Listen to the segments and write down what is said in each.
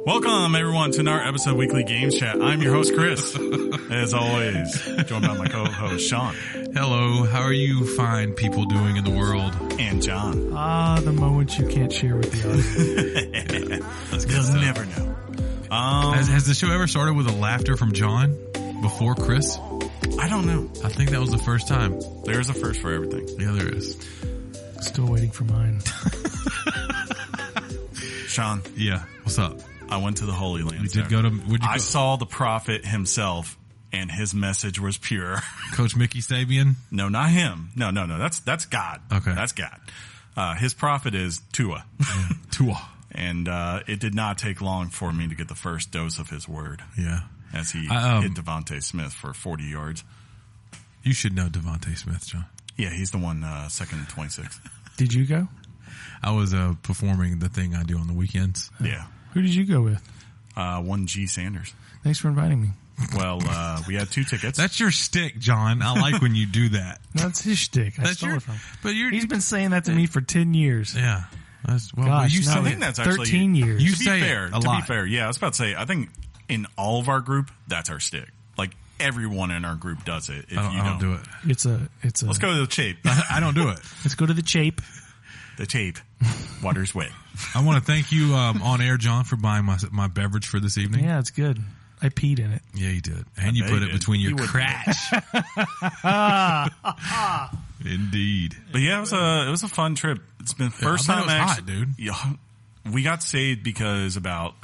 Welcome, everyone, to another episode of Weekly Games Chat. I'm your host, Chris, as always, joined by my co-host, Shaun. Hello, how are you fine people doing in the world? And John. The moments you can't share with the audience. They'll never know. Has the show ever started with a laughter from John before Chris? I don't know. I think that was the first time. There's a first for everything. Yeah, there is. Still waiting for mine. Sean. Yeah, what's up? I went to the Holy Land. You did go to... I saw the prophet himself, and his message was pure. Coach Mickey Sabian? No, not him. No. That's God. Okay. That's God. His prophet is Tua. Yeah. Tua. And it did not take long for me to get the first dose of his word. Yeah. As he hit Devontae Smith for 40 yards. You should know Devontae Smith, John. Yeah, he's the one second and 26. Did you go? I was performing the thing I do on the weekends. Yeah. Who did you go with? One G. Sanders. Thanks for inviting me. Well, we had 2 tickets. That's your stick, John. I like when you do that. That's his shtick. I That's stole your, it from him. but He's been saying that to me for 10 years. Yeah. That's, well, Gosh, you no, say I think that's actually 13 years. You to be say fair, it a lot. be fair, yeah, I was about to say, I think in all of our group, that's our stick. Like everyone in our group does it. If I don't do it. It's a. Let's go to the chape. I don't do it. Let's go to the chape. The chape. Water's wet. I want to thank you on air, John, for buying my beverage for this evening. Yeah, it's good. I peed in it. Yeah, you did. And you put it between your crotch. Indeed. But yeah, it was a fun trip. It's been first time it was hot, dude. Yeah, we got saved because about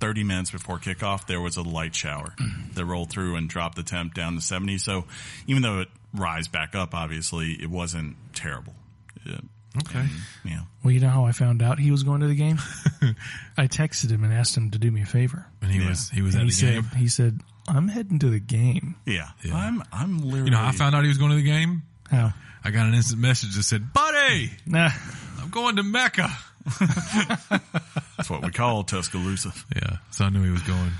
30 minutes before kickoff, there was a light shower that rolled through and dropped the temp down to 70. So even though it rise back up, obviously, it wasn't terrible. Okay. Yeah. Well, you know how I found out he was going to the game? I texted him and asked him to do me a favor. And he was at the game. He said, "I'm heading to the game." Yeah. Yeah. I'm literally. You know how I found out he was going to the game? How? I got an instant message that said, "Buddy, Nah. I'm going to Mecca." That's what we call Tuscaloosa. Yeah. So I knew he was going.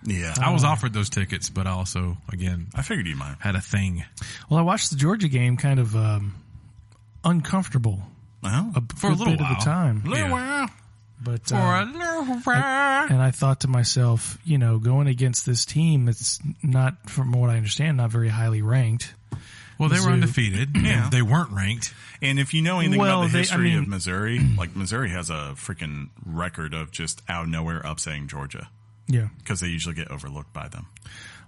Yeah. I was offered those tickets, but I also, again, I figured you might. had a thing. Well, I watched the Georgia game kind of uncomfortable For a little bit while. of the time. Little while. But For a little while. and I thought to myself, going against this team that's not, from what I understand, not very highly ranked. Well, they were Mizzou. undefeated. Yeah. They weren't ranked. And if you know anything Well, about the history of I Missouri, like Missouri has a freaking record of just out of nowhere upsetting Georgia Yeah. because they usually get overlooked by them.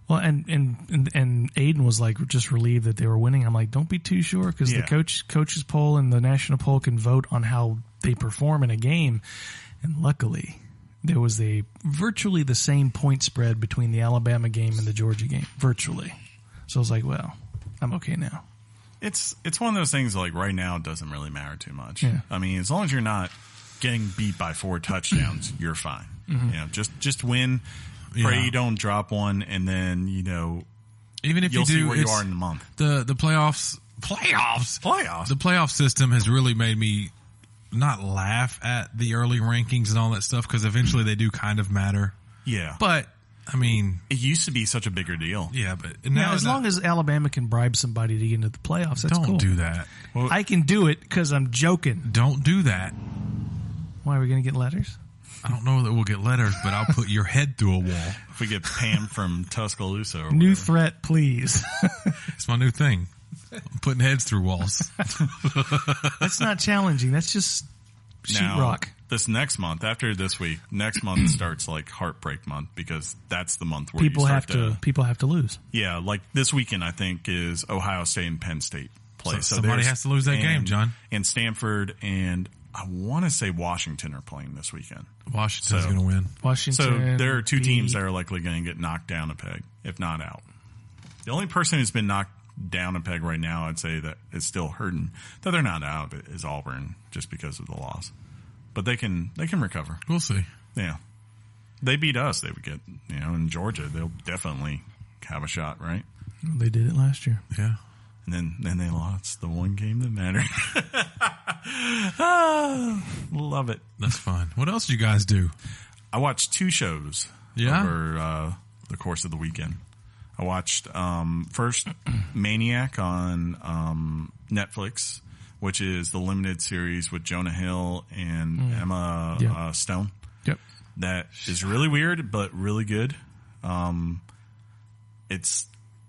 Well, and Aiden was like just relieved that they were winning. I'm like, don't be too sure because Yeah. the coaches poll and the national poll can vote on how they perform in a game. And luckily, there was virtually the same point spread between the Alabama game and the Georgia game, virtually. So I was like, well, I'm okay now. It's one of those things like right now it doesn't really matter too much. Yeah. I mean, as long as you're not getting beat by 4 touchdowns, you're fine. Mm-hmm. Just win. Pray Yeah. you don't drop one, and then Even if you'll you do, see where you it's- are in a month. the playoffs. Playoffs. The playoff system has really made me not laugh at the early rankings and all that stuff because eventually they do kind of matter. Yeah, But I mean, it used to be such a bigger deal. yeah, but Now, as long as Alabama can bribe somebody to get into the playoffs, that's don't cool. do that. I can do it because I'm joking. Don't do that. Why are we going to get letters? I don't know that we'll get letters, but I'll put your head through a wall. If we get Pam from Tuscaloosa or New whatever. threat, please. It's my new thing. I'm putting heads through walls. That's not challenging. That's just sheetrock. This next month, after this week, next month starts like Heartbreak Month because that's the month where People you have start to lose. Yeah, like this weekend, I think is Ohio State and Penn State play. So somebody there's- has to lose that game, John. And Stanford and I want to say Washington are playing this weekend. Washington's So- going to win. Washington. So there are 2 teams beat- that are likely going to get knocked down a peg, if not out. The only person who's been knocked down a peg right now, I'd say that is still hurting, that they're not out of it, is Auburn, just because of the loss. But they can recover. We'll see. Yeah. They beat us, they would get, in Georgia, they'll definitely have a shot, right? They did it last year. Yeah. And then they lost the one game that mattered. Love it. That's fine. What else did you guys do? I watched 2 shows over the course of the weekend. I watched first Maniac on Netflix, which is the limited series with Jonah Hill and Emma Stone. Yep. that is really weird but really good.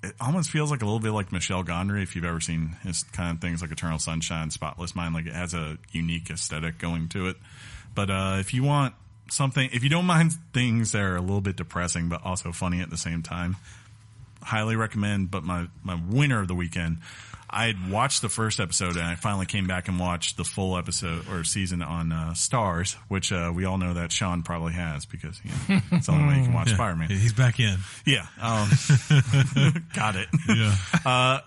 It almost feels like a little bit like Michel Gondry, if you've ever seen his kind of things like Eternal Sunshine, Spotless Mind. Like, it has a unique aesthetic going to it. But if you want something, if you don't mind things that are a little bit depressing but also funny at the same time, highly recommend. But my winner of the weekend, I had watched the first episode and I finally came back and watched the full episode or season on Stars, which we all know that Shaun probably has because it's the only way you can watch Spider-Man. He's back in. Yeah. Got it. Yeah.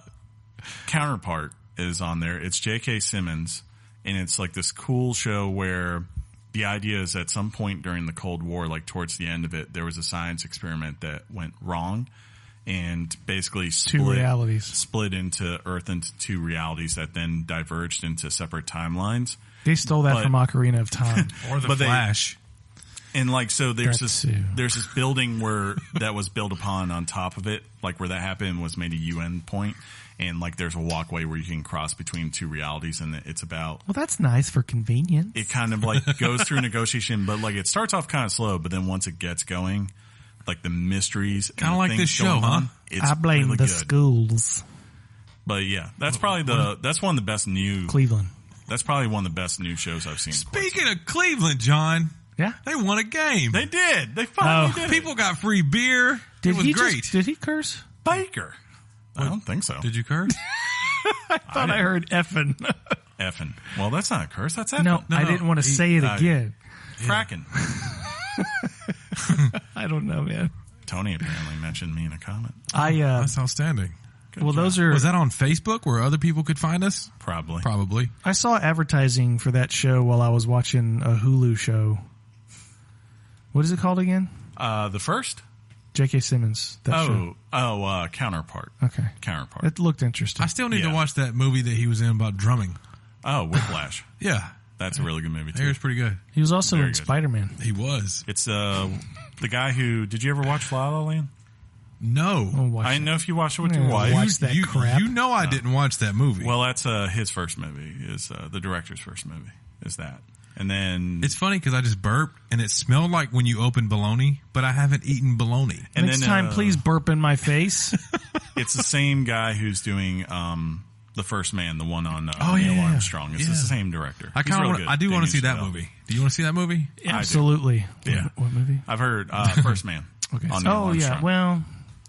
Counterpart is on there. It's J.K. Simmons, and it's like this cool show where the idea is at some point during the Cold War, like towards the end of it, there was a science experiment that went wrong. And basically split into Earth into two realities that then diverged into separate timelines. They stole that from Ocarina of Time. Or the Flash. And like, so there's this building that was built upon on top of it, like where that happened was made a UN point. And like, there's a walkway where you can cross between two realities, and it's about. Well, that's nice for convenience. It kind of like goes through negotiation, but like it starts off kind of slow, but then once it gets going, like the mysteries, kind of like this show, huh? I blame really the good. schools. But yeah, that's probably that's one of the best new Cleveland. That's probably one of the best new shows I've seen. Speaking of Cleveland, John, yeah, they won a game. They did. They finally did. People got free beer. It was great. Did he curse? Baker. I don't think so. Did you curse? I thought I heard effing. Effing. Well, that's not a curse. That's effing. No, I didn't want to say it again. Fracking. I don't know, man. Tony apparently mentioned me in a comment. That's outstanding. Good well, job. those are. Was that on Facebook where other people could find us? Probably. I saw advertising for that show while I was watching a Hulu show. What is it called again? The first? J.K. Simmons. Show. Counterpart. Okay. Counterpart. It looked interesting. I still need to watch that movie that he was in about drumming. Oh, Whiplash. Yeah. That's a really good movie, too. It was pretty good. He was also Very in good. Spider-Man. He was. It's the guy who... Did you ever watch La La Land? No. I didn't know if you watched it with your Yeah, wife. watch that crap. You know I didn't watch that movie. Well, that's his first movie. Is the director's first movie. Is that. And then... It's funny because I just burped and it smelled like when you open bologna, but I haven't eaten bologna. And Next then, time, please burp in my face. It's the same guy who's doing The First Man, the one on Oh, Neil yeah. Armstrong. It's the same director. I do want to see that movie. Do you want to see that movie? Absolutely. Yeah. What movie? I've heard First Man. Okay. On Neil Armstrong. Yeah. Well,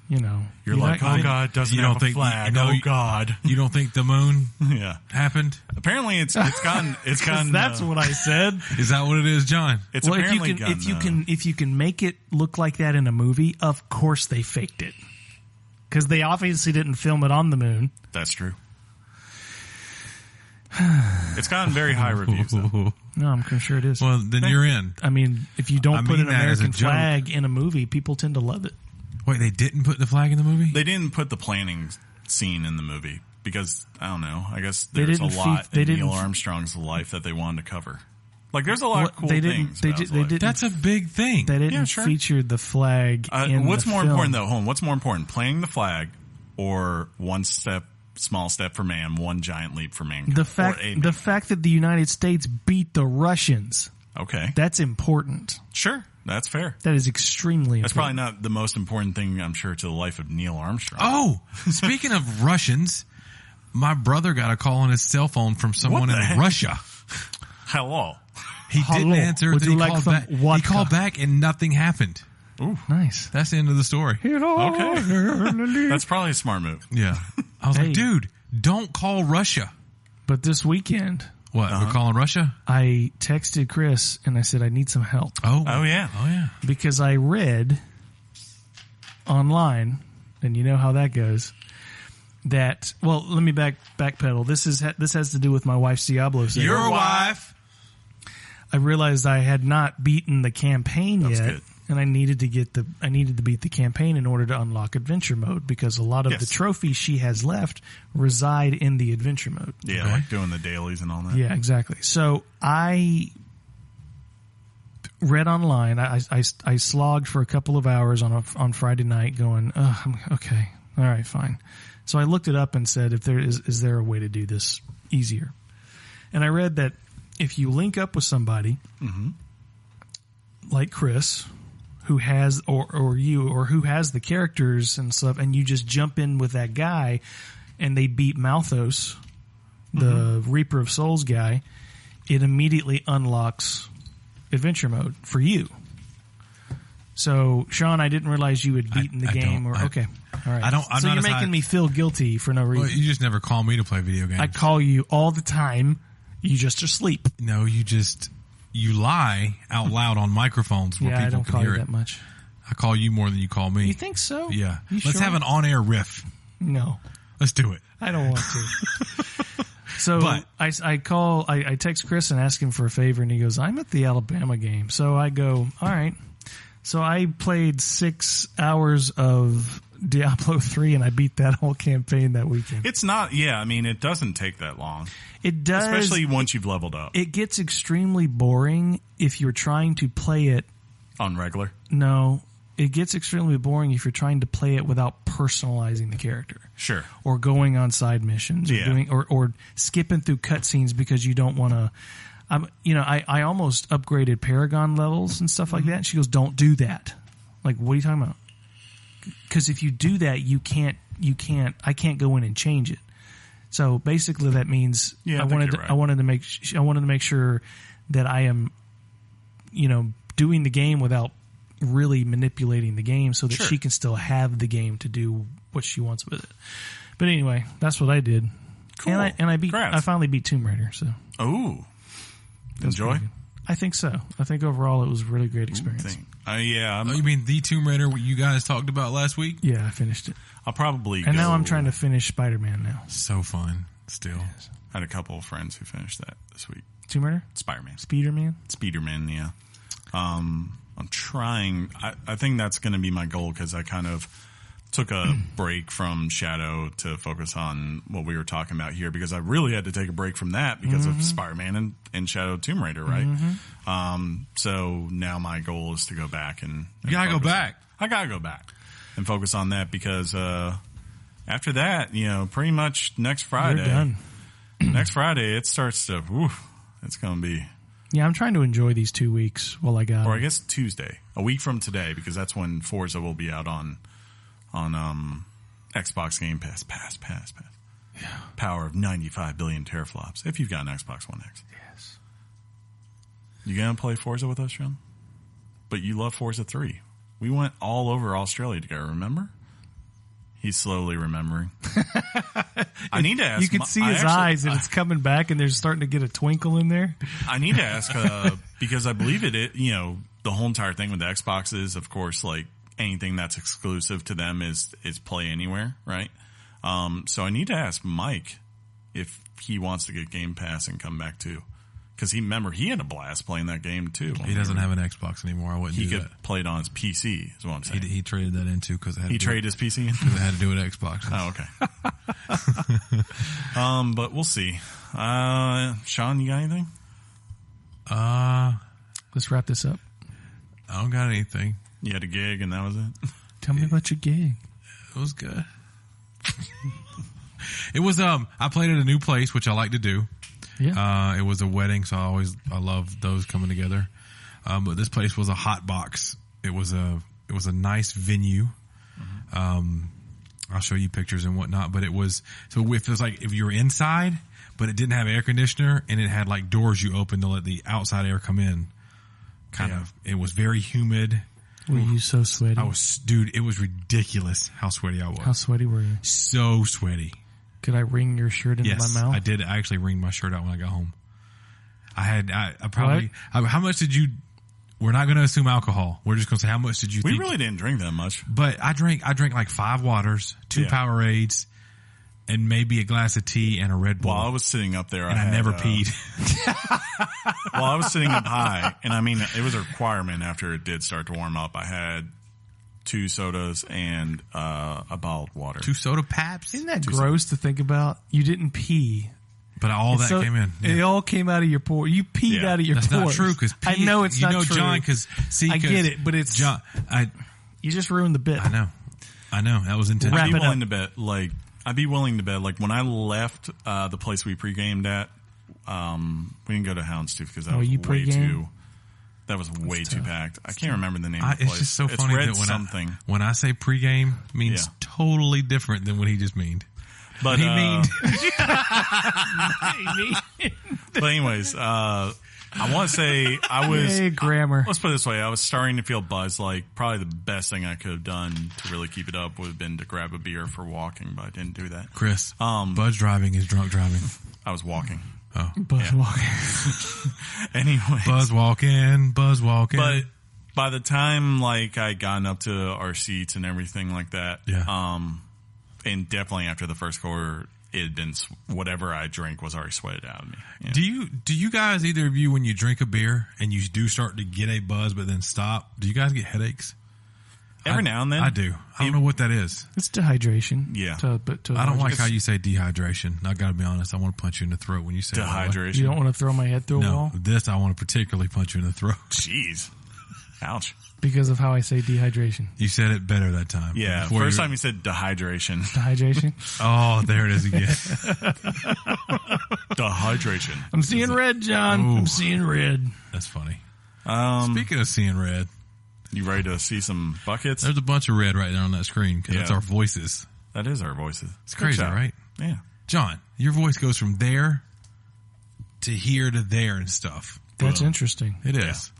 you know. You're like, oh God, doesn't you have don't a think- flag. no, Oh God. You don't think the moon Yeah. happened? Apparently, it's gotten. That's what I said. Is that what it is, John? It's Well, apparently if you can make it look like that in a movie, of course they faked it, because they obviously didn't film it on the moon. That's true. It's gotten very high reviews, though. No, I'm sure it is. Well, then you're in. I mean, if you don't put mean an that as a American joke. flag in a movie, people tend to love it. Wait, they didn't put the flag in the movie? They didn't put the planning scene in the movie because, I don't know, I guess They there's a didn't lot they in didn't Neil Armstrong's life that they wanted to cover. Like, there's a lot of cool they didn't. things. They about his did. They life. didn't. That's a big thing. They didn't sure. feature the flag. In What's the more film. important, though? Hold on. What's more important, planting the flag or small step for man, one giant leap for mankind? The fact that the United States beat the Russians. Okay. That's important. Sure. That's fair. That is extremely That's important. probably not the most important thing, I'm sure, to the life of Neil Armstrong. Oh, speaking of Russians, my brother got a call on his cell phone from someone What in the heck? Russia. Hello. He didn't Hello. answer. Would Then you he like called some back. He vodka? called back and nothing happened. Nice. That's the end of the story. Okay. That's probably a smart move. Yeah. I was Hey. like, dude, don't call Russia. But this weekend, What? We're calling Russia? I texted Chris and I said I need some help Oh. Oh, yeah. Oh, yeah. because I read online, and you know how that goes. That let me backpedal. This has to do with my wife's Diablo sale. Your wife. I realized I had not beaten the campaign That's yet, good. and I needed to beat the campaign in order to unlock adventure mode, because a lot of the trophies she has left reside in the adventure mode. Yeah, Okay. like doing the dailies and all that. Yeah, exactly. So I read online. I slogged for a couple of hours on Friday night, going, okay, all right, fine. So I looked it up and said, is there a way to do this easier? And I read that if you link up with somebody like Chris, who has or you or who has the characters and stuff, and you just jump in with that guy, and they beat Malthus, the Reaper of Souls guy, it immediately unlocks adventure mode for you. So, Shaun, I didn't realize you had beaten the game. Okay, all right. I'm so not you're making me feel guilty for no reason. Well, you just never call me to play video games. I call you all the time. You just asleep. No, you lie out loud on microphones where people I don't can call hear you it. that much. I call you more than you call me. You think so? Yeah. You Let's sure? have an on-air riff. No. Let's do it. I don't want to. So But- I text Chris and ask him for a favor, and he goes, I'm at the Alabama game. So I go, all right. So I played 6 hours of Diablo 3, and I beat that whole campaign that weekend. It's not, I mean, it doesn't take that long. It does. Especially once you've leveled up. It gets extremely boring if you're trying to play it. On regular? No. It gets extremely boring if you're trying to play it without personalizing the character. Sure. Or going on side missions. Or skipping through cutscenes because you don't want to. I almost upgraded Paragon levels and stuff like that. And she goes, "Don't do that." Like, what are you talking about? Because if you do that, I can't go in and change it. So basically, that means I wanted to make sure that I am, doing the game without really manipulating the game, so that she can still have the game to do what she wants with it. But anyway, that's what I did. Cool. I finally beat Tomb Raider. So enjoy. I think so. I think overall it was a really great experience. You mean the Tomb Raider what you guys talked about last week? Yeah, I finished it. I'll probably And now I'm trying to finish Spider-Man now. So fun. Still. I had a couple of friends who finished that this week. Tomb Raider? Spider-Man. Speederman, yeah. I'm trying. I think that's going to be my goal because I kind of took a break from Shadow to focus on what we were talking about here because I really had to take a break from that because of Spider-Man and Shadow Tomb Raider, right? So now my goal is to go back and you gotta go back. I gotta go back and focus on that because after that, pretty much next Friday, you're done. Next Friday, it starts to. It's going to be. Yeah, I'm trying to enjoy these 2 weeks while I got. Or I guess Tuesday, a week from today, because that's when Forza will be out on Xbox Game Pass. Pass. Yeah. Power of 95 billion teraflops. If you've got an Xbox One X. Yes. You gonna play Forza with us, Sean? But you love Forza 3. We went all over Australia together. Remember? He's slowly remembering. I need to ask. You can see his eyes, and it's coming back, and there's starting to get a twinkle in there. I need to ask because I believe the whole entire thing with the Xbox is, of course, like anything that's exclusive to them is play anywhere, right? So I need to ask Mike if he wants to get Game Pass and come back too. Because he had a blast playing that game too. He doesn't have an Xbox anymore. I wouldn't do that. He could play it on his PC, is what I'm saying. He traded that in too because he traded his PC in? Because it had to do with Xbox. Oh, okay. But we'll see. Shaun, you got anything? Let's wrap this up. I don't got anything. You had a gig and that was it? Tell me about your gig. It was good. It was, I played at a new place, which I like to do. Yeah. It was a wedding, so I love those coming together. But this place was a hot box. It was a nice venue. I'll show you pictures and whatnot, but it was if you were inside, but it didn't have air conditioner and it had like doors you open to let the outside air come in. It was very humid. Were you so sweaty? Dude, it was ridiculous how sweaty I was. How sweaty were you? So sweaty. Could I wring your shirt into my mouth? I did. I actually wringed my shirt out when I got home. How much did you, we're not going to assume alcohol. We're just going to say, how much did you think? We really didn't drink that much. But I drank like 5 waters, 2 Powerades, and maybe a glass of tea and a Red Bull. While I was sitting up there, I never peed. While I was sitting up high, and I mean, it was a requirement after it did start to warm up. I had 2 sodas and a bottled water. 2 soda paps? Isn't that gross to think about? You didn't pee. But all that came in. Yeah. It all came out of your pores. You peed out of your pores. That's not true because I know it's not true. John, because I get it, but it's John. You just ruined the bit. I know. That was intentional. I'd be willing to bet. Like when I left the place we pre-gamed at, we didn't go to Houndstooth because that was way too. That was way too packed. I can't remember the name of the It's place. just so funny Red that something. when I say pregame means totally different than what he just meaned. But He meaned. but anyways, I want to say I was. Hey, grammar. Let's put it this way: I was starting to feel buzzed. Like probably the best thing I could have done to really keep it up would have been to grab a beer for walking, but I didn't do that. Chris, buzz driving is drunk driving. I was walking. Oh, Buzz walking. Anyway, buzz walking. But by the time like I gotten up to our seats and everything like that, and definitely after the first quarter, it had been whatever I drank was already sweated out of me. Yeah. Do you guys, either of you, when you drink a beer and you do start to get a buzz but then stop, do you guys get headaches? Every now and then, I do. I don't know what that is. It's dehydration. Yeah. I don't like how you say dehydration. I got to be honest. I want to punch you in the throat when you say dehydration. You don't want to throw my head through a wall? This I want to particularly punch you in the throat. Jeez. Ouch. Because of how I say dehydration. You said it better that time. Yeah. First time you said dehydration. Dehydration? Oh, there it is again. Dehydration. I'm seeing red, John. Ooh. I'm seeing red. That's funny. Speaking of seeing red, you ready to see some buckets? there's a bunch of red right there on that screen because that's our voices. That is our voices. It's crazy, right? Yeah. John, your voice goes from there to here to there and stuff. That's interesting. It is.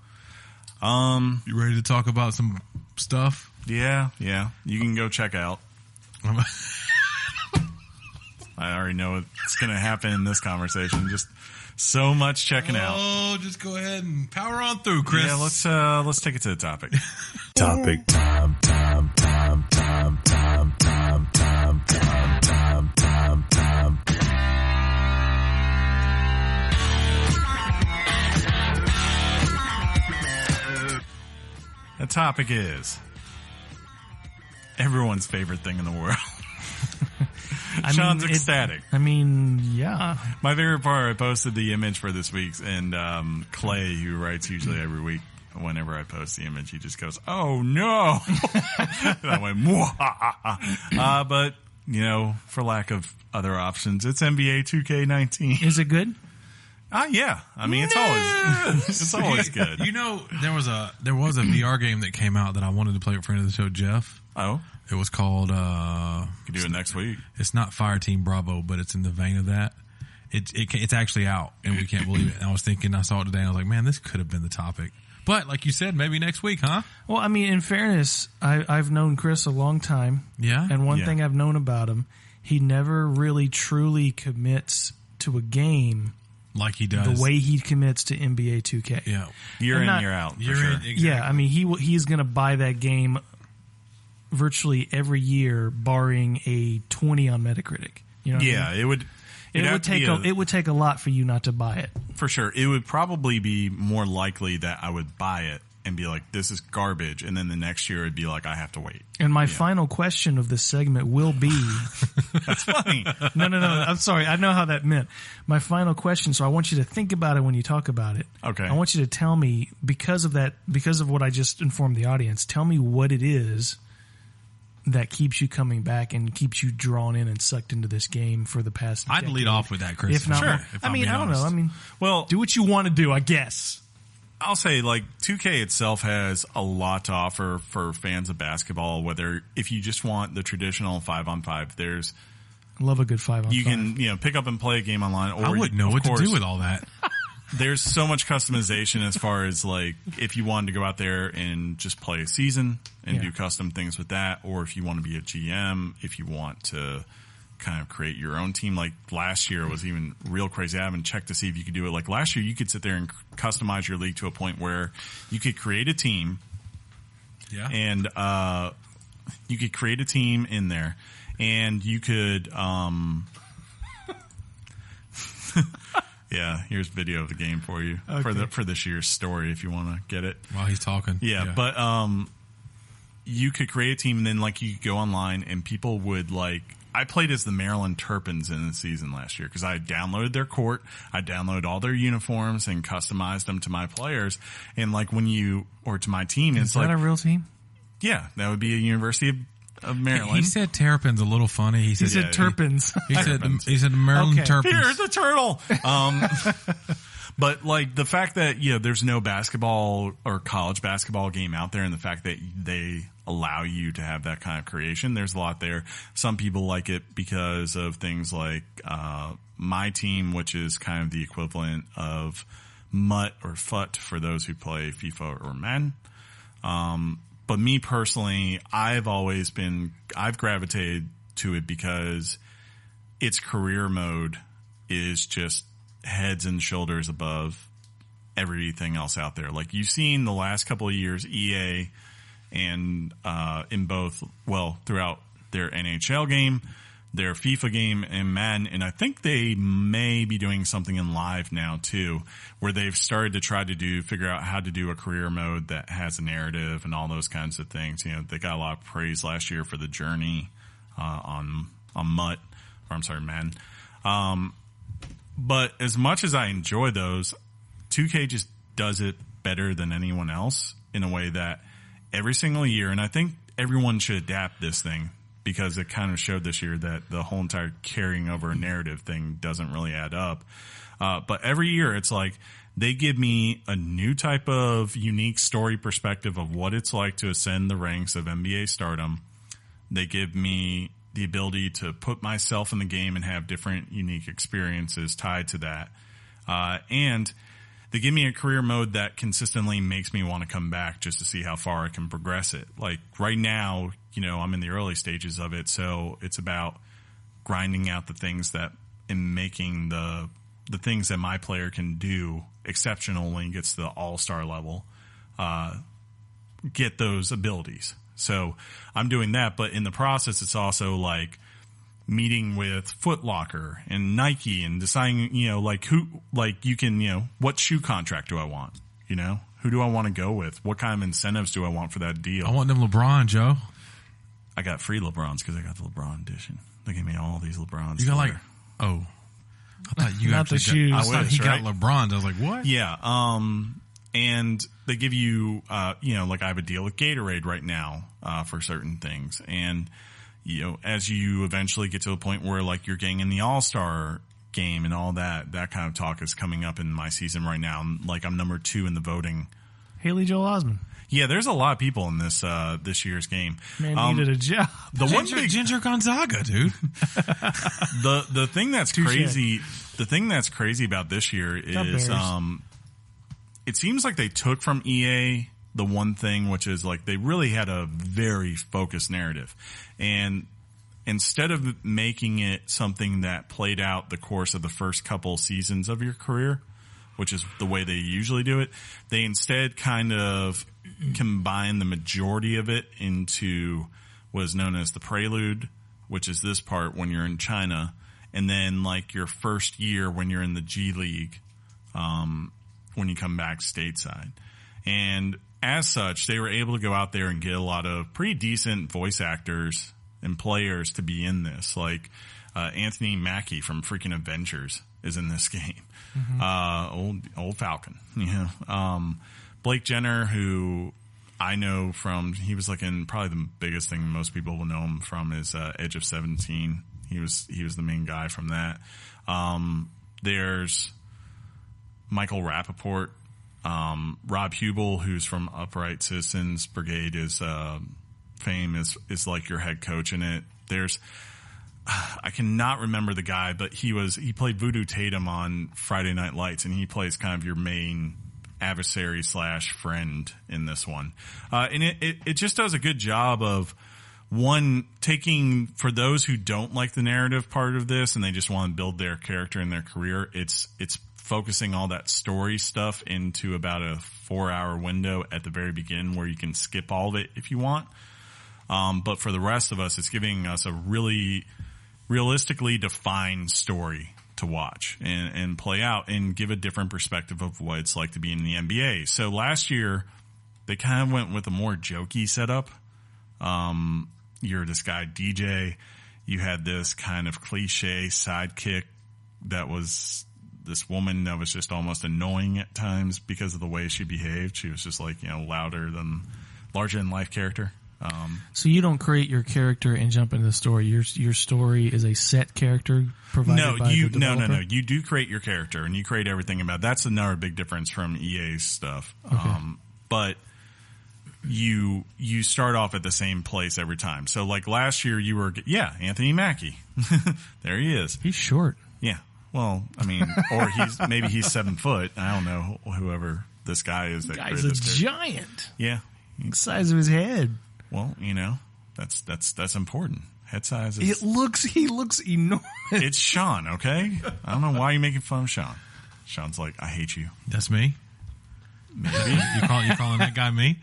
You ready to talk about some stuff? Yeah. You can go check out. I already know what's going to happen in this conversation. Just so much checking out. Oh, just go ahead and power on through, Chris. Yeah, let's take it to the topic. Topic time. The topic is everyone's favorite thing in the world. Sean's ecstatic. Yeah. My favorite part, I posted the image for this week's, and Clay, who writes usually every week, whenever I post the image, he just goes, "Oh no!" And I went, "Mwah." But for lack of other options, it's NBA 2K19. Is it good? Yeah. I mean, it's always good. There was a VR game that came out that I wanted to play with a friend of the show, Jeff. Oh, it was called. Could do it next week. It's not Fireteam Bravo, but it's in the vein of that. It's actually out, and we can't believe it. And I was thinking, I saw it today, and I was like, man, this could have been the topic. But like you said, maybe next week, huh? Well, I mean, in fairness, I've known Chris a long time. Yeah. And one thing I've known about him, he never really truly commits to a game like he does. The way he commits to NBA 2K. Yeah. Year in, year out. For sure. Exactly. Yeah, I mean, he's going to buy that game virtually every year, barring a 20 on Metacritic. You know what I mean? It would take a lot for you not to buy it. For sure. It would probably be more likely that I would buy it and be like, this is garbage. And then the next year it'd be like, I have to wait. And my final question of this segment will be... That's funny. No. I'm sorry. I know how that meant. My final question, so I want you to think about it when you talk about it. Okay. I want you to tell me, because of what I just informed the audience, tell me what it is that keeps you coming back and keeps you drawn in and sucked into this game for the past I'd decade. lead off with that, Chris. If not, sure. I don't know. I mean, well, do what you want to do, I guess. I'll say, like, 2K itself has a lot to offer for fans of basketball, whether if you just want the traditional 5-on-5, there's... I love a good 5-on-5. You can, pick up and play a game online. Or I wouldn't know what to do with all that. There's so much customization as far as, like, if you wanted to go out there and just play a season and do custom things with that, or if you want to be a GM, if you want to kind of create your own team. Like last year was even real crazy. I haven't checked to see if you could do it. Like last year, you could sit there and customize your league to a point where you could create a team. Yeah. And, you could create a team in there and you could, yeah, here's video of the game for you for this year's story if you want to get it while he's talking. Yeah. But, you could create a team and then like you could go online and people would like, I played as the Maryland Terrapins in the season last year because I downloaded their court. I downloaded all their uniforms and customized them to my players. And like or to my team, Is that a real team? Yeah, that would be a University of Maryland. He said Terrapins a little funny. He said Terrapins. He said Maryland Terrapins. Here's the turtle. But like the fact that, there's no basketball or college basketball game out there, and the fact that they allow you to have that kind of creation, there's a lot there. Some people like it because of things like, my team, which is kind of the equivalent of MUT or FUT for those who play FIFA or Madden. But me personally, I've gravitated to it because its career mode is just heads and shoulders above everything else out there. Like you've seen the last couple of years, EA and throughout their NHL game, their FIFA game, and Madden, and I think they may be doing something in Live now too, where they've started to figure out how to do a career mode that has a narrative and all those kinds of things. They got a lot of praise last year for the journey on Madden. But as much as I enjoy those, 2K just does it better than anyone else in a way that every single year, and I think everyone should adapt this thing, because it kind of showed this year that the whole entire carrying over a narrative thing doesn't really add up. But every year it's like they give me a new type of unique story perspective of what it's like to ascend the ranks of NBA stardom. They give me the ability to put myself in the game and have different unique experiences tied to that. And they give me a career mode that consistently makes me want to come back just to see how far I can progress it. Like right now, I'm in the early stages of it, so it's about grinding out the things that and making the things that my player can do exceptional when he gets to the all-star level, get those abilities. So I'm doing that, but in the process, it's also like meeting with Foot Locker and Nike and deciding, what shoe contract do I want? Who do I want to go with? What kind of incentives do I want for that deal? I want them LeBron, Joe. I got free LeBrons because I got the LeBron edition. They gave me all these LeBrons. You got I thought you not the shoes. I thought he got LeBrons. I was like, what? Yeah. And they give you, I have a deal with Gatorade right now, for certain things. And, as you eventually get to a point where like you're getting in the All-Star game and all that kind of talk is coming up in my season right now. I'm number 2 in the voting. Haley Joel Osment. Yeah, there's a lot of people in this year's game. Man needed a job. Ginger Gonzaga, dude. The thing that's crazy. The thing that's crazy about this year is it seems like they took from EA the one thing, which is like they really had a very focused narrative, and instead of making it something that played out the course of the first couple seasons of your career, which is the way they usually do it, they instead kind of combine the majority of it into what is known as the prelude, which is this part when you're in China, and then like your first year when you're in the G League, when you come back stateside. And as such, they were able to go out there and get a lot of pretty decent voice actors and players to be in this. Like Anthony Mackie from freaking Avengers is in this game. Old Falcon. Blake Jenner, who I know from, he was like in probably the biggest thing most people will know him from is Edge of 17. He was the main guy from that. There's Michael Rappaport, Rob Hubel, who's from Upright Citizens Brigade, is fame is like your head coach in it. There's I cannot remember the guy, but he played Voodoo Tatum on Friday Night Lights, and he plays kind of your main adversary / friend in this one. And it just does a good job of, one, taking, for those who don't like the narrative part of this and they just want to build their character and their career, it's focusing all that story stuff into about a 4-hour window at the very beginning where you can skip all of it if you want. But for the rest of us, it's giving us a really realistically defined story to watch and play out and give a different perspective of what it's like to be in the NBA. So last year, they kind of went with a more jokey setup. You're this guy, DJ. You had this kind of cliche sidekick that was this woman that was just almost annoying at times because of the way she behaved. She was just like, larger than life character. So you don't create your character and jump into the story. Your story is a set character provided by the developer? No. You do create your character and you create everything about it. That's another big difference from EA's stuff. Okay. But you start off at the same place every time. So like last year you were, Anthony Mackie. There he is. He's short. Yeah. Well, I mean, or maybe he's 7 foot. I don't know whoever this guy is. That Guy's a giant. Yeah. The size of his head. Well, that's important. Head size is... He looks enormous. It's Shaun, okay? I don't know why you're making fun of Shaun. Shaun's like, I hate you. That's me. Maybe. You calling that guy me?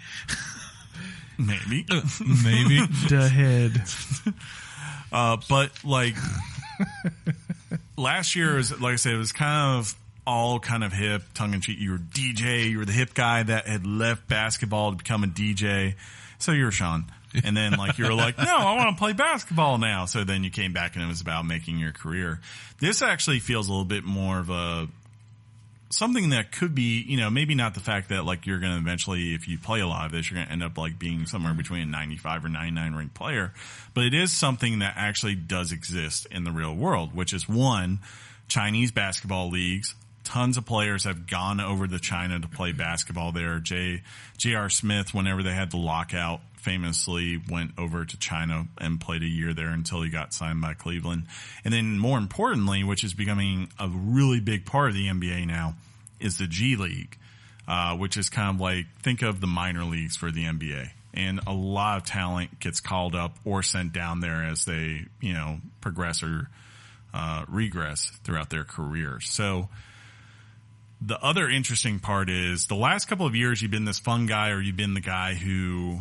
Maybe. Maybe. The head. But like last year, was, like I said, it was kind of all kind of hip, tongue in cheek. You were DJ. You were the hip guy that had left basketball to become a DJ. So you're Shaun. And then like you were like, no, I want to play basketball now. So then you came back and it was about making your career. This actually feels a little bit more of something that could be, maybe not the fact that like you're going to eventually, if you play a lot of this, you're going to end up like being somewhere between a 95 or 99 ranked player. But it is something that actually does exist in the real world, which is one, Chinese basketball leagues. Tons of players have gone over to China to play basketball there. J.R. Smith, whenever they had the lockout, famously went over to China and played a year there until he got signed by Cleveland. And then more importantly, which is becoming a really big part of the NBA now, is the G League, which is kind of like, think of the minor leagues for the NBA. And a lot of talent gets called up or sent down there as they, progress or regress throughout their careers. So the other interesting part is the last couple of years you've been this fun guy or you've been the guy who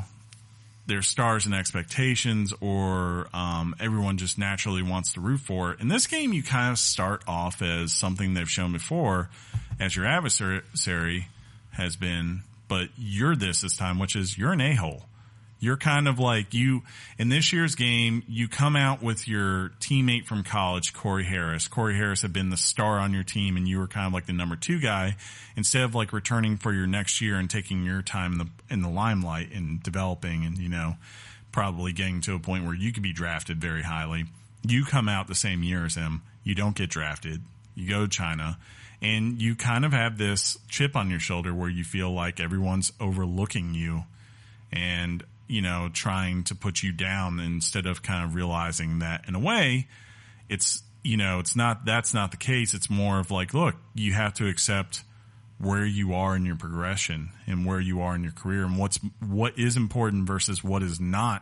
there's stars and expectations or everyone just naturally wants to root for. In this game, you kind of start off as something they've shown before as your adversary has been, but you're this time, which is you're an a-hole. You're kind of like in this year's game, you come out with your teammate from college, Corey Harris. Corey Harris had been the star on your team and you were kind of like the number 2 guy. Instead of like returning for your next year and taking your time in the limelight and developing and, probably getting to a point where you could be drafted very highly. You come out the same year as him. You don't get drafted. You go to China and you kind of have this chip on your shoulder where you feel like everyone's overlooking you and, trying to put you down instead of kind of realizing that in a way it's, that's not the case. It's more of like, look, you have to accept where you are in your progression and where you are in your career and what is important versus what is not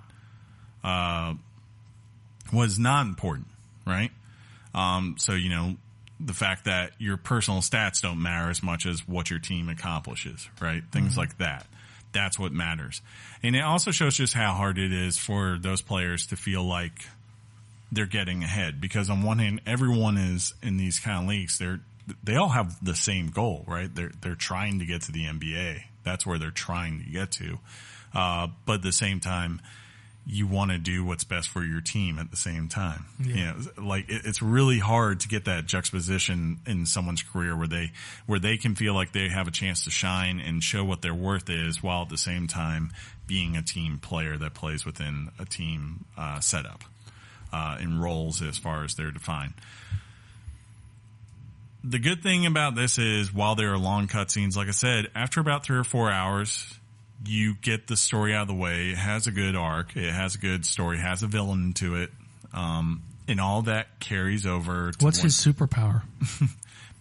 important. Right. So, the fact that your personal stats don't matter as much as what your team accomplishes, right? Things like that. That's what matters. And it also shows just how hard it is for those players to feel like they're getting ahead. Because on one hand, everyone is in these kind of leagues. They all have the same goal, right? They're trying to get to the NBA. That's where they're trying to get to. But at the same time, you want to do what's best for your team at the same time. Yeah. It's really hard to get that juxtaposition in someone's career where they can feel like they have a chance to shine and show what their worth is while at the same time being a team player that plays within a team setup in roles as far as they're defined. The good thing about this is while there are long cutscenes, like I said, after about 3 or 4 hours, you get the story out of the way. It has a good arc. It has a good story. It has a villain to it. And all that carries over to what's his superpower?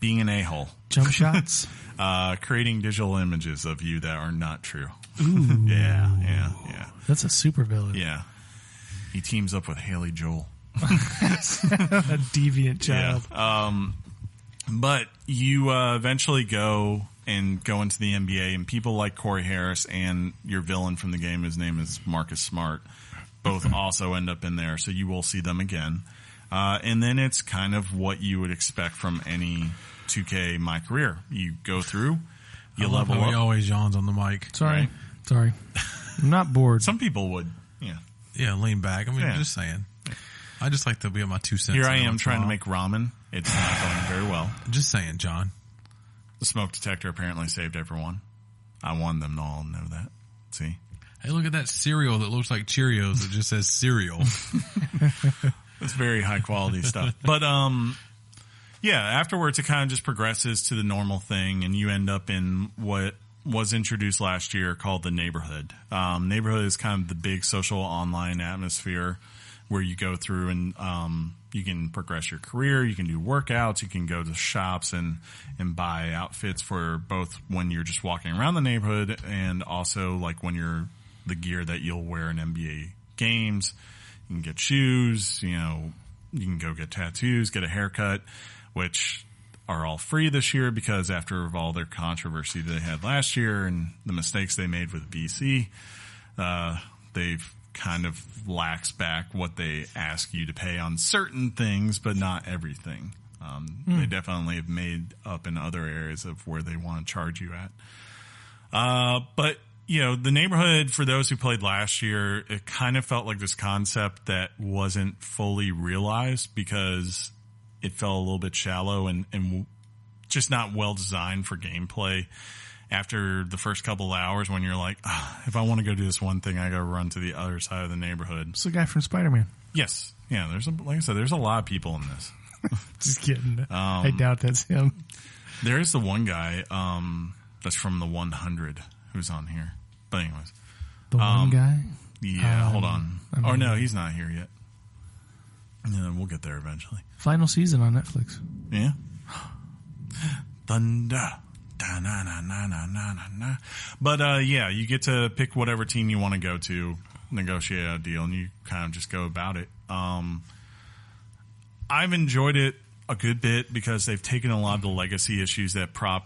Being an a-hole. Jump shots? Creating digital images of you that are not true. Ooh. Yeah. That's a super villain. Yeah. He teams up with Haley Joel. A deviant child. Yeah. But you eventually go into the NBA, and people like Corey Harris and your villain from the game, his name is Marcus Smart, both also end up in there, so you will see them again. And then it's kind of what you would expect from any 2K My Career. You go through, you level up. He always yawns on the mic. Sorry. I'm not bored. Some people would, yeah. Yeah, lean back. I mean, just saying. I just like to be on my 2 cents. Here I am trying to make ramen. It's not going very well. Just saying, John. The smoke detector apparently saved everyone. I wanted them to all know that. See? Hey, look at that cereal that looks like Cheerios. It just says cereal. It's very high quality stuff. But, yeah, afterwards it kind of just progresses to the normal thing, and you end up in what was introduced last year called the Neighborhood. Neighborhood is kind of the big social online atmosphere where you go through and you can progress your career, you can do workouts, you can go to shops and buy outfits for both when you're just walking around the neighborhood and also like when you're the gear that you'll wear in NBA games. You can get shoes, you can go get tattoos, get a haircut, which are all free this year because after all their controversy they had last year and the mistakes they made with VC, they've kind of laxed back what they ask you to pay on certain things, but not everything. They definitely have made up in other areas of where they want to charge you at. But the Neighborhood, for those who played last year, it kind of felt like this concept that wasn't fully realized because it felt a little bit shallow and just not well designed for gameplay. After the first couple of hours when you're like, if I want to go do this one thing, I got to run to the other side of the neighborhood. It's the guy from Spider-Man. Yes. Yeah. Like I said, there's a lot of people in this. Just kidding. I doubt that's him. There is the one guy, that's from the 100 who's on here. But anyways. The one guy? Yeah. Hold on. No, he's not here yet. Yeah, we'll get there eventually. Final season on Netflix. Yeah. Thunder. Da-na-na-na-na-na-na. But yeah, you get to pick whatever team you want to go to, negotiate a deal, and you kind of just go about it. I've enjoyed it a good bit because they've taken a lot of the legacy issues that kind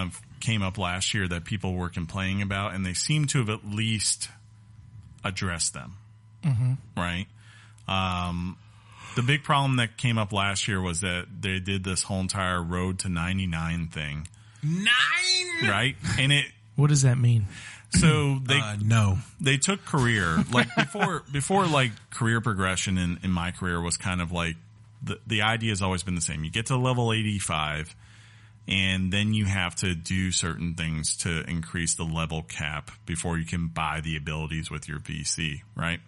of came up last year that people were complaining about, and they seem to have at least addressed them. Mm-hmm. Right? The big problem that came up last year was that they did this whole entire Road to 99 thing. 9? Right? And what does that mean? So they took career, like before like career progression in my career was kind of like the idea has always been the same. You get to level 85 and then you have to do certain things to increase the level cap before you can buy the abilities with your VC, right?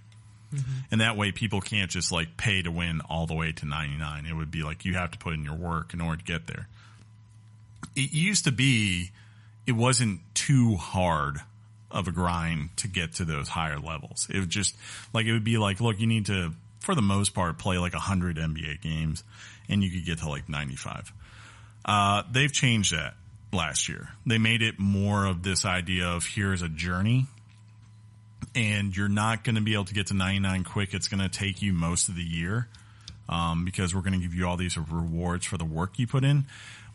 Mm-hmm. And that way people can't just like pay to win all the way to 99. It would be like you have to put in your work in order to get there. It used to be, it wasn't too hard of a grind to get to those higher levels. It would just like, it would be like, look, you need to, for the most part, play like 100 NBA games and you could get to like 95. They've changed that last year. They made it more of this idea of here's a journey. And you're not going to be able to get to 99 quick. It's going to take you most of the year because we're going to give you all these rewards for the work you put in,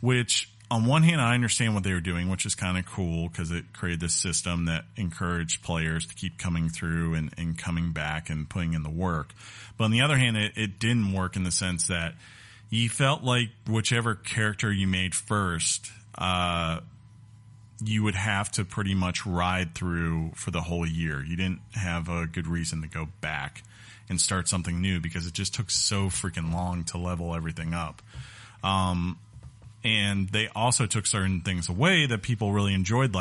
which on one hand, I understand what they were doing, which is kind of cool because it created this system that encouraged players to keep coming through and coming back and putting in the work. But on the other hand, it didn't work in the sense that you felt like whichever character you made first, you would have to pretty much ride through for the whole year. You didn't have a good reason to go back and start something new because it just took so freaking long to level everything up. And they also took certain things away that people really enjoyed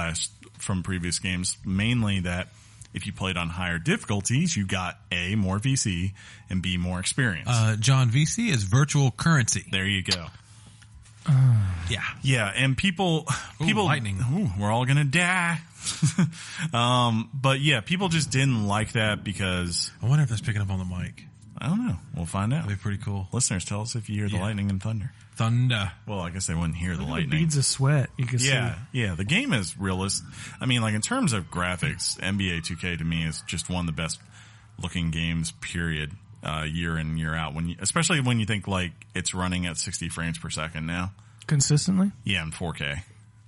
from previous games, mainly that if you played on higher difficulties, you got A, more VC, and B, more experience. John, VC is virtual currency. There you go. Yeah, and people, lightning. We're all gonna die. But yeah, people just didn't like that because I wonder if that's picking up on the mic. I don't know. We'll find out. That'd be pretty cool. Listeners, tell us if you hear the lightning and thunder. Thunder. Well, I guess they wouldn't hear the lightning. The beads of sweat. You can see. Yeah. The game is realistic. I mean, like in terms of graphics, NBA 2K to me is just one of the best looking games. Period. Year in, year out. Especially when you think like it's running at 60 frames per second now. Consistently? Yeah, in 4K.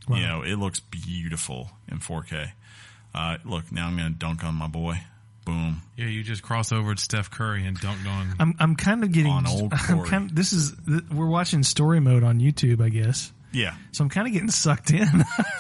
Wow. It looks beautiful in 4K. Look, now I'm going to dunk on my boy. Boom. Yeah, you just cross over to Steph Curry and dunked on. I'm kind of getting on old Corey. We're watching story mode on YouTube, I guess. Yeah. So I'm kind of getting sucked in.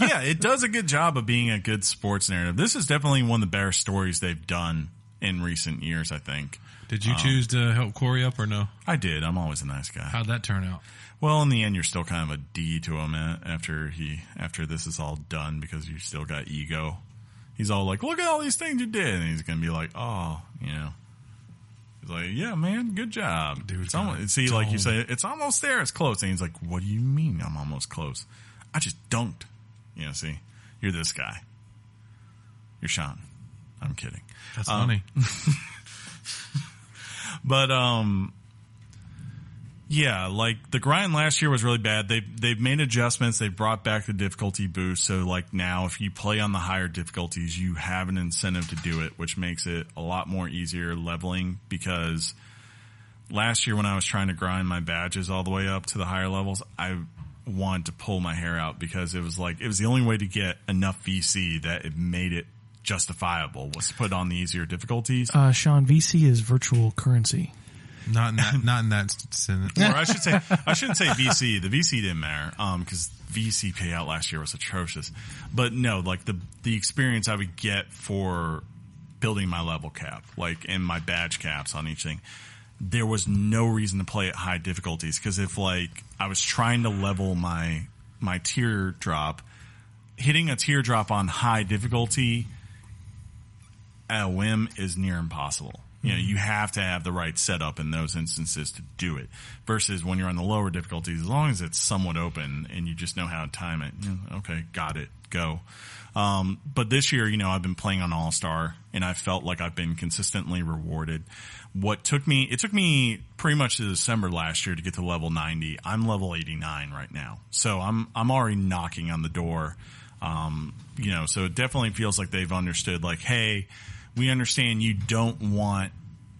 Yeah, it does a good job of being a good sports narrative. This is definitely one of the better stories they've done in recent years, I think. Did you choose to help Corey up or no? I did. I'm always a nice guy. How'd that turn out? Well, in the end, you're still kind of a D to him after this is all done because you still got ego. He's all like, look at all these things you did. And he's going to be like, oh, you know. He's like, yeah, man, good job. Dude, it's almost, see, like you say, it's almost there. It's close. And he's like, what do you mean I'm almost close? I just dunked. You know, see, you're this guy. You're Shaun. I'm kidding. That's funny. But, yeah, like the grind last year was really bad. They've made adjustments. They've brought back the difficulty boost. So like now if you play on the higher difficulties, you have an incentive to do it, which makes it a lot more easier leveling, because last year when I was trying to grind my badges all the way up to the higher levels, I wanted to pull my hair out, because it was the only way to get enough VC that it made it justifiable was to put on the easier difficulties. Shaun, VC is virtual currency. Not in that sentence. Or I shouldn't say VC. The VC didn't matter, because VC payout last year was atrocious. But no, like the experience I would get for building my level cap, like, and my badge caps on each thing, there was no reason to play at high difficulties, because if like I was trying to level my tier drop, hitting a tier drop on high difficulty at a whim is near impossible. You know, you have to have the right setup in those instances to do it, versus when you're on the lower difficulties, as long as it's somewhat open and you just know how to time it. You know, okay, got it, go. But this year, you know, I've been playing on All-Star, and I felt like I've been consistently rewarded. It took me pretty much to December last year to get to level 90. I'm level 89 right now. So I'm already knocking on the door. You know, so it definitely feels like they've understood, like, hey, we understand you don't want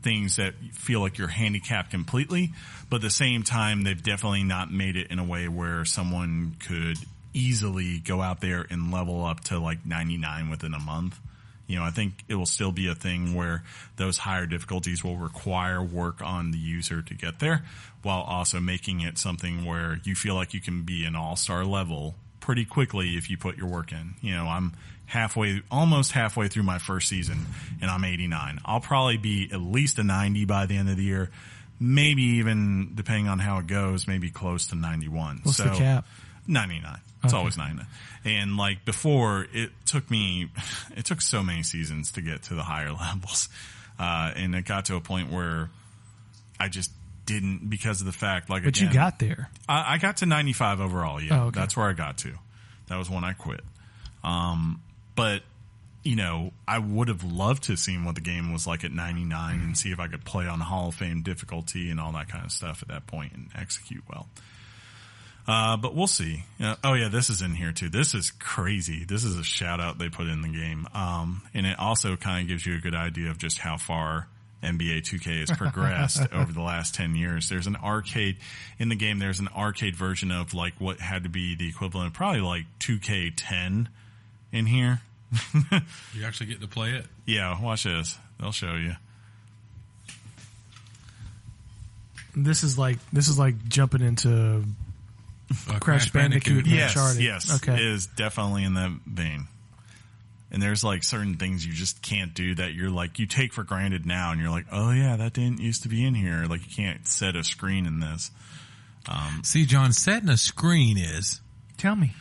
things that feel like you're handicapped completely, but at the same time, they've definitely not made it in a way where someone could easily go out there and level up to like 99 within a month. You know, I think it will still be a thing where those higher difficulties will require work on the user to get there, while also making it something where you feel like you can be an all-star level pretty quickly if you put your work in. You know, I'm almost halfway through my first season, and I'm 89. I'll probably be at least a 90 by the end of the year, maybe even, depending on how it goes, maybe close to 91. What's the cap? 99. It's always 99. And like before, it took so many seasons to get to the higher levels. And it got to a point where I just didn't, because of the fact, like, but again, you got there. I got to 95 overall. Yeah. Oh, okay. That's where I got to. That was when I quit. But, you know, I would have loved to have seen what the game was like at 99 and see if I could play on Hall of Fame difficulty and all that kind of stuff at that point and execute well. But we'll see. Oh yeah, this is in here too. This is crazy. This is a shout out they put in the game. And it also kind of gives you a good idea of just how far NBA 2K has progressed over the last 10 years. There's an arcade in the game. There's an arcade version of like what had to be the equivalent of probably like 2K10 in here. You actually get to play it? Yeah, watch this. They'll show you. This is like jumping into Crash Bandicoot and Uncharted. Yes, okay. It is definitely in that vein. And there's like certain things you just can't do that you're like, you take for granted now, and you're like, oh yeah, that didn't used to be in here. Like, you can't set a screen in this. See, John, setting a screen is... Tell me.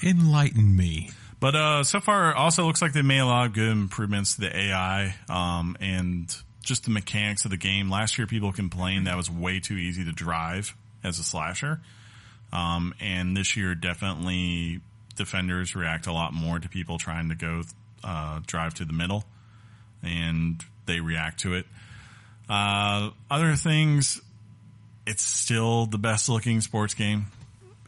Enlighten me. But so far, also looks like they made a lot of good improvements to the AI and just the mechanics of the game. Last year, people complained that was way too easy to drive as a slasher. And this year, definitely defenders react a lot more to people trying to go drive to the middle, and they react to it. Other things, it's still the best looking sports game.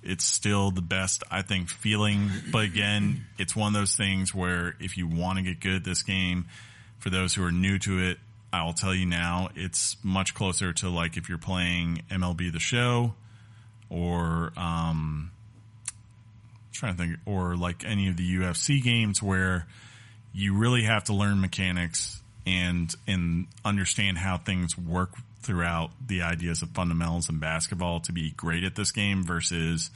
It's still the best, I think, feeling. But again, it's one of those things where if you want to get good at this game, for those who are new to it, I will tell you now, it's much closer to like if you're playing MLB The Show or trying to think, or like any of the UFC games where you really have to learn mechanics and understand how things work throughout the ideas of fundamentals in basketball to be great at this game, versus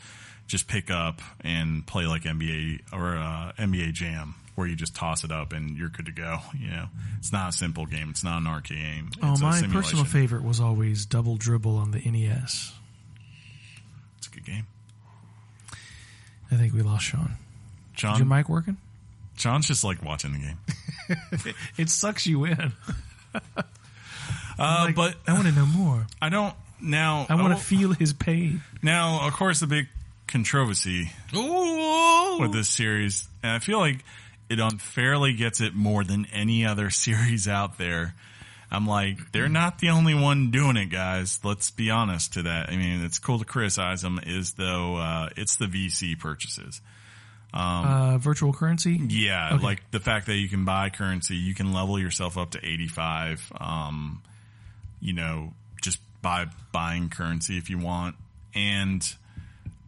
just pick up and play like NBA or NBA Jam, where you just toss it up and you're good to go. You know, it's not a simple game. It's not an arcade game. It's my a simulation. personal favorite was always Double Dribble on the NES. It's a good game. I think we lost Shaun. Is your mic working? John's just like watching the game. It sucks you in. But I want to know more. I don't now. I want to feel his pain. Now, of course, the big controversy with this series, and I feel like it unfairly gets it more than any other series out there. I'm like, they're not the only one doing it, guys. Let's be honest to that. I mean, it's cool to criticize them, is though it's the VC purchases. Virtual currency? Yeah, Okay. like the fact that you can buy currency, you can level yourself up to 85, just by buying currency if you want. And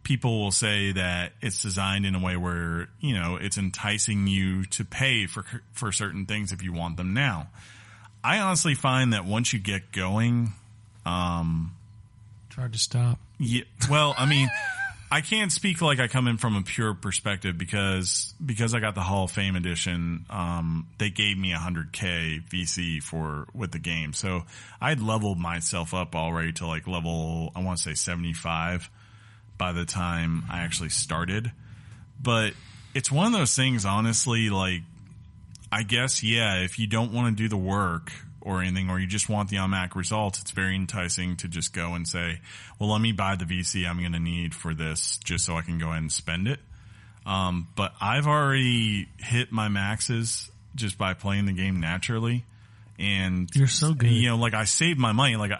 people will say that it's designed in a way where, it's enticing you to pay for certain things if you want them now. I honestly find that once you get going, It's hard to stop. yeah, well, I mean, I can't speak like I come in from a pure perspective because I got the Hall of Fame edition. They gave me $100K VC with the game. So I'd leveled myself up already to like level, I want to say 75 by the time I actually started. But it's one of those things, honestly, like, I guess, yeah, if you don't want to do the work or anything, or you just want the automatic results, it's very enticing to just go and say, well, let me buy the VC I'm going to need for this just so I can go ahead and spend it. But I've already hit my maxes just by playing the game naturally. And you're so good. Like I saved my money. Like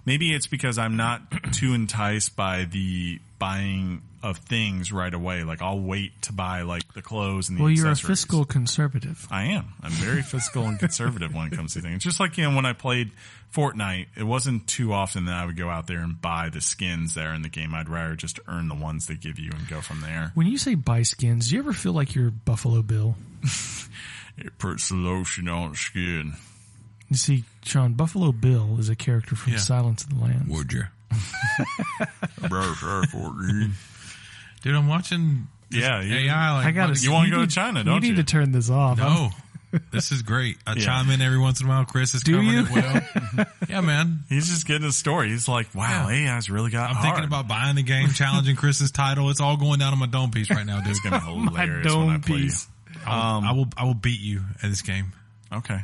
maybe it's because I'm not too enticed by the buying of things right away. Like I'll wait to buy like the clothes and the accessories. You're a fiscal conservative. I am. I'm very fiscal and conservative when it comes to things. Just like, when I played Fortnite, it wasn't too often that I would go out there and buy the skins there in the game. I'd rather just earn the ones they give you and go from there. When you say buy skins, do you ever feel like you're Buffalo Bill? It puts the lotion on skin. You see, Sean, Buffalo Bill is a character from Silence of the Lambs. Would you? Dude, I'm watching AI. Like, I gotta. You want to go to China, don't you? You need to turn this off. No. This is great. I chime in every once in a while. Chris is covering it well. Yeah, man. He's just getting a story. He's like, wow, AI's really got I'm hard. thinking about buying the game, challenging Chris's title. It's all going down on my dome piece right now, dude. It's going to be hilarious when I play you. I will beat you at this game. Okay.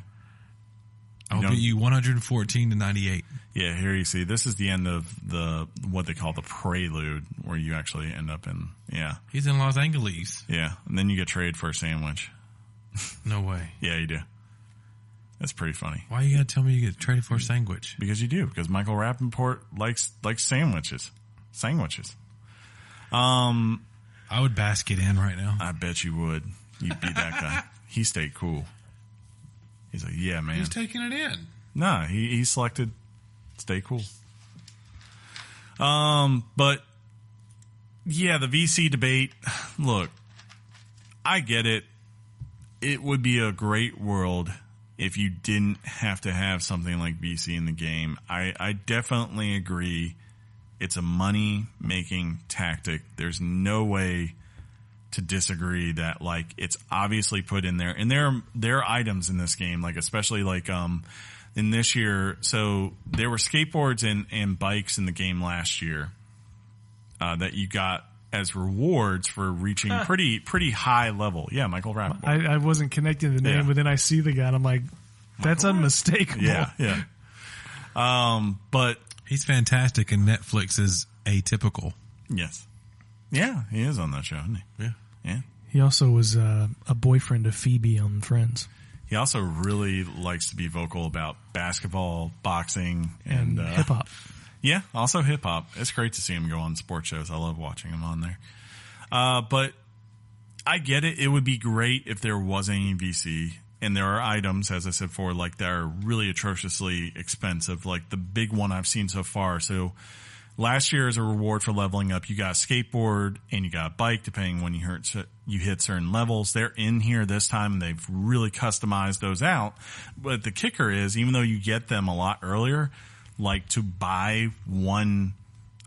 I will beat you 114-98. Yeah, here you see. This is the end of what they call the prelude, where you actually end up in. Yeah. He's in Los Angeles. Yeah, and then you get traded for a sandwich. No way. Yeah, you do. That's pretty funny. Why you gotta tell me you get traded for a sandwich? Because you do. Because Michael Rappaport likes sandwiches. Sandwiches. I would bask it in right now. I bet you would. You'd be that guy. He stayed cool. He's like, yeah, man. He's taking it in. Nah, he selected stay cool. But yeah, the VC debate. Look, I get it. It would be a great world if you didn't have to have something like VC in the game. I definitely agree. It's a money-making tactic. There's no way to disagree that, like, it's obviously put in there. And there are items in this game, like, especially, like, in this year. So there were skateboards and bikes in the game last year that you got as rewards for reaching pretty high level. Yeah, Michael Rappaport. I wasn't connecting the name, but then I see the guy and I'm like, that's unmistakable. Yeah. But he's fantastic, and Netflix is atypical. yes. Yeah, he is on that show, isn't he? Yeah. He also was a boyfriend of Phoebe on Friends. He also really likes to be vocal about basketball, boxing, and hip hop. Yeah, also hip hop. It's great to see him go on sports shows. I love watching him on there. But I get it. It would be great if there was any VC. And there are items, as I said before, like that are really atrociously expensive. Like the big one I've seen so far. So last year, as a reward for leveling up, you got a skateboard and you got a bike, depending when you hit certain levels. They're in here this time, and they've really customized those out. But the kicker is, even though you get them a lot earlier, like to buy one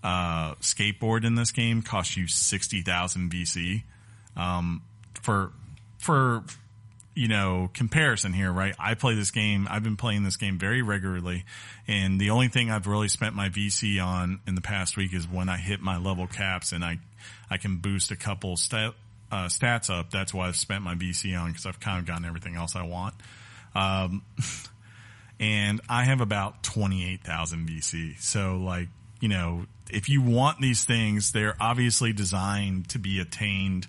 skateboard in this game costs you 60,000 VC. For comparison here, right? I play this game. I've been playing this game very regularly, and the only thing I've really spent my VC on in the past week is when I hit my level caps, and I can boost a couple stats up. That's what I've spent my VC on because I've kind of gotten everything else I want. And I have about 28,000 VC. So like, you know, if you want these things, they're obviously designed to be attained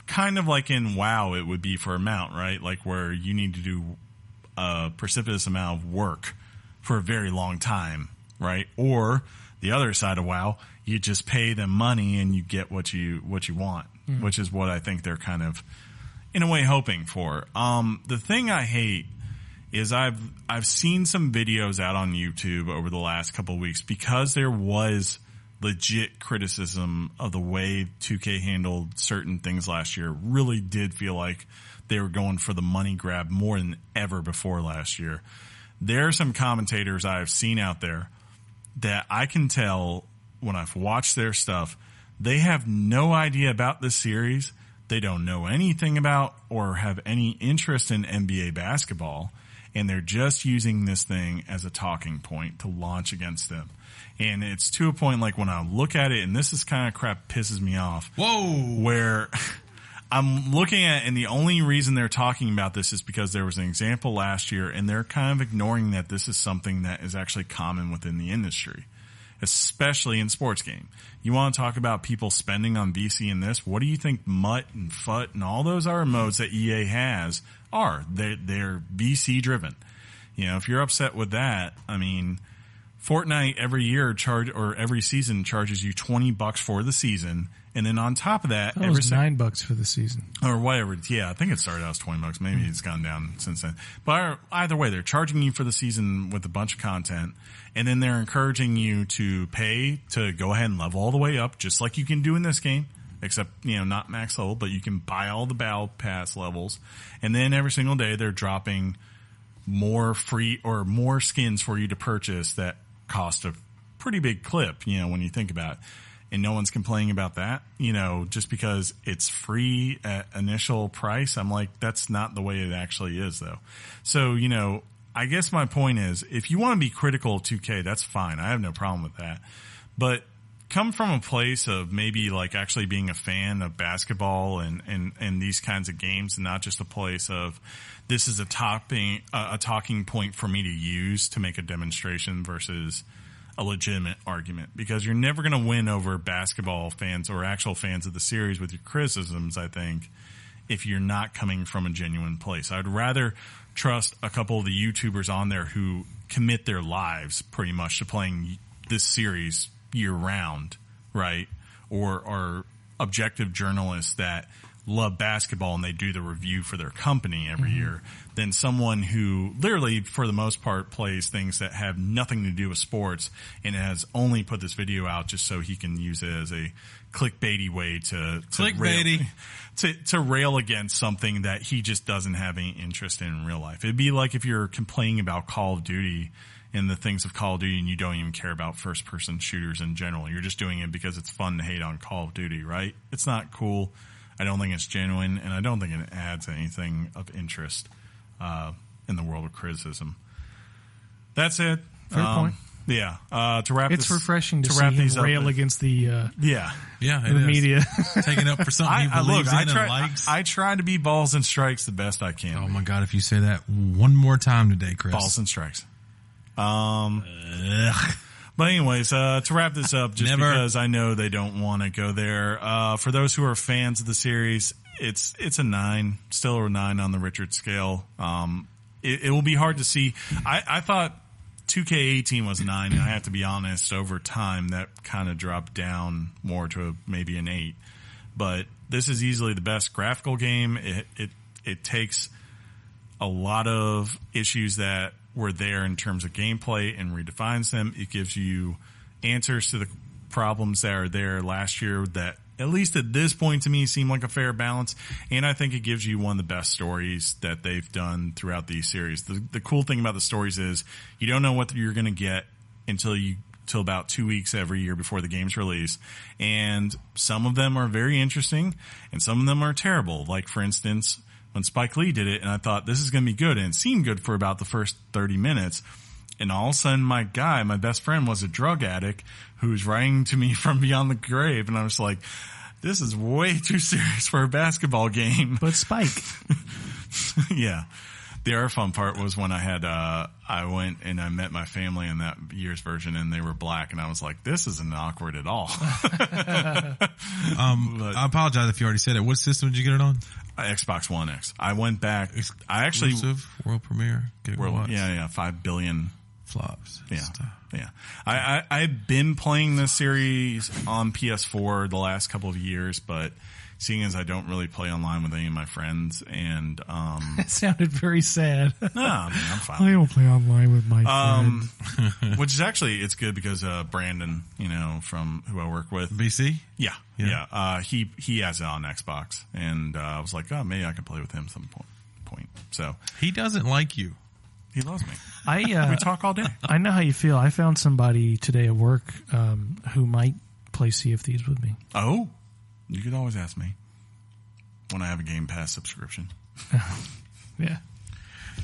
kind of like in WoW it would be for a mount, right? Like where you need to do a precipitous amount of work for a very long time, right? Or the other side of WoW, you just pay them money and you get what you want, which is what I think they're kind of in a way hoping for. The thing I hate is I've seen some videos out on YouTube over the last couple of weeks because there was legit criticism of the way 2K handled certain things last year. Really did feel like they were going for the money grab more than ever before last year. There are some commentators I've seen out there that I can tell when I've watched their stuff, they have no idea about this series. They don't know anything about or have any interest in NBA basketball, and they're just using this thing as a talking point to launch against them. And it's to a point like when I look at it, and this is kind of crap pisses me off. Whoa! Where I'm looking at, and the only reason they're talking about this is because there was an example last year, and they're kind of ignoring that this is something that is actually common within the industry, especially in sports game. You want to talk about people spending on VC in this? What do you think MUT and FUT and all those other modes that EA has are? They're VC driven. You know, if you're upset with that, I mean, Fortnite every season charges you $20 for the season, and then on top of that, it was $9 for the season or whatever. Yeah, I think it started out as $20. Maybe it's gone down since then. But either way, they're charging you for the season with a bunch of content, and then they're encouraging you to pay to go ahead and level all the way up, just like you can do in this game. Except, you know, not max level, but you can buy all the battle pass levels, and then every single day they're dropping more free or more skins for you to purchase that cost a pretty big clip, you know, when you think about it. And no one's complaining about that, you know, just because it's free at initial price. I'm like, that's not the way it actually is, though. So, you know, I guess my point is, if you want to be critical of 2K, that's fine. I have no problem with that. But come from a place of maybe like actually being a fan of basketball and these kinds of games, and not just a place of this is a talking point for me to use to make a demonstration versus a legitimate argument, because you're never going to win over basketball fans or actual fans of the series with your criticisms, I think, if you're not coming from a genuine place. I'd rather trust a couple of the YouTubers on there who commit their lives pretty much to playing this series year round, right? Or objective journalists that love basketball and they do the review for their company every year, than someone who literally, for the most part, plays things that have nothing to do with sports and has only put this video out just so he can use it as a clickbaity way to rail against something that he just doesn't have any interest in real life. It'd be like if you're complaining about Call of Duty and the things of Call of Duty and you don't even care about first-person shooters in general. You're just doing it because it's fun to hate on Call of Duty, right? It's not cool. I don't think it's genuine, and I don't think it adds anything of interest in the world of criticism. That's it. Fair point. Yeah. To wrap it's this, refreshing to see him rail against the media. Taking up for something he believes in and likes. I try to be balls and strikes the best I can. Oh my God! If you say that one more time today, Chris. Balls and strikes. But anyways, to wrap this up, just because I know they don't want to go there, for those who are fans of the series, it's a 9, still a 9 on the Richard scale. It will be hard to see. I thought 2K18 was 9, and I have to be honest, over time that kind of dropped down more to maybe an 8. But this is easily the best graphical game. It takes a lot of issues that were there in terms of gameplay and redefines them. It gives you answers to the problems that are there last year that, at least at this point to me, seem like a fair balance. And I think it gives you one of the best stories that they've done throughout these series. The cool thing about the stories is you don't know what you're going to get until about 2 weeks every year before the game's release. And some of them are very interesting and some of them are terrible. Like, for instance, when Spike Lee did it, and I thought this is going to be good, and it seemed good for about the first 30 minutes. And all of a sudden, my best friend was a drug addict who was writing to me from beyond the grave. And I was like, this is way too serious for a basketball game. But Spike. Yeah. The other fun part was when I went and I met my family in that year's version, and they were black, and I was like, this isn't awkward at all. I apologize if you already said it. What system did you get it on? Xbox One X. I went back. I actually world premiere. Yeah, 5 billion flops. Yeah, yeah. I've been playing this series on PS4 the last couple of years, but seeing as I don't really play online with any of my friends, and it sounded very sad. No, I mean, I'm fine. I don't play online with my friends. Which is actually, it's good because Brandon, from who I work with, BC, yeah. He has it on Xbox, and I was like, oh, maybe I can play with him some point. So he doesn't like you. He loves me. We talk all day. I know how you feel. I found somebody today at work who might play Sea of Thieves with me. Oh. You could always ask me when I have a Game Pass subscription. Yeah.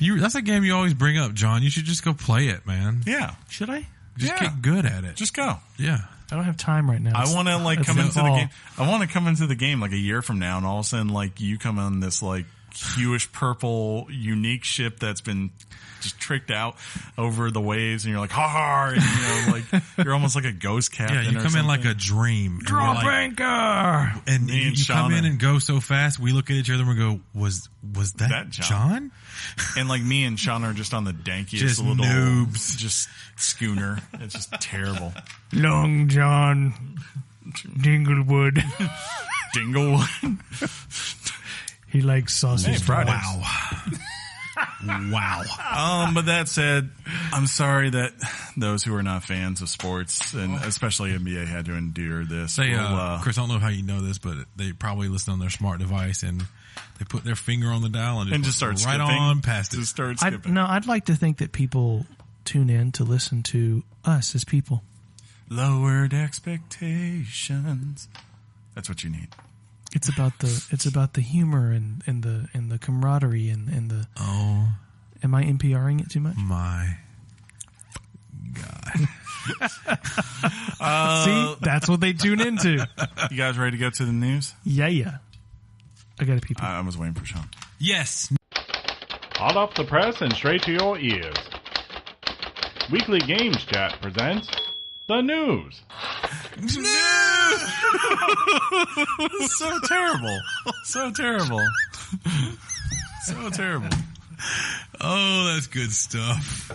That's a game you always bring up, John. You should just go play it, man. Yeah. Should I? Just get good at it. Just go. Yeah. I don't have time right now. I want to come into the game. I want to come into the game like a year from now, and all of a sudden, you come on this hueish purple unique ship that's been just tricked out over the waves, and you're like, ha, and you're almost like a ghost captain. Yeah, you come in like a dream. Drop anchor! And you come in and go so fast, we look at each other and we go, was that John? And me and Shaun are just on the dankiest just little noobs. Just schooner. It's just terrible. Long John Dinglewood. Dinglewood. He likes sausage. Hey, Fridays. Wow. But that said, I'm sorry that those who are not fans of sports, and especially NBA, had to endure this. Chris, I don't know how you know this, but they probably listen on their smart device and they put their finger on the dial and just start right skipping. on past it. Just start skipping. I'd like to think that people tune in to listen to us as people. Lowered expectations. That's what you need. It's about the humor and the camaraderie and the. Oh, am I NPRing it too much? My God! See, that's what they tune into. You guys ready to go to the news? Yeah. I got to pee. I was waiting for Shaun. Yes. Hot off the press and straight to your ears. Weekly Games Chat presents the news. So terrible. So terrible. So terrible. Oh, that's good stuff.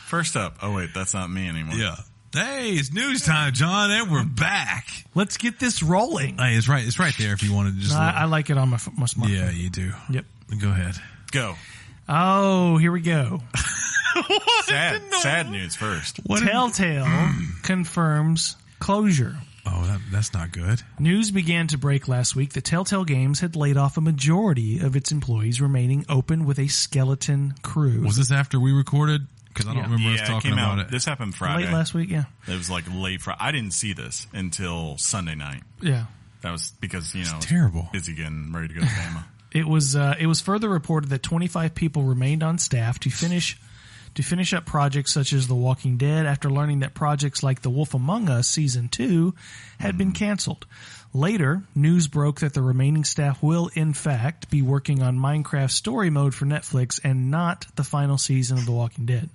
First up. Oh, wait, that's not me anymore. Yeah. Hey, it's news time, John, and we're back. Let's get this rolling. Hey, it's right there if you wanted to just. I like it on my smartphone. Yeah, you do. Yep. Go ahead. Go. Oh, here we go. Sad news first. Telltale confirms closure. Oh, that's not good. News began to break last week that Telltale Games had laid off a majority of its employees, remaining open with a skeleton crew. Was this after we recorded? Because I don't remember us talking about it. This happened Friday. Late last week, yeah. It was late Friday. I didn't see this until Sunday night. Yeah. That was because, it's terrible. Busy getting ready to go to Bama. It was further reported that 25 people remained on staff to finish up projects such as The Walking Dead after learning that projects like The Wolf Among Us Season 2 had been canceled. Later, news broke that the remaining staff will, in fact, be working on Minecraft Story Mode for Netflix and not the final season of The Walking Dead.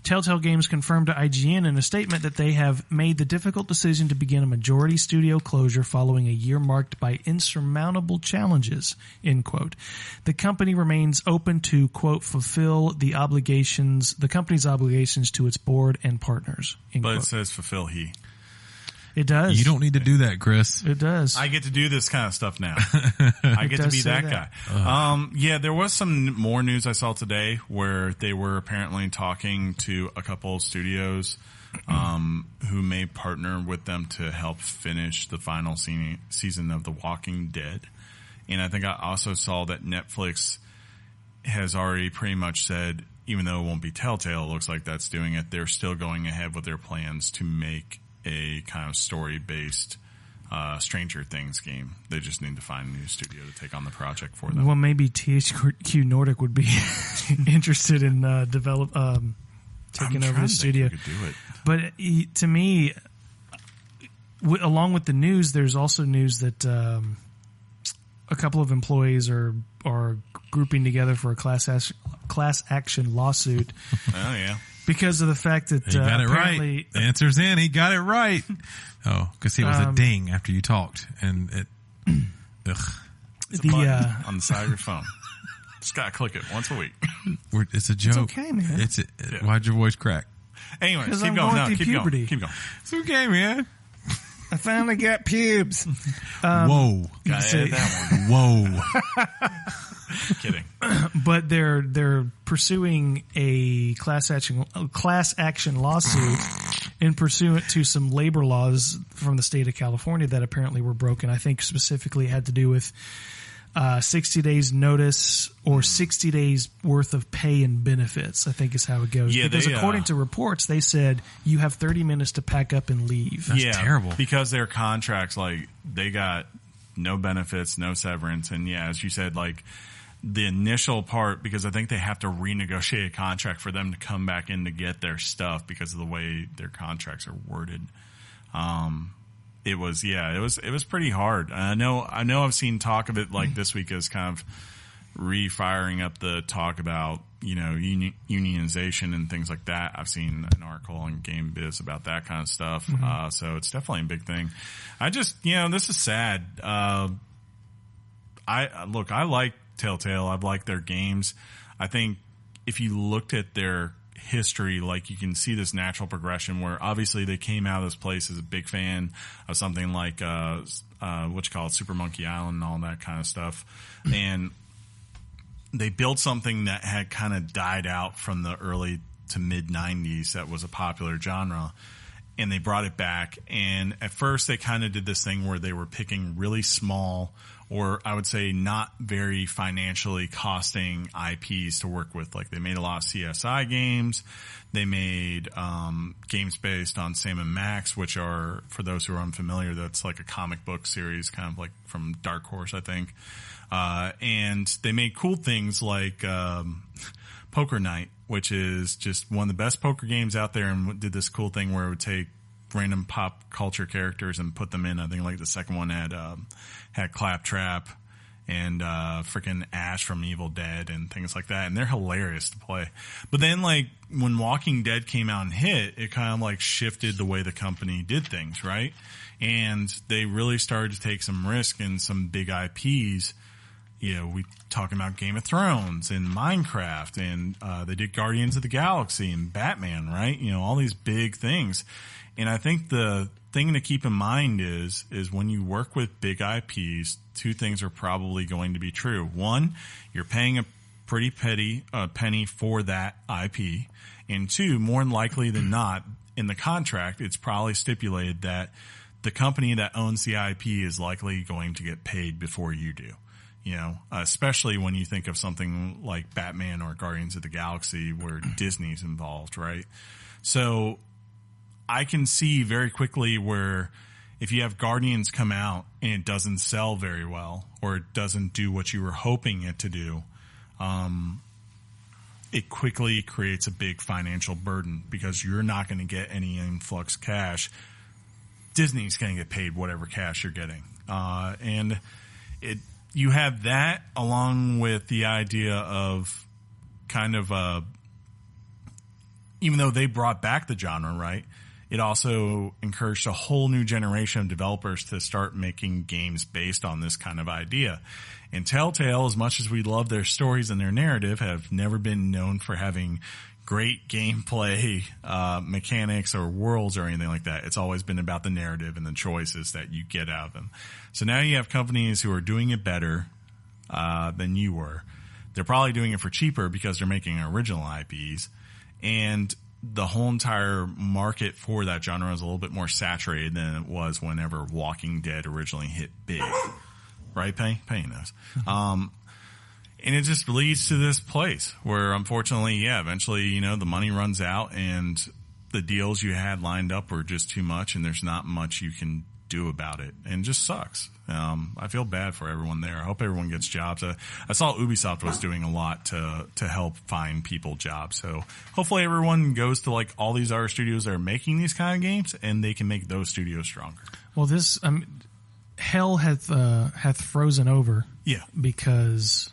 Telltale Games confirmed to IGN in a statement that they have made the difficult decision to begin a majority studio closure following a year marked by insurmountable challenges, end quote. The company remains open to, quote, fulfill the company's obligations to its board and partners, end quote. But it says fulfill he. It does. You don't need to do that, Chris. It does. I get to do this kind of stuff now. I get to be that guy. Yeah, there was some more news I saw today where they were apparently talking to a couple of studios who may partner with them to help finish the final season of The Walking Dead. And I think I also saw that Netflix has already pretty much said, even though it won't be Telltale, it looks like that's doing it, they're still going ahead with their plans to make a kind of story-based Stranger Things game. They just need to find a new studio to take on the project for them. Well, maybe THQ Nordic would be interested in taking over the studio. Could do it. But to me, along with the news, there's also news that a couple of employees are grouping together for a class action lawsuit. Oh yeah, because of the fact that he got it right. The answer's in. He got it right. Oh, because it was a ding after you talked, and it. Ugh. It's a button on the side of your phone. Just gotta click it once a week. It's a joke. It's okay, man. Why'd your voice crack? Anyways, keep going. No, keep puberty. going. Keep going. It's okay, man. I finally got pubes. Whoa. Gotta edit that one. Whoa. Kidding. But they're pursuing a class action lawsuit in pursuant to some labor laws from the state of California that apparently were broken. I think specifically had to do with 60 days notice or 60 days worth of pay and benefits, I think is how it goes. Yeah, because according to reports, they said you have 30 minutes to pack up and leave. That's terrible. Because their contracts, like, they got no benefits, no severance. And yeah, as you said, like, the initial part, because I think they have to renegotiate a contract for them to come back in to get their stuff because of the way their contracts are worded. It was pretty hard. I know I've seen talk of it like this week as kind of refiring up the talk about, unionization and things like that. I've seen an article on Game Biz about that kind of stuff. Mm-hmm. So it's definitely a big thing. I just, this is sad. I like Telltale. I've liked their games. I think if you looked at their history, like, you can see this natural progression where obviously they came out of this place as a big fan of something like Super Monkey Island and all that kind of stuff, and they built something that had kind of died out from the early to mid 90s that was a popular genre, and they brought it back. And at first they kind of did this thing where they were picking really small, or I would say not very financially costing IPs to work with. Like, they made a lot of CSI games. They made games based on Sam & Max, which are, for those who are unfamiliar, that's like a comic book series, kind of like from Dark Horse, I think. And they made cool things like Poker Night, which is just one of the best poker games out there, and did this cool thing where it would take random pop culture characters and put them in. I think like the second one had Claptrap and freaking Ash from Evil Dead and things like that, and they're hilarious to play. But then, like, when Walking Dead came out and hit, it kind of like shifted the way the company did things, right? And they really started to take some risk in some big IPs. We talking about Game of Thrones and Minecraft, and they did Guardians of the Galaxy and Batman, right? All these big things. And I think the thing to keep in mind is when you work with big IPs, two things are probably going to be true. One, you're paying a pretty penny for that IP. And two, more likely than not, in the contract, it's probably stipulated that the company that owns the IP is likely going to get paid before you do. Especially when you think of something like Batman or Guardians of the Galaxy where Disney's involved, right? So I can see very quickly where if you have Guardians come out and it doesn't sell very well, or it doesn't do what you were hoping it to do, it quickly creates a big financial burden because you're not going to get any influx cash. Disney's going to get paid whatever cash you're getting. And you have that along with the idea of kind of, even though they brought back the genre, right? It also encouraged a whole new generation of developers to start making games based on this kind of idea. And Telltale, as much as we love their stories and their narrative, have never been known for having great gameplay mechanics or worlds or anything like that. It's always been about the narrative and the choices that you get out of them. So now you have companies who are doing it better than you were. They're probably doing it for cheaper because they're making original IPs. And the whole entire market for that genre is a little bit more saturated than it was whenever Walking Dead originally hit big. Right, Penny knows. And it just leads to this place where, unfortunately, eventually, the money runs out and the deals you had lined up were just too much and there's not much you can do about it. And it just sucks. I feel bad for everyone there. I hope everyone gets jobs. I saw Ubisoft was doing a lot to help find people jobs. So hopefully everyone goes to like all these other studios that are making these kind of games and they can make those studios stronger. Well, this hell hath frozen over. Yeah. Because,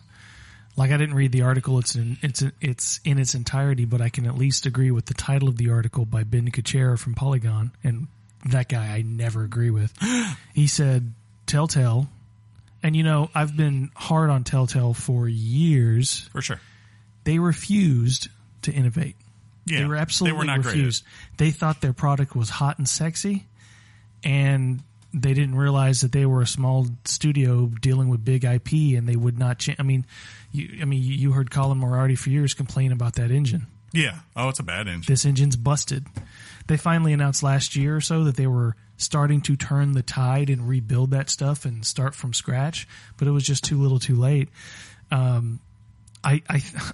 like, I didn't read the article. It's in its entirety, but I can at least agree with the title of the article by Ben Kuchera from Polygon, and that guy I never agree with. He said, Telltale, and I've been hard on Telltale for years. For sure. They refused to innovate. Yeah, they were absolutely not refused. They thought their product was hot and sexy, and they didn't realize that they were a small studio dealing with big IP, and they would not change. You heard Colin Moriarty for years complain about that engine. Yeah. Oh, it's a bad engine. This engine's busted. They finally announced last year or so that they were starting to turn the tide and rebuild that stuff and start from scratch, but it was just too little too late. I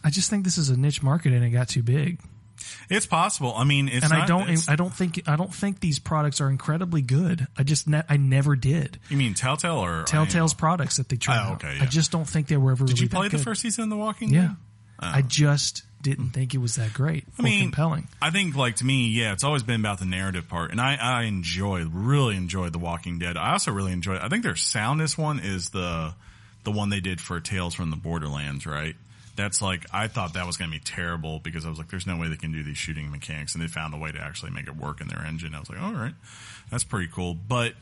just think this is a niche market and it got too big. It's possible. I mean, it's and not, I don't think these products are incredibly good. I never did. You mean Telltale or Telltale's products that they tried? Oh, okay. Yeah. I just don't think they were ever. Did really you play that the good. first season of The Walking Dead? Yeah. I just didn't think it was that great or compelling. I think, like, to me, yeah, it's always been about the narrative part, and I really enjoy The Walking Dead. I also really enjoy. I think their soundest one is the one they did for Tales from the Borderlands, right? That's like, I thought that was going to be terrible because I was like, there's no way they can do these shooting mechanics, and they found a way to actually make it work in their engine. I was like, all right, that's pretty cool. But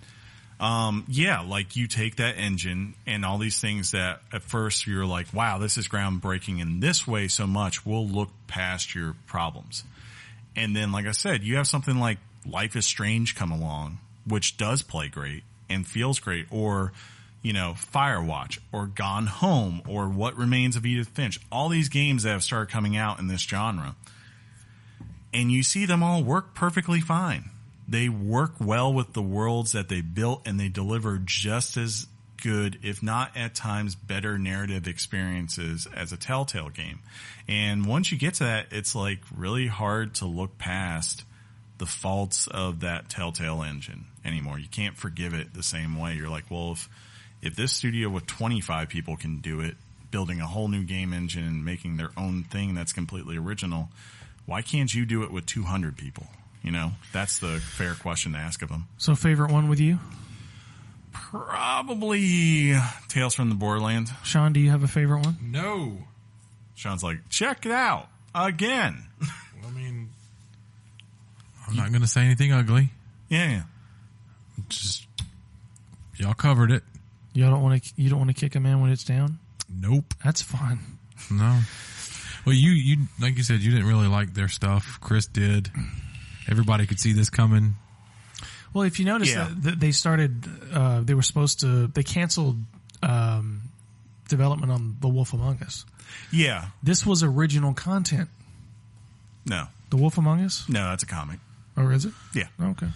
yeah, like, you take that engine and all these things that at first you're like, wow, this is groundbreaking in this way so much, we'll look past your problems. And then, like I said, you have something like Life is Strange come along, which does play great and feels great, or Firewatch, or Gone Home, or What Remains of Edith Finch. All these games that have started coming out in this genre. And you see them all work perfectly fine. They work well with the worlds that they built, and they deliver just as good, if not at times better, narrative experiences as a Telltale game. And once you get to that, it's like really hard to look past the faults of that Telltale engine anymore. You can't forgive it the same way. You're like, well, if this studio with 25 people can do it, building a whole new game engine and making their own thing that's completely original, why can't you do it with 200 people? That's the fair question to ask of them. So, favorite one with you? Probably Tales from the Borderlands. Shaun, do you have a favorite one? No. Sean's like, check it out again. I mean, I'm not going to say anything ugly. Yeah. Just, y'all covered it. You don't want to kick a man when it's down? Nope. That's fine. No. Well, you like you said, you didn't really like their stuff. Chris did. Everybody could see this coming. Well, if you notice that they started, they canceled development on The Wolf Among Us. Yeah. This was original content. No. The Wolf Among Us? No, that's a comic. Or is it? Yeah. Okay.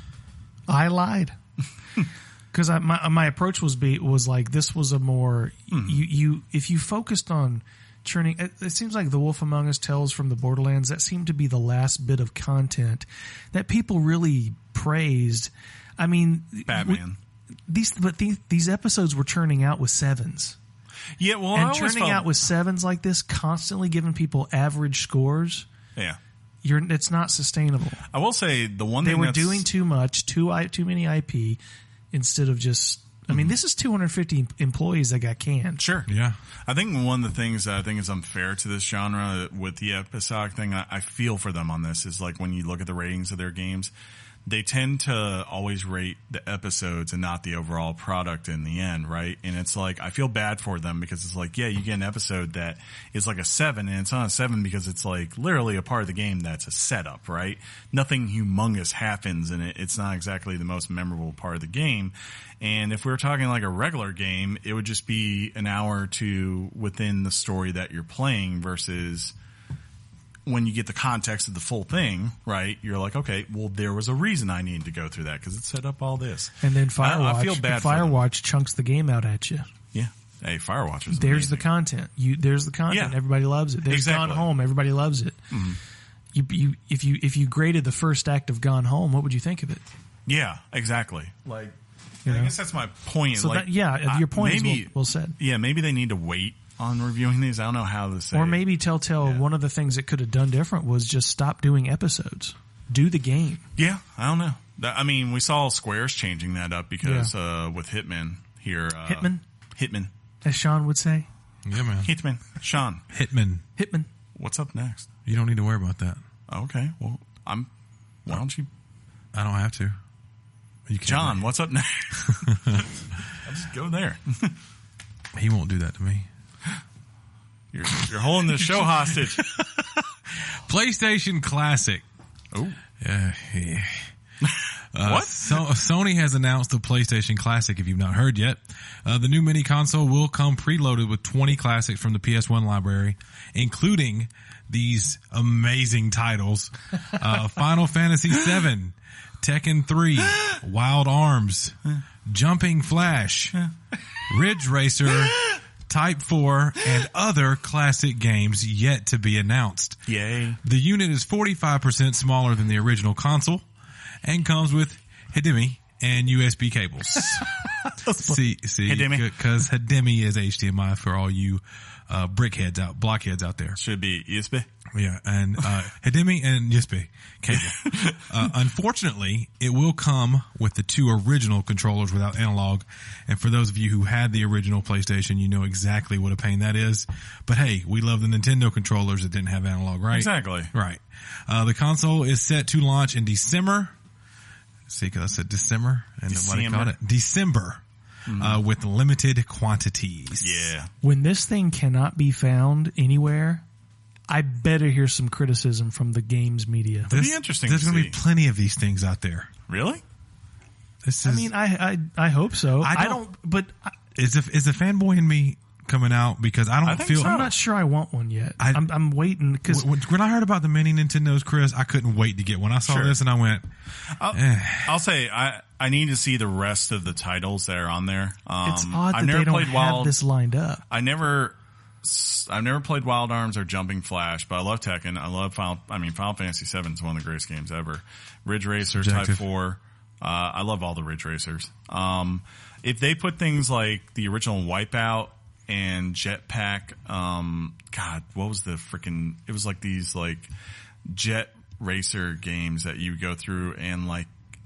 I lied. Because my approach was like, this was a more if you focused on churning. It seems like The Wolf Among Us, Tales from the Borderlands, that seemed to be the last bit of content that people really praised. I mean, Batman. These episodes were churning out with 7s. Yeah, well, and churning out with 7s like this, constantly giving people average scores. Yeah. It's not sustainable. I will say the one they thing were doing too much, too many IP. Instead of just, I mean, this is 250 employees that got canned. Sure. Yeah. I think one of the things that I think is unfair to this genre with the episodic thing, I feel for them on this, is like when you look at the ratings of their games, they tend to always rate the episodes and not the overall product in the end, right? And it's like, I feel bad for them because it's like, yeah, you get an episode that is like a 7, and it's not a 7 because it's like literally a part of the game that's a setup, right? Nothing humongous happens in it. It's not exactly the most memorable part of the game. And if we were talking like a regular game, it would just be an hour or two within the story that you're playing versus when you get the context of the full thing, right, you're like, okay, well, there was a reason I needed to go through that because it set up all this. And then Firewatch, I feel bad Firewatch chunks the game out at you. Yeah. Hey, Firewatch is There's amazing. the content. There's the content. Yeah. Everybody loves it. There's Exactly. Gone Home. Everybody loves it. Mm-hmm. If you graded the first act of Gone Home, what would you think of it? Yeah, exactly. Like, You I know? guess that's my point. So like, your point is well said. Yeah, maybe they need to wait on reviewing these. I don't know how to say. Or maybe Telltale, one of the things it could have done different was just stop doing episodes. Do the game. Yeah, I don't know. I mean, we saw Square's changing that up because with Hitman here. Hitman. As Sean would say. Yeah, man. Hitman. Sean. Hitman. What's up next? You don't need to worry about that. Okay. Well, why don't you? I don't have to. You can't. John, what's up next? I'll just go there. He won't do that to me. You're holding the show hostage. PlayStation Classic. Oh. Yeah. What? Sony has announced the PlayStation Classic, if you've not heard yet. The new mini console will come preloaded with 20 classics from the PS1 library, including these amazing titles. Final Fantasy VII, Tekken 3, Wild Arms, Jumping Flash, Ridge Racer, Type 4, and other classic games yet to be announced. Yay. The unit is 45% smaller than the original console and comes with HDMI and USB cables. see, because HDMI is HDMI for all you blockheads out there. Should be USB. Yeah, and HDMI and USB cable. Unfortunately, it will come with the 2 original controllers without analog. And for those of you who had the original PlayStation, you know exactly what a pain that is. But hey, we love the Nintendo controllers that didn't have analog, right? Exactly. Right. The console is set to launch in December. See, because I said December and nobody caught it. December. With limited quantities. Yeah. When this thing cannot be found anywhere, I better hear some criticism from the games media. It'll be interesting. There's going to see. be plenty of these things out there. Really? I hope so. I don't. But is the fanboy in me coming out because I don't feel. So. I'm not sure I want one yet. I'm waiting because when I heard about the mini Nintendos, Chris, I couldn't wait to get one. I saw this and I went. I'll say I need to see the rest of the titles that are on there. It's odd that they don't have this lined up. I've never played Wild Arms or Jumping Flash, but I love Tekken. I love Final Fantasy VII is one of the greatest games ever. Ridge Racer, Type 4. I love all the Ridge Racers. If they put things like the original Wipeout and Jetpack, what was the freaking? It was like these jet racer games that you go through, and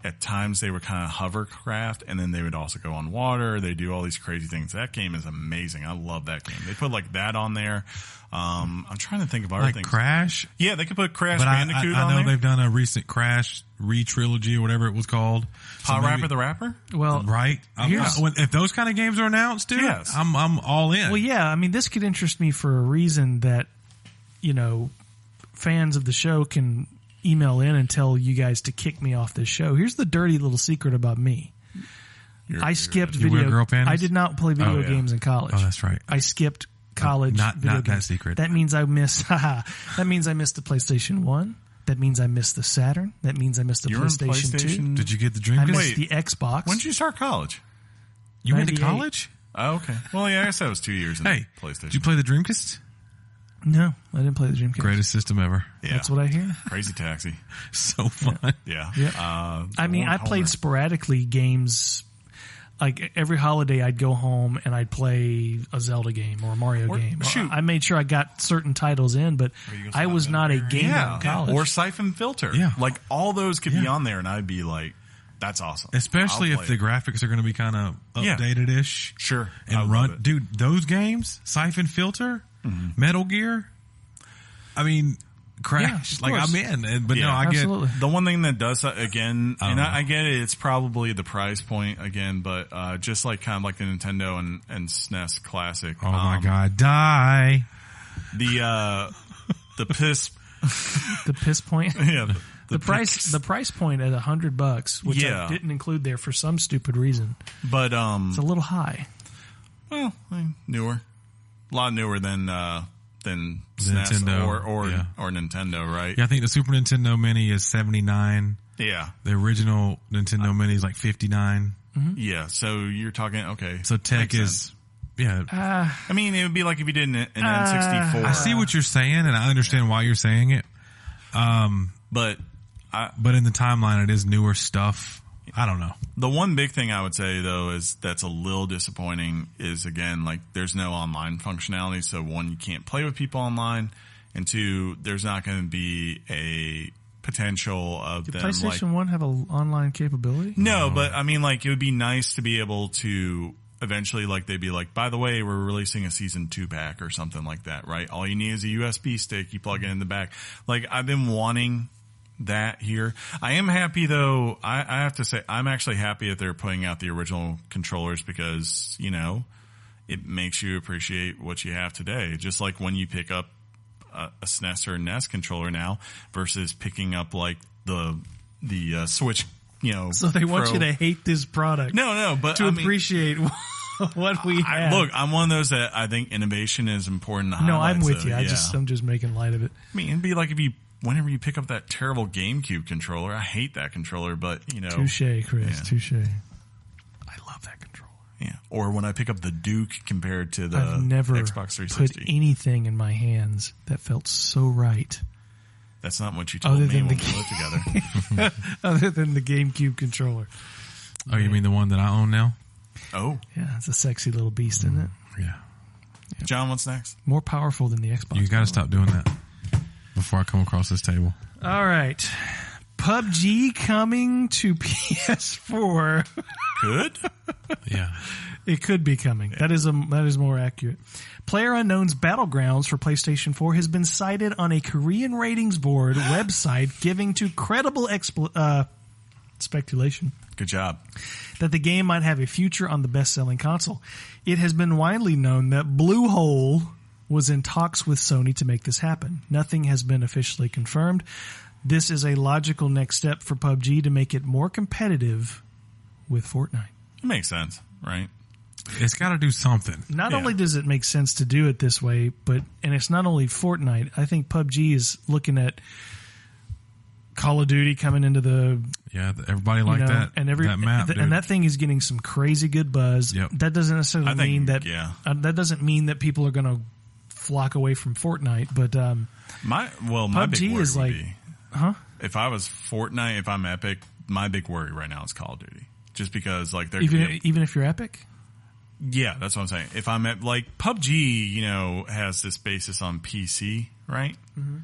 at times they were kind of hovercraft, and then they would also go on water. They do all these crazy things. That game is amazing. I love that game. They put that on there. I'm trying to think of other things. Crash? Yeah, they could put Crash Bandicoot on there. I know they've done a recent Crash re-trilogy or whatever it was called. Paw Rapper the Rapper? Well, right. If those kind of games are announced, dude, yes. I'm all in. Well, yeah. I mean, this could interest me for a reason that, fans of the show can email in and tell you guys to kick me off this show. Here's the dirty little secret about me. I skipped video. Wear girl panties? I did not play video games in college. Oh, that's right. I skipped college. Not games. that secret. That means I missed. That means I missed the PlayStation 1. That means I missed the Saturn. That means I missed the PlayStation 2. Did you get the I Dreamcast? missed the Xbox. When did you start college? You went to 98. college? Oh, okay. Well, yeah, I guess that was 2 years in PlayStation. Did you play the Dreamcast? No, I didn't play the Dreamcast. Greatest system ever. Yeah. That's what I hear. Crazy Taxi. So fun. Yeah. I played sporadically games. Like every holiday, I'd go home and I'd play a Zelda game or a Mario game. Shoot. I made sure I got certain titles in, but I was not a gamer in college. Or Siphon Filter. Yeah. All those could be on there, and I'd be like, that's awesome. Especially if the graphics are going to be kind of updated-ish. Sure. And run. Dude, those games, Siphon Filter, Metal Gear, I mean, Crash. I'm in. But no, I absolutely. get the one thing that does again, and I get it. It's probably the price point again, but just kind of like the Nintendo and SNES Classic. Oh my God, die! The piss, the piss point. Yeah. The price point at $100, which I didn't include there for some stupid reason. But it's a little high. Well, newer, a lot newer than SNES Nintendo, or Nintendo, right? Yeah, I think the Super Nintendo Mini is $79. Yeah, the original Nintendo Mini is like $59. Mm-hmm. Yeah, so you're talking so tech is. Yeah, I mean, it would be like if you did an N64. I see what you're saying, and I understand why you're saying it. But in the timeline, it is newer stuff. I don't know. The one big thing I would say though is that's a little disappointing is again there's no online functionality. So one, you can't play with people online, and two, there's not going to be a potential of Did them. PlayStation 1 have an online capability? No, but I mean, like, it would be nice to be able to eventually, like, they'd be like, by the way, we're releasing a season 2 pack or something like that, right? All you need is a USB stick. You plug it in the back. Like, I've been wanting that here. I am happy, though. I have to say, I'm actually happy that they're putting out the original controllers because, you know, it makes you appreciate what you have today. Just like when you pick up a SNES or a NES controller now versus picking up like the Switch, you know. So they want you to hate this product. No, but to appreciate what we have. Look, I'm one of those that I think innovation is important to No, highlight, I'm with so, you. yeah. I'm just making light of it. I mean, it'd be like whenever you pick up that terrible GameCube controller. I hate that controller, but you know. Touche, Chris. Yeah. Touche. I love that controller. Yeah. Or when I pick up the Duke compared to the I've never Xbox 360. put anything in my hands that felt so right. That's not what you told me when we lived together. Other than the GameCube controller. Oh, you mean the one that I own now? Oh. Yeah, it's a sexy little beast, isn't it? Yeah. John, what's next? More powerful than the Xbox. You got to stop doing that before I come across this table. All right. PUBG coming to PS4. Good? Yeah. It could be coming. That is more accurate. PlayerUnknown's Battlegrounds for PlayStation 4 has been cited on a Korean ratings board website, giving to credible speculation Good job. that the game might have a future on the best-selling console. It has been widely known that Bluehole was in talks with Sony to make this happen. Nothing has been officially confirmed. This is a logical next step for PUBG to make it more competitive with Fortnite. It makes sense, right? It's got to do something. Not only does it make sense to do it this way, and it's not only Fortnite. I think PUBG is looking at Call of Duty coming into the everybody like that and that map, and that thing is getting some crazy good buzz. Yep. That doesn't necessarily mean that that doesn't mean that people are going to flock away from Fortnite. But my PUBG big worry is would like, be, huh? if I was Fortnite, if I'm Epic, my big worry right now is Call of Duty, just because like they're Even if you're Epic. Yeah, that's what I'm saying. If I'm at like PUBG, you know, has this basis on PC, right? Mm-hmm.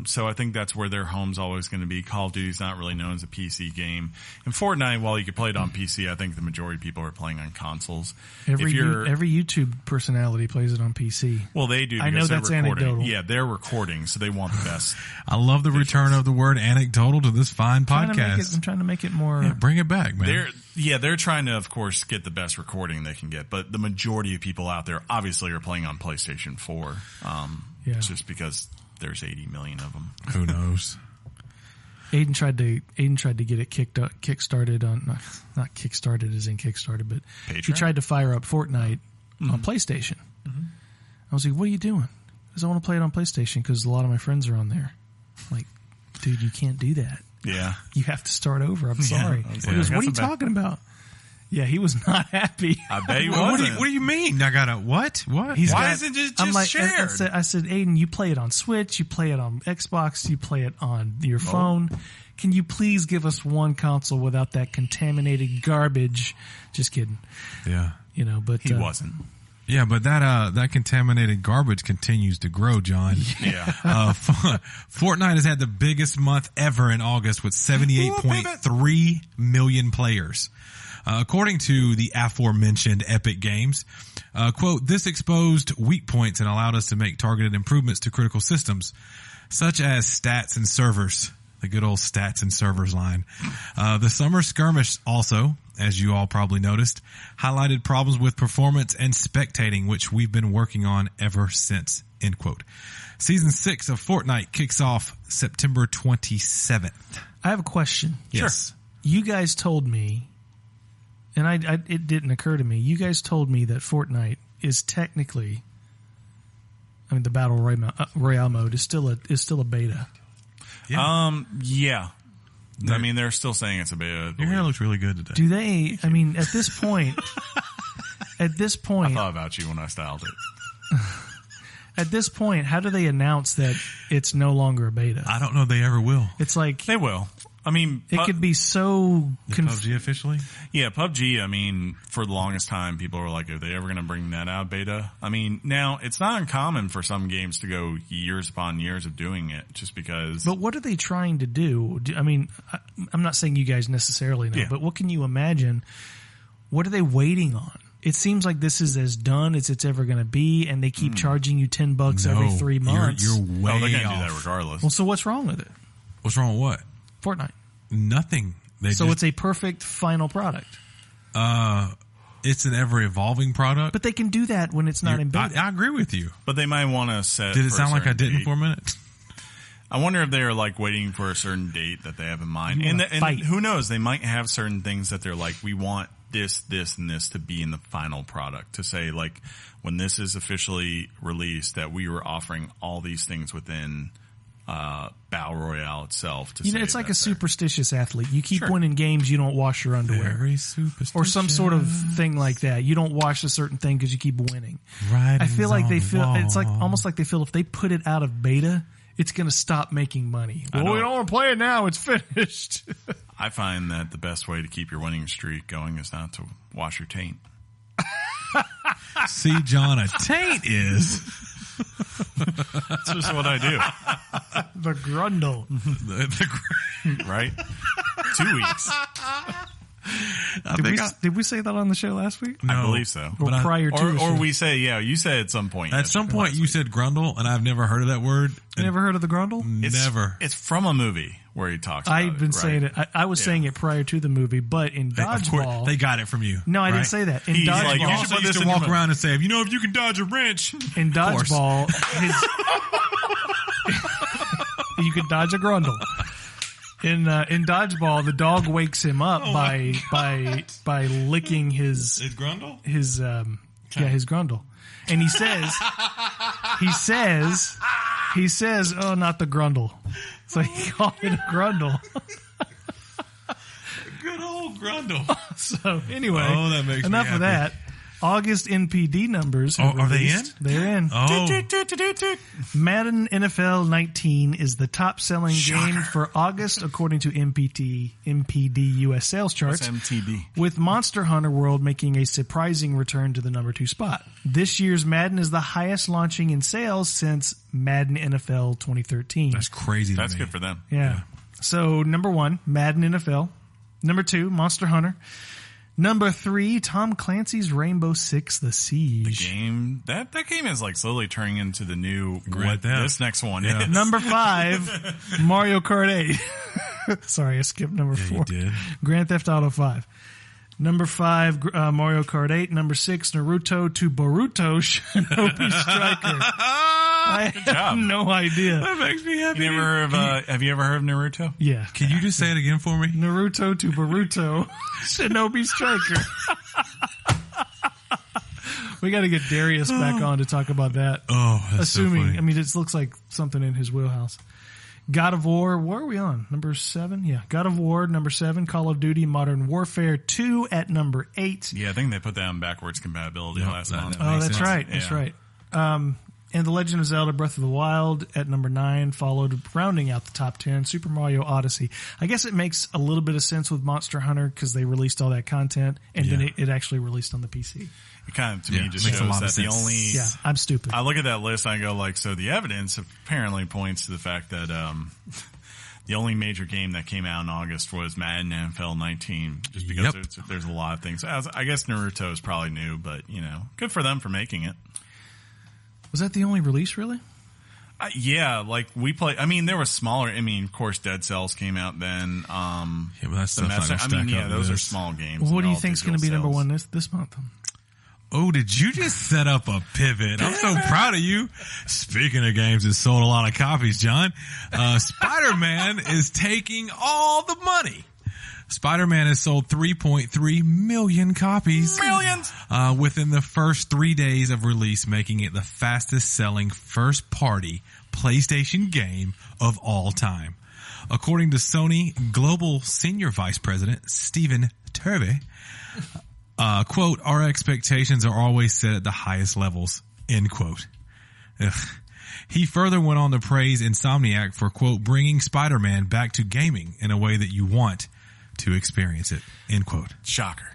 So I think that's where their home's always going to be. Call of Duty's not really known as a PC game. And Fortnite, while you could play it on PC, I think the majority of people are playing on consoles. Every YouTube personality plays it on PC. Well, they do. I know that's anecdotal. Yeah, they're recording, so they want the best. I love the return of the word anecdotal to this fine podcast. I'm trying to make it more. Yeah, bring it back, man. They're trying to, of course, get the best recording they can get. But the majority of people out there obviously are playing on PlayStation 4. Just because there's 80 million of them. Who knows? Aiden tried to get it kickstarted on not kickstarted as in Kickstarted, but Patreon? he tried to fire up Fortnite on PlayStation. Mm-hmm. I was like, "What are you doing?" Because I want to play it on PlayStation because a lot of my friends are on there. I'm like, dude, you can't do that. Yeah, you have to start over. I'm sorry. He goes, "What are you talking about?" Yeah, he was not happy. I bet he wasn't. What do you mean? I got a what? What? Why isn't it just shared? I said, Aiden, you play it on Switch, you play it on Xbox, you play it on your phone. Can you please give us one console without that contaminated garbage? Just kidding. Yeah. You know, but he wasn't. Yeah, but that contaminated garbage continues to grow, John. Yeah. Fortnite has had the biggest month ever in August with 78.3 million players. According to the aforementioned Epic Games, quote, this exposed weak points and allowed us to make targeted improvements to critical systems, such as stats and servers. The good old stats and servers line. The summer skirmish also, as you all probably noticed, highlighted problems with performance and spectating, which we've been working on ever since, end quote. Season 6 of Fortnite kicks off September 27th. I have a question. Yes. Sure. You guys told me, and it didn't occur to me, you guys told me that Fortnite is technically, the Battle Royale mode is still a beta. Yeah. Yeah. They're still saying it's a beta. Your hair looks really good today. Do they, at this point, I thought about you when I styled it. At this point, how do they announce that it's no longer a beta? I don't know they ever will. It's like they will. I mean, It could be so PUBG officially? Yeah, PUBG, I mean, for the longest time, people were like, are they ever going to bring that out beta? I mean, now, it's not uncommon for some games to go years upon years of doing it, just because... But what are they trying to do? I mean, I'm not saying you guys necessarily know, but what can you imagine? What are they waiting on? It seems like this is as done as it's ever going to be, and they keep charging you $10 every 3 months. You're way they're going to do off. that regardless. Well, so what's wrong with it? What's wrong with what? Fortnite. Nothing. It's a perfect final product. It's an ever evolving product. But they can do that when it's not in beta. I agree with you. But they might want to set... Did it for sound a like I certain didn't date. for a minute? I wonder if they're like waiting for a certain date that they have in mind. You And wanna fight. who knows? They might have certain things that they're like, we want this, and this to be in the final product. To say, like, when this is officially released, that we were offering all these things within Battle Royale itself. To say It's like a that they're- superstitious athlete. You keep Sure. winning games, you don't wash your underwear. Very superstitious. Or some sort of thing like that. You don't wash a certain thing because you keep winning. Writings I feel like on they the feel, it's like wall. almost like they feel if they put it out of beta, it's going to stop making money. I Well, know. we don't want to play it now. It's finished. I find that the best way to keep your winning streak going is not to wash your taint. See, John, a taint is That's just what I do, The grundle. right? 2 weeks. Did we say that on the show last week? I believe so. Or prior to the Or show? we say, you said at some point. At some point you said grundle, and I've never heard of that word. You never heard of the grundle? Never. It's from a movie where he talks about I've been right? saying it. I was saying it prior to the movie, but in Of course, dodgeball. they got it from you. No, I right? didn't say that. In He's like, dodgeball, you You should also put used this to in walk your around and say, if you can dodge a wrench. in Of course. dodgeball, you could dodge a grundle. In dodgeball, the dog wakes him up by licking his Is grundle? his grundle, and he says, oh, not the grundle. So he called it a grundle. Good old grundle. So anyway, Oh, that makes me enough of happy. that. August NPD numbers. Oh, are they released. in? They're in. Oh, Madden NFL 19 is the top selling game for August according to MPD US sales charts, MTD. with Monster Hunter World making a surprising return to the number 2 spot. This year's Madden is the highest launching in sales since Madden NFL 2013. that's crazy. That's to me. good for them. Yeah. So number 1, Madden NFL. Number 2, Monster Hunter. Number 3, Tom Clancy's Rainbow Six: The Siege. Game that game is like slowly turning into the new Grand what Theft. this next one Yeah. is. Number 5, Mario Kart 8. Sorry, I skipped number 4. You did. Grand Theft Auto 5. Number 5, Mario Kart 8. Number 6, Naruto to Boruto Shinobi Striker. I have job. no idea. That makes me happy. Have you ever heard of Naruto? Yeah. Can you just say it again for me? Naruto to Boruto Shinobi Striker. We got to get Darius back on to talk about that. Oh, that's Assuming, so funny. I mean, it looks like something in his wheelhouse. God of War, where are we on? Number 7? Yeah. God of War, number 7. Call of Duty Modern Warfare 2 at number 8. Yeah, I think they put that on backwards compatibility Yep, last that- month. that Oh, makes that's sense. right. That's Yeah. right. And The Legend of Zelda Breath of the Wild at number 9, followed, rounding out the top 10, Super Mario Odyssey. I guess it makes a little bit of sense with Monster Hunter because they released all that content, and then Yeah. it actually released on the PC. It kind of, to Yeah, me, just makes a shows lot that of the sense. only... Yeah, I'm stupid. I look at that list and I go like, so the evidence apparently points to the fact that the only major game that came out in August was Madden NFL 19, just because Yep. there's a lot of things. I guess Naruto is probably new, but, good for them for making it. Was that the only release, really? Yeah, like we play. I mean, there was smaller. I mean, of course, Dead Cells came out then. Yeah, but that The stuff's not Master, gonna I mean, stack yeah, up those to are this. small games. Well, what do They're you all think's going to digital be number sales. 1 this month? Oh, did you just set up a pivot? I'm so proud of you. Speaking of games that sold a lot of copies, John, Spider-Man is taking all the money. Spider-Man has sold 3.3 million copies. Millions! Within the first 3 days of release, making it the fastest selling first-party PlayStation game of all time. According to Sony Global Senior Vice President Stephen Turvey, quote, our expectations are always set at the highest levels, end quote. Ugh. He further went on to praise Insomniac for, quote, bringing Spider-Man back to gaming in a way that you want to experience it, end quote. Shocker.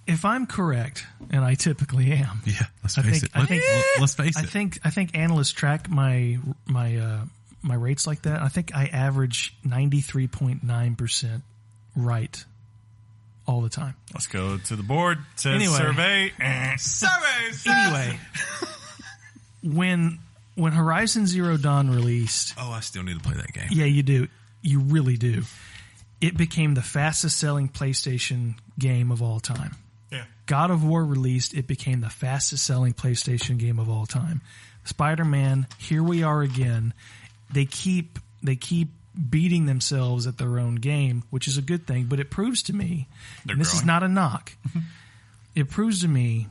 If I'm correct, and I typically am. Yeah, let's face it. Let's face it. I think analysts track my rates like that. I think I average 93.9% right all the time. Let's go to the board. It says Anyway. survey. Anyway, when Horizon Zero Dawn released, Oh, I still need to play that game. yeah, you do. You really do. It became the fastest selling PlayStation game of all time. Yeah. God of War released, it became the fastest selling PlayStation game of all time. Spider-Man, here we are again. They keep beating themselves at their own game, which is a good thing, but it proves to me, and this is not a knock, it proves to me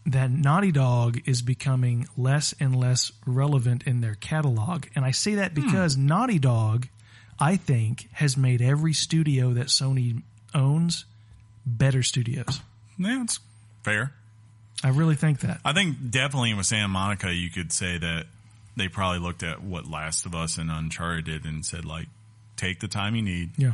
that Naughty Dog is becoming less and less relevant in their catalog. And I say that because Naughty Dog, I think, has made every studio that Sony owns better studios. Yeah, it's fair. I really think that. I think definitely with Santa Monica, you could say that they probably looked at what Last of Us and Uncharted did and said, like, take the time you need. Yeah.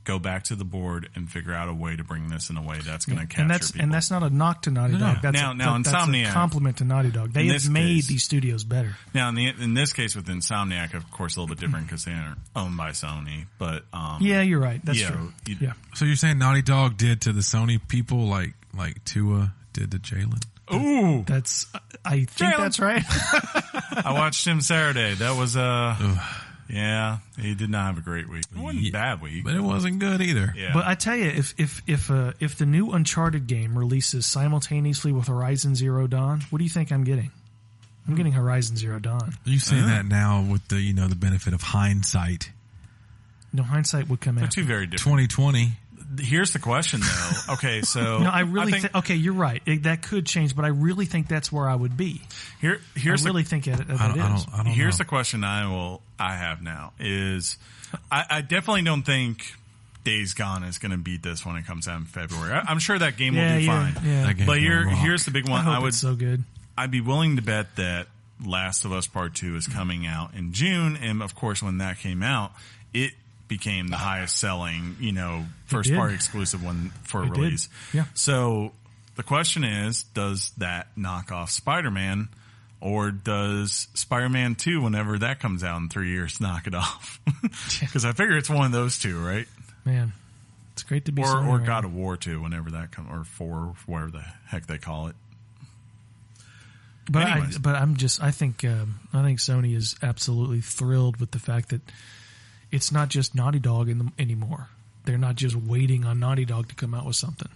Go back to the board and figure out a way to bring this in a way that's going to capture people. And that's not a knock to Naughty Dog. That's Now, that's Insomniac, a compliment to Naughty Dog. They have made these studios better. Now, in this case with Insomniac, of course, a little bit different because they are owned by Sony. But yeah, you're right. That's true. Yeah. So you're saying Naughty Dog did to the Sony people like Tua did to Jalen? Ooh, I think that's right. I watched him Saturday. That was yeah, he did not have a great week. It wasn't a bad week, but it wasn't good either. Yeah. But I tell you, if the new Uncharted game releases simultaneously with Horizon Zero Dawn, what do you think I'm getting? I'm getting Horizon Zero Dawn. You say that now with the the benefit of hindsight. No, hindsight would come They're after. two very different. 2020. Here's the question, though. Okay, so No, I really think. Okay, you're right. That could change, but I really think that's where I would be. here's I really think it is. I don't here's know. the question I have now is I definitely don't think Days Gone is going to beat this when it comes out in February. I'm sure that game will do fine. Yeah. That game But will rock. here's the big I one. hope it's so good. I'd be willing to bet that Last of Us Part 2 is coming out in June, and of course when that came out, it became the highest selling, first party exclusive one for It did. release. Yeah. So the question is, does that knock off Spider-Man, or does Spider-Man 2, whenever that comes out in 3 years, knock it off? Because I figure it's one of those two, right? Man, it's great to be Or Sony, God man. of War 2, whenever that comes, or 4, whatever the heck they call it. But Anyways. I think Sony is absolutely thrilled with the fact that it's not just Naughty Dog anymore. They're not just waiting on Naughty Dog to come out with something.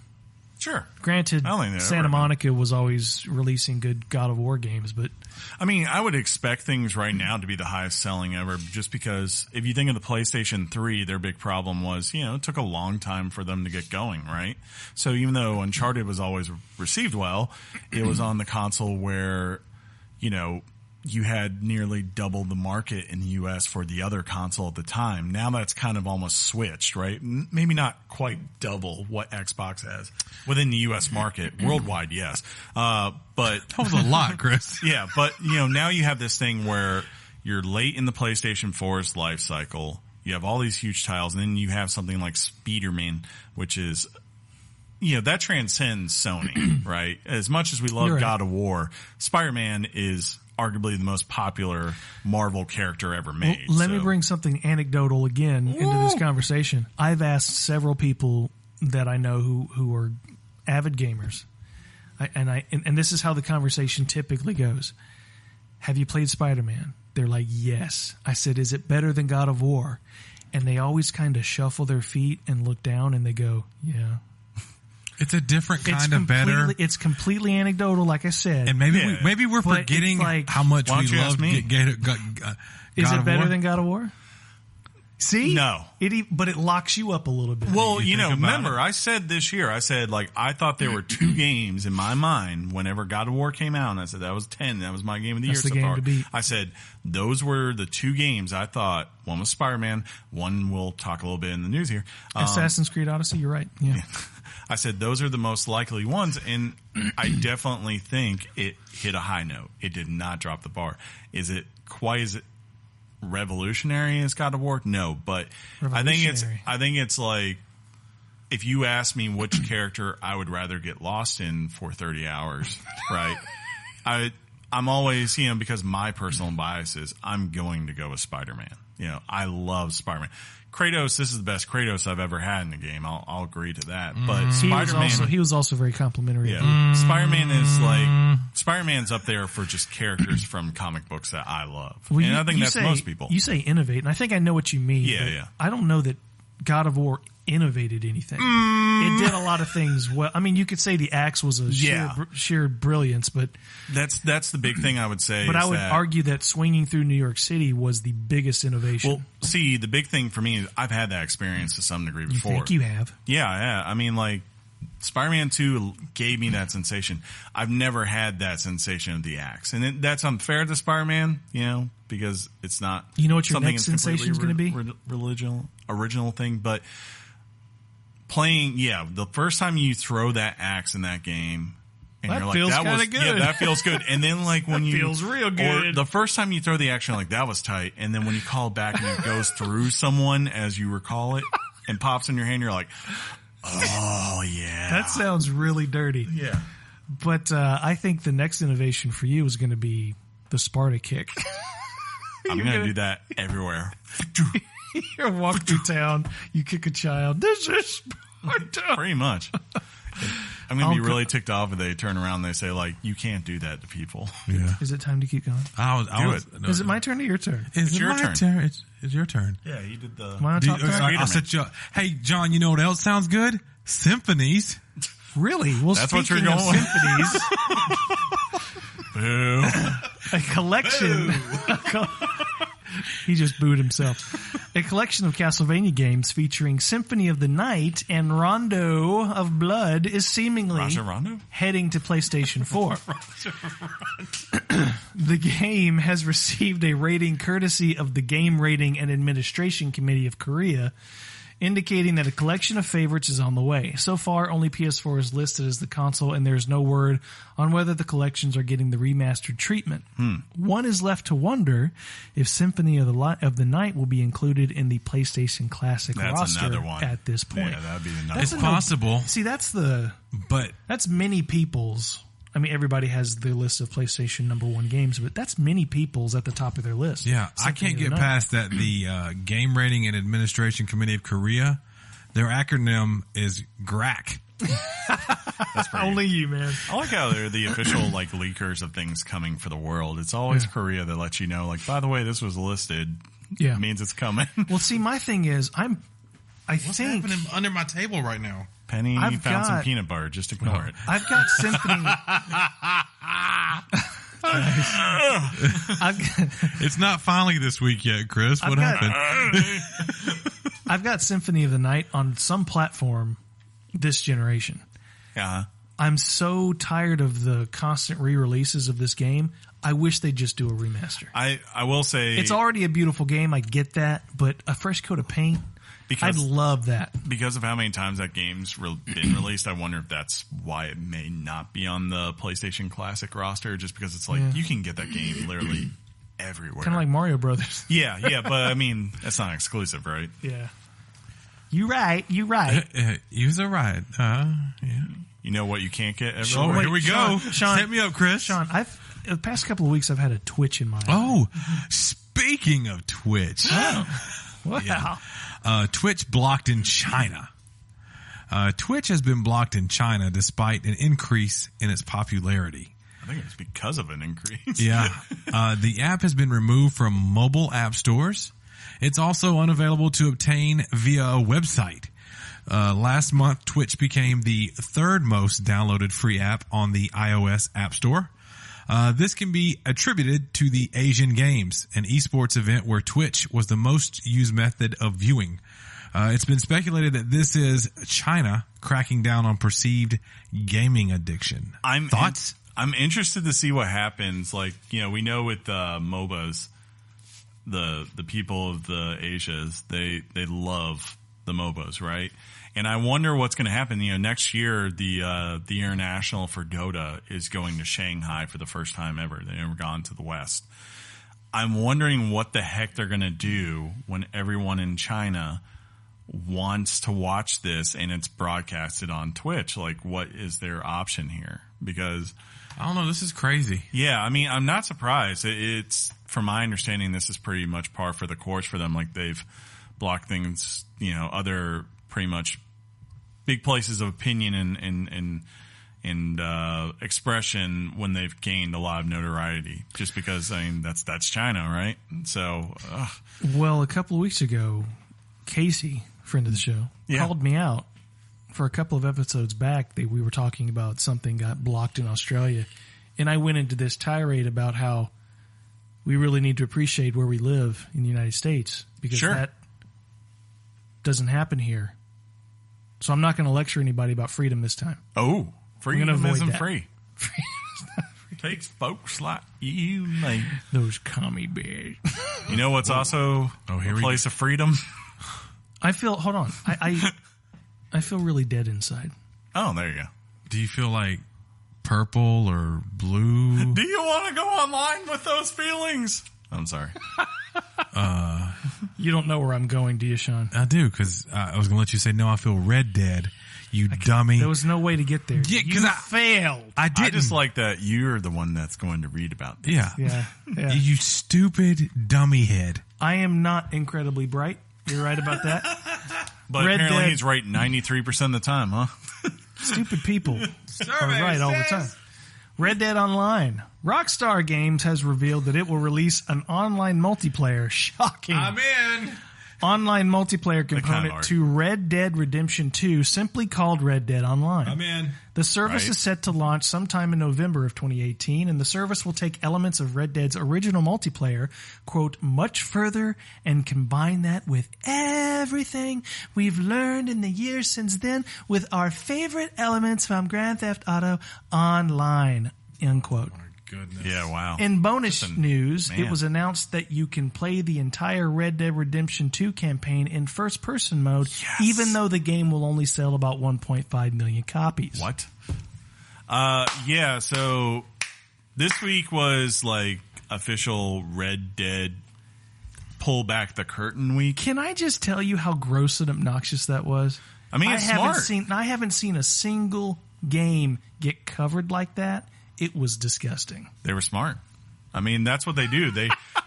Sure. Granted, I don't think they Santa ever- Monica was always releasing good God of War games, but I mean, I would expect things right now to be the highest selling ever, just because if you think of the PlayStation 3, their big problem was, it took a long time for them to get going, right? So even though Uncharted was always received well, it was on the console where, you had nearly double the market in the U.S. for the other console at the time. Now that's kind of almost switched, right? Maybe not quite double what Xbox has within the U.S. market. Worldwide, yes. But That was a lot, Chris. yeah, but now you have this thing where you're late in the PlayStation 4's life cycle. You have all these huge titles, and then you have something like Spider-Man, which is, that transcends Sony, right? As much as we love You're right. God of War, Spider-Man is arguably the most popular Marvel character ever made. let me bring something anecdotal again into this conversation. I've asked several people that I know who are avid gamers, and this is how the conversation typically goes. Have you played Spider-Man? They're like, yes. I said, is it better than God of War? And they always kind of shuffle their feet and look down and they go, yeah. It's a different kind of better. It's completely anecdotal, like I said. And maybe we're But forgetting it's like- how much Why we don't you ask love me? Is God it of better War. than God of War? See? No. But it locks you up a little bit. Well, You think about remember, I said this year, I thought there were 2 games in my mind whenever God of War came out, and I said that was 10. That was my game of the That's year the so game far. to beat. I said those were the 2 games I thought. One was Spider-Man. One we'll talk a little bit in the news here. Assassin's Creed Odyssey, you're right. Yeah. I said those are the most likely ones, and I definitely think it hit a high note. It did not drop the bar. Is it quite as revolutionary as God of War? No, but I think it's like, if you ask me which character I would rather get lost in for 30 hours, right? I'm always, because my personal biases, I'm going to go with Spider-Man. I love Spider-Man. Kratos, this is the best Kratos I've ever had in the game. I'll agree to that. But Spider-Man, he was also very complimentary. yeah, Spider-Man is Spider-Man's up there for just characters from comic books that I love. Well, and I think that's most people. You say innovate, and I think I know what you mean. Yeah, but yeah. I don't know that God of War innovated anything. It did a lot of things well. I mean, you could say the axe was a sheer brilliance, but that's the big thing I would say. But I would argue that swinging through New York City was the biggest innovation. Well, see, the big thing for me is I've had that experience to some degree before. You think you have? Yeah. I mean, like, Spider-Man 2 gave me that sensation. I've never had that sensation of the axe. And that's unfair to Spider-Man, because it's not what your something next sensation is going to be? Original thing. But playing, the first time you throw that axe in that game, and that you're like, feels that was good. Yeah, that feels good. And then, like, when you feels real good. Or the first time you throw the axe, you're like, that was tight. And then when you call it back and it goes through someone as you recall it and pops in your hand, you're like, oh yeah, that sounds really dirty. Yeah, but I think the next innovation for you is going to be the Sparta kick. I'm going to do that everywhere. You walk through town, you kick a child. This is Sparta. Pretty much. I'm going to be really ticked off if they turn around and they say, like, you can't do that to people. Yeah. Is it time to keep going? Is it my turn or your turn? It's your turn. It's your turn. Yeah, you did the... Am I on top I'll set you up. Hey, John, you know what else sounds good? Symphonies. Really? Well, that's what you're speaking going of symphonies, Boo. A collection. He just booed himself. A collection of Castlevania games featuring Symphony of the Night and Rondo of Blood is seemingly heading to PlayStation 4. The game has received a rating courtesy of the Game Rating and Administration Committee of Korea, indicating that a collection of favorites is on the way. So far, only PS4 is listed as the console, and there's no word on whether the collections are getting the remastered treatment. One is left to wonder if Symphony of the Night will be included in the PlayStation Classic roster at this point. Yeah, that'd be another It's possible. See, that's many people's. I mean, everybody has their list of PlayStation #1 games, but that's many people's at the top of their list. Yeah, I can't get past that. The Game Rating and Administration Committee of Korea, their acronym is GRAC. That's only you, man. I like how they're the official leakers of things coming for the world. It's always Korea that lets you know, like, by the way, this was listed. Yeah, it means it's coming. Well, see, my thing is, What's happening under my table right now? Penny found some peanut butter. Just ignore it. I've got Symphony. It's not finally this week yet, Chris. What happened? I've got Symphony of the Night on some platform this generation. Yeah. I'm so tired of the constant re-releases of this game. I wish they'd just do a remaster. I will say... It's already a beautiful game. I get that. But a fresh coat of paint... I'd love that. Because of how many times that game's been released, I wonder if that's why it may not be on the PlayStation Classic roster, just because it's like, you can get that game literally everywhere. Kind of like Mario Brothers. Yeah, but I mean, that's not exclusive, right? Yeah. You right. You're right. Yeah. You know what you can't get everywhere? Oh, here we go. Sean, set me up, Chris. Sean, the past couple of weeks, I've had a twitch in my eye. Oh, speaking of Twitch. Oh. Wow. Yeah. Twitch blocked in China. Twitch has been blocked in China despite an increase in its popularity. I think it's because of an increase. Yeah. The app has been removed from mobile app stores. It's also unavailable to obtain via a website. Last month, Twitch became the third most downloaded free app on the iOS App Store. This can be attributed to the Asian Games, an esports event where Twitch was the most used method of viewing. It's been speculated that this is China cracking down on perceived gaming addiction. Thoughts? I'm interested to see what happens. Like, we know with MOBAs, the people of the Asias, they love the MOBAs, right? And I wonder what's going to happen. Next year, the international for Dota is going to Shanghai for the first time ever. They've never gone to the West. I'm wondering what the heck they're going to do when everyone in China wants to watch this and it's broadcasted on Twitch. Like, what is their option here? Because I don't know. This is crazy. Yeah, I mean, I'm not surprised. It's, from my understanding, this is pretty much par for the course for them. Like, they've blocked things, other pretty much big places of opinion and expression when they've gained a lot of notoriety. Just because, that's China, right? So, well, a couple of weeks ago, Casey, friend of the show, called me out for a couple of episodes back. We were talking about something got blocked in Australia, and I went into this tirade about how we really need to appreciate where we live in the United States because that doesn't happen here. So I'm not going to lecture anybody about freedom this time. Oh, freedom isn't free. Takes folks like you, mate. Those commie bears. You know what's also a place of freedom? I feel, hold on. I feel really dead inside. Oh, there you go. Do you feel like purple or blue? Do you want to go online with those feelings? I'm sorry. You don't know where I'm going, do you, Sean? I do, because I was going to let you say, no, I feel Red Dead, you dummy. There was no way to get there. Yeah, because I failed. I didn't. I just like that you're the one that's going to read about this. Yeah. You stupid dummy head. I am not incredibly bright. You're right about that. But apparently he's right 93% of the time, huh? Stupid people are right all the time. Red Dead Online. Rockstar Games has revealed that it will release an online multiplayer. Shocking. I'm in. Online multiplayer component to Red Dead Redemption 2, simply called Red Dead Online. I'm in. The service is set to launch sometime in November of 2018, and the service will take elements of Red Dead's original multiplayer, quote, much further and combine that with everything we've learned in the years since then with our favorite elements from Grand Theft Auto Online, unquote. Goodness. Yeah, wow. In bonus news, it was announced that you can play the entire Red Dead Redemption 2 campaign in first-person mode, even though the game will only sell about 1.5 million copies. What? So this week was like official Red Dead pull back the curtain week. Can I just tell you how gross and obnoxious that was? I mean, it's smart. I haven't seen a single game get covered like that. It was disgusting. They were smart. I mean, that's what they do.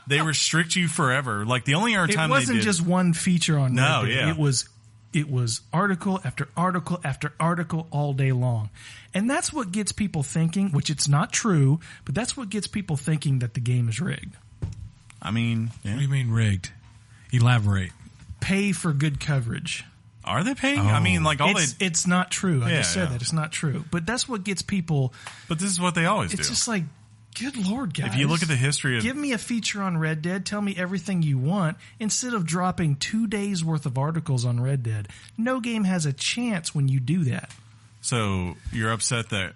They restrict you forever. Like the only other time it wasn't just one feature on Red Dead. It was article after article after article all day long. And that's what gets people thinking, which it's not true, but that's what gets people thinking that the game is rigged. I mean, What do you mean rigged? Elaborate. Pay for good coverage. Are they paying? I mean, like it's not true. I just said that. It's not true. But that's what gets people. But this is what they always do. It's just like, good Lord, guys. If you look at the history of... Give me a feature on Red Dead. Tell me everything you want instead of dropping 2 days worth of articles on Red Dead. No game has a chance when you do that. So you're upset that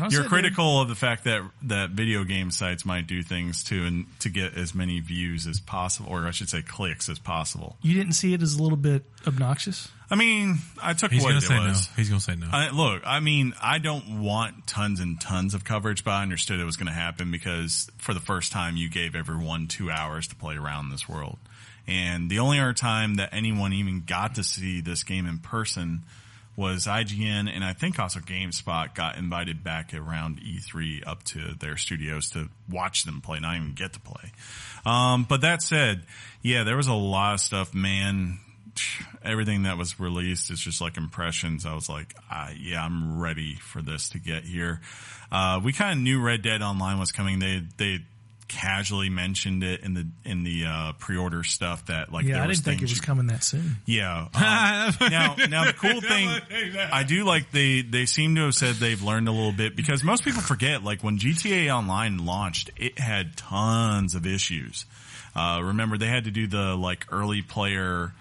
you're critical of the fact that video game sites might do things to get as many views as possible, or I should say clicks as possible. You didn't see it as a little bit obnoxious? I mean, I took what it was. No. He's going to say no. Look, I mean, I don't want tons and tons of coverage, but I understood it was going to happen because for the first time you gave everyone 2 hours to play around this world. And the only other time that anyone even got to see this game in person was IGN, and I think also GameSpot got invited back around E3 up to their studios to watch them play, not even get to play. But that said, yeah, there was a lot of stuff, man. Everything that was released is just like impressions. I was like, I'm ready for this to get here. We kind of knew Red Dead Online was coming. They casually mentioned it in the pre-order stuff that like Yeah, there I was didn't think it things was coming that soon. Yeah. Now the cool thing, I do like they seem to have said they've learned a little bit, because most people forget, like when GTA Online launched, it had tons of issues. Remember, they had to do the like early player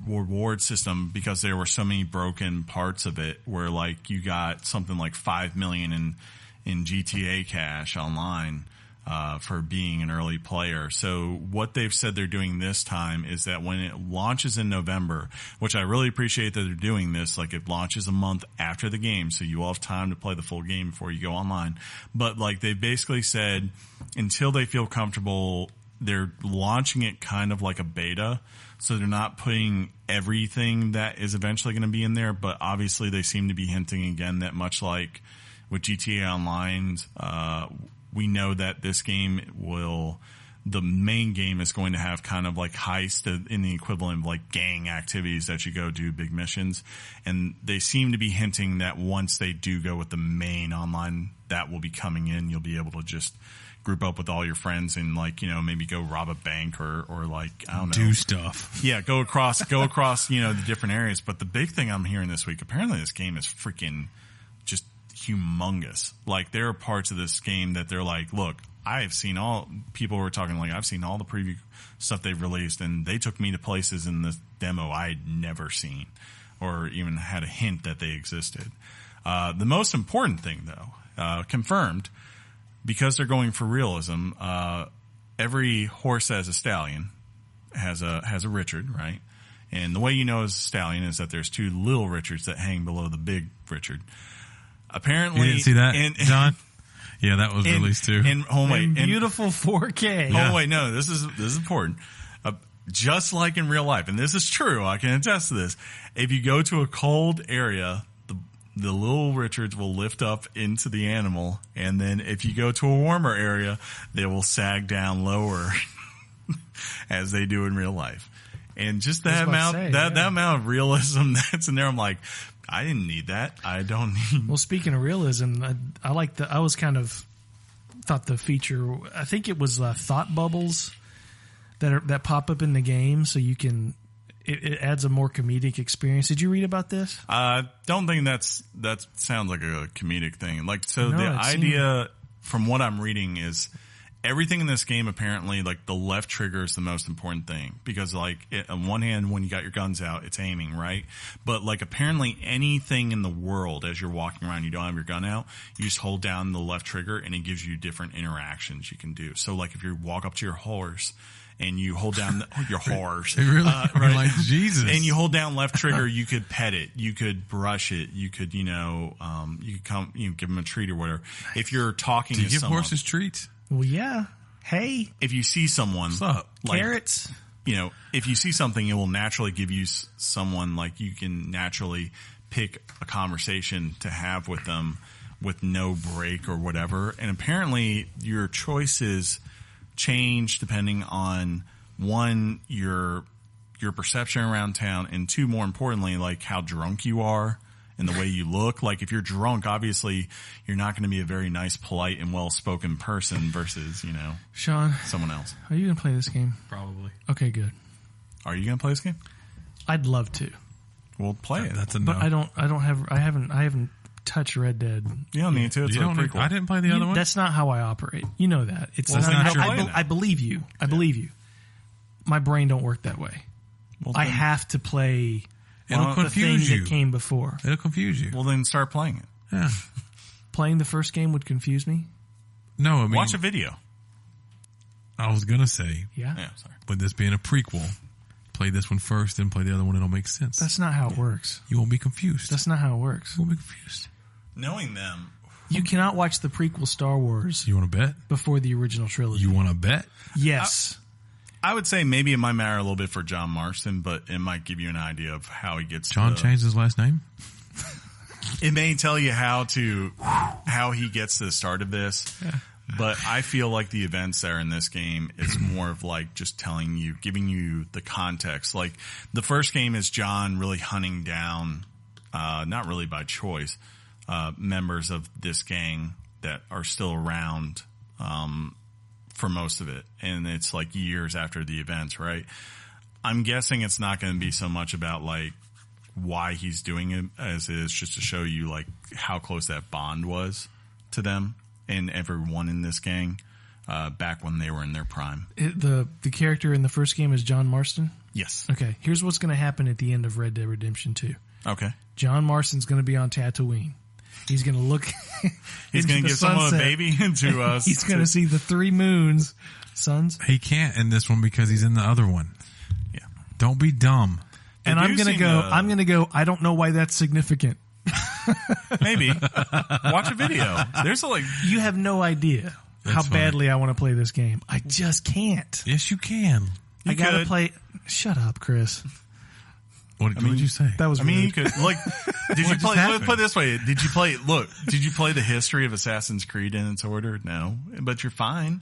reward system because there were so many broken parts of it, where like you got something like 5 million in GTA cash online for being an early player. So what they've said they're doing this time is that when it launches in November, which I really appreciate that they're doing this, like it launches a month after the game, so you will have time to play the full game before you go online. But like they basically said, until they feel comfortable, they're launching it kind of like a beta. So they're not putting everything that is eventually going to be in there, but obviously they seem to be hinting again that much like with GTA Online, we know that this game the main game is going to have kind of like heist in the equivalent of like gang activities that you go do big missions. And they seem to be hinting that once they do go with the main online, that will be coming in. You'll be able to just group up with all your friends and like, you know, maybe go rob a bank or like, I don't know. Do stuff. Yeah. Go across, you know, the different areas. But the big thing I'm hearing this week, apparently this game is freaking just humongous. Like there are parts of this game that they're like, look, I've seen people were talking like, I've seen all the preview stuff they've released, and they took me to places in this demo I had never seen or even had a hint that they existed. The most important thing though, confirmed, because they're going for realism, every horse has a stallion, has a Richard, right? And the way you know it's a stallion is that there's two little Richards that hang below the big Richard. Apparently, you didn't see that, John? Yeah, that was released too. Beautiful 4K. Oh wait, no, this is important. Just like in real life, and this is true, I can attest to this. If you go to a cold area, the little Richards will lift up into the animal, and then if you go to a warmer area, they will sag down lower, as they do in real life. And just that amount of realism that's in there, I'm like, I didn't need that. I don't need. Well, speaking of realism, I was kind of thought the feature. I think it was thought bubbles that pop up in the game, so you can. It adds a more comedic experience. Did you read about this? Don't think that sounds like a comedic thing. Like, so the idea from what I'm reading is everything in this game, apparently, like the left trigger is the most important thing, because like on one hand, when you got your guns out, it's aiming, right? But like apparently anything in the world, as you're walking around, you don't have your gun out, you just hold down the left trigger and it gives you different interactions you can do. So like if you walk up to your horse and you hold down your horse, really? Right? Like Jesus, and you hold down left trigger, you could pet it, you could brush it, you could, you could give them a treat or whatever. If you're talking do you to give someone, horses treats? Well, yeah. Hey, if you see someone, what's up? Like, carrots. If you see something, it will naturally give you someone, like you can naturally pick a conversation to have with them with no break or whatever. And apparently your choices change depending on, one, your perception around town, and two, more importantly, like how drunk you are and the way you look. Like if you're drunk, obviously you're not going to be a very nice, polite, and well-spoken person versus, Sean, someone else. Are you going to play this game? Probably. Okay, good. Are you going to play this game? I'd love to. We'll play it. That's a no. But I haven't touched Red Dead. You don't need to. It's pretty cool. I didn't play the other one. That's not how I operate. You know that. It's Well, that's not your way. I believe you. I believe you. My brain don't work that way. Well, I have to play It'll the confuse thing you. that came before. It'll confuse you. Well, then start playing it. Yeah. Playing the first game would confuse me. No, I mean, Watch a video. I was gonna say, Yeah. Sorry. with this being a prequel, play this one first, then play the other one. It'll make sense. That's not how it works. You won't be confused. That's not how it works. You won't be confused. Knowing them. You cannot watch the prequel Star Wars You want to bet? before the original trilogy. You want to bet? Yes. I would say maybe it might matter a little bit for John Marston, but it might give you an idea of how he gets. John changed his last name. It may tell you how he gets to the start of this. Yeah. But I feel like the events that are in this game is more of like just giving you the context. Like the first game is John really hunting down, not really by choice, members of this gang that are still around for most of it, and it's like years after the events, right? I'm guessing it's not going to be so much about like why he's doing it as it is just to show you like how close that bond was to them and everyone in this gang back when they were in their prime. The character in the first game is John Marston? Yes. Okay, here's what's going to happen at the end of Red Dead Redemption 2. Okay. John Marston's going to be on Tatooine. He's going to look. He's going to give someone a baby into us. He's going to see the 3 moons. Suns. He can't in this one because he's in the other one. Yeah. Don't be dumb. And I'm going to go. I'm going to go. I don't know why that's significant. Maybe watch a video. There's a, like you have no idea how badly I want to play this game. I just can't. Yes, you can. I got to play. Shut up, Chris. What did you say? That was. I mean, you could like. Did you play? Let's put it this way. Did you play? Look, did you play the history of Assassin's Creed in its order? No, but you're fine.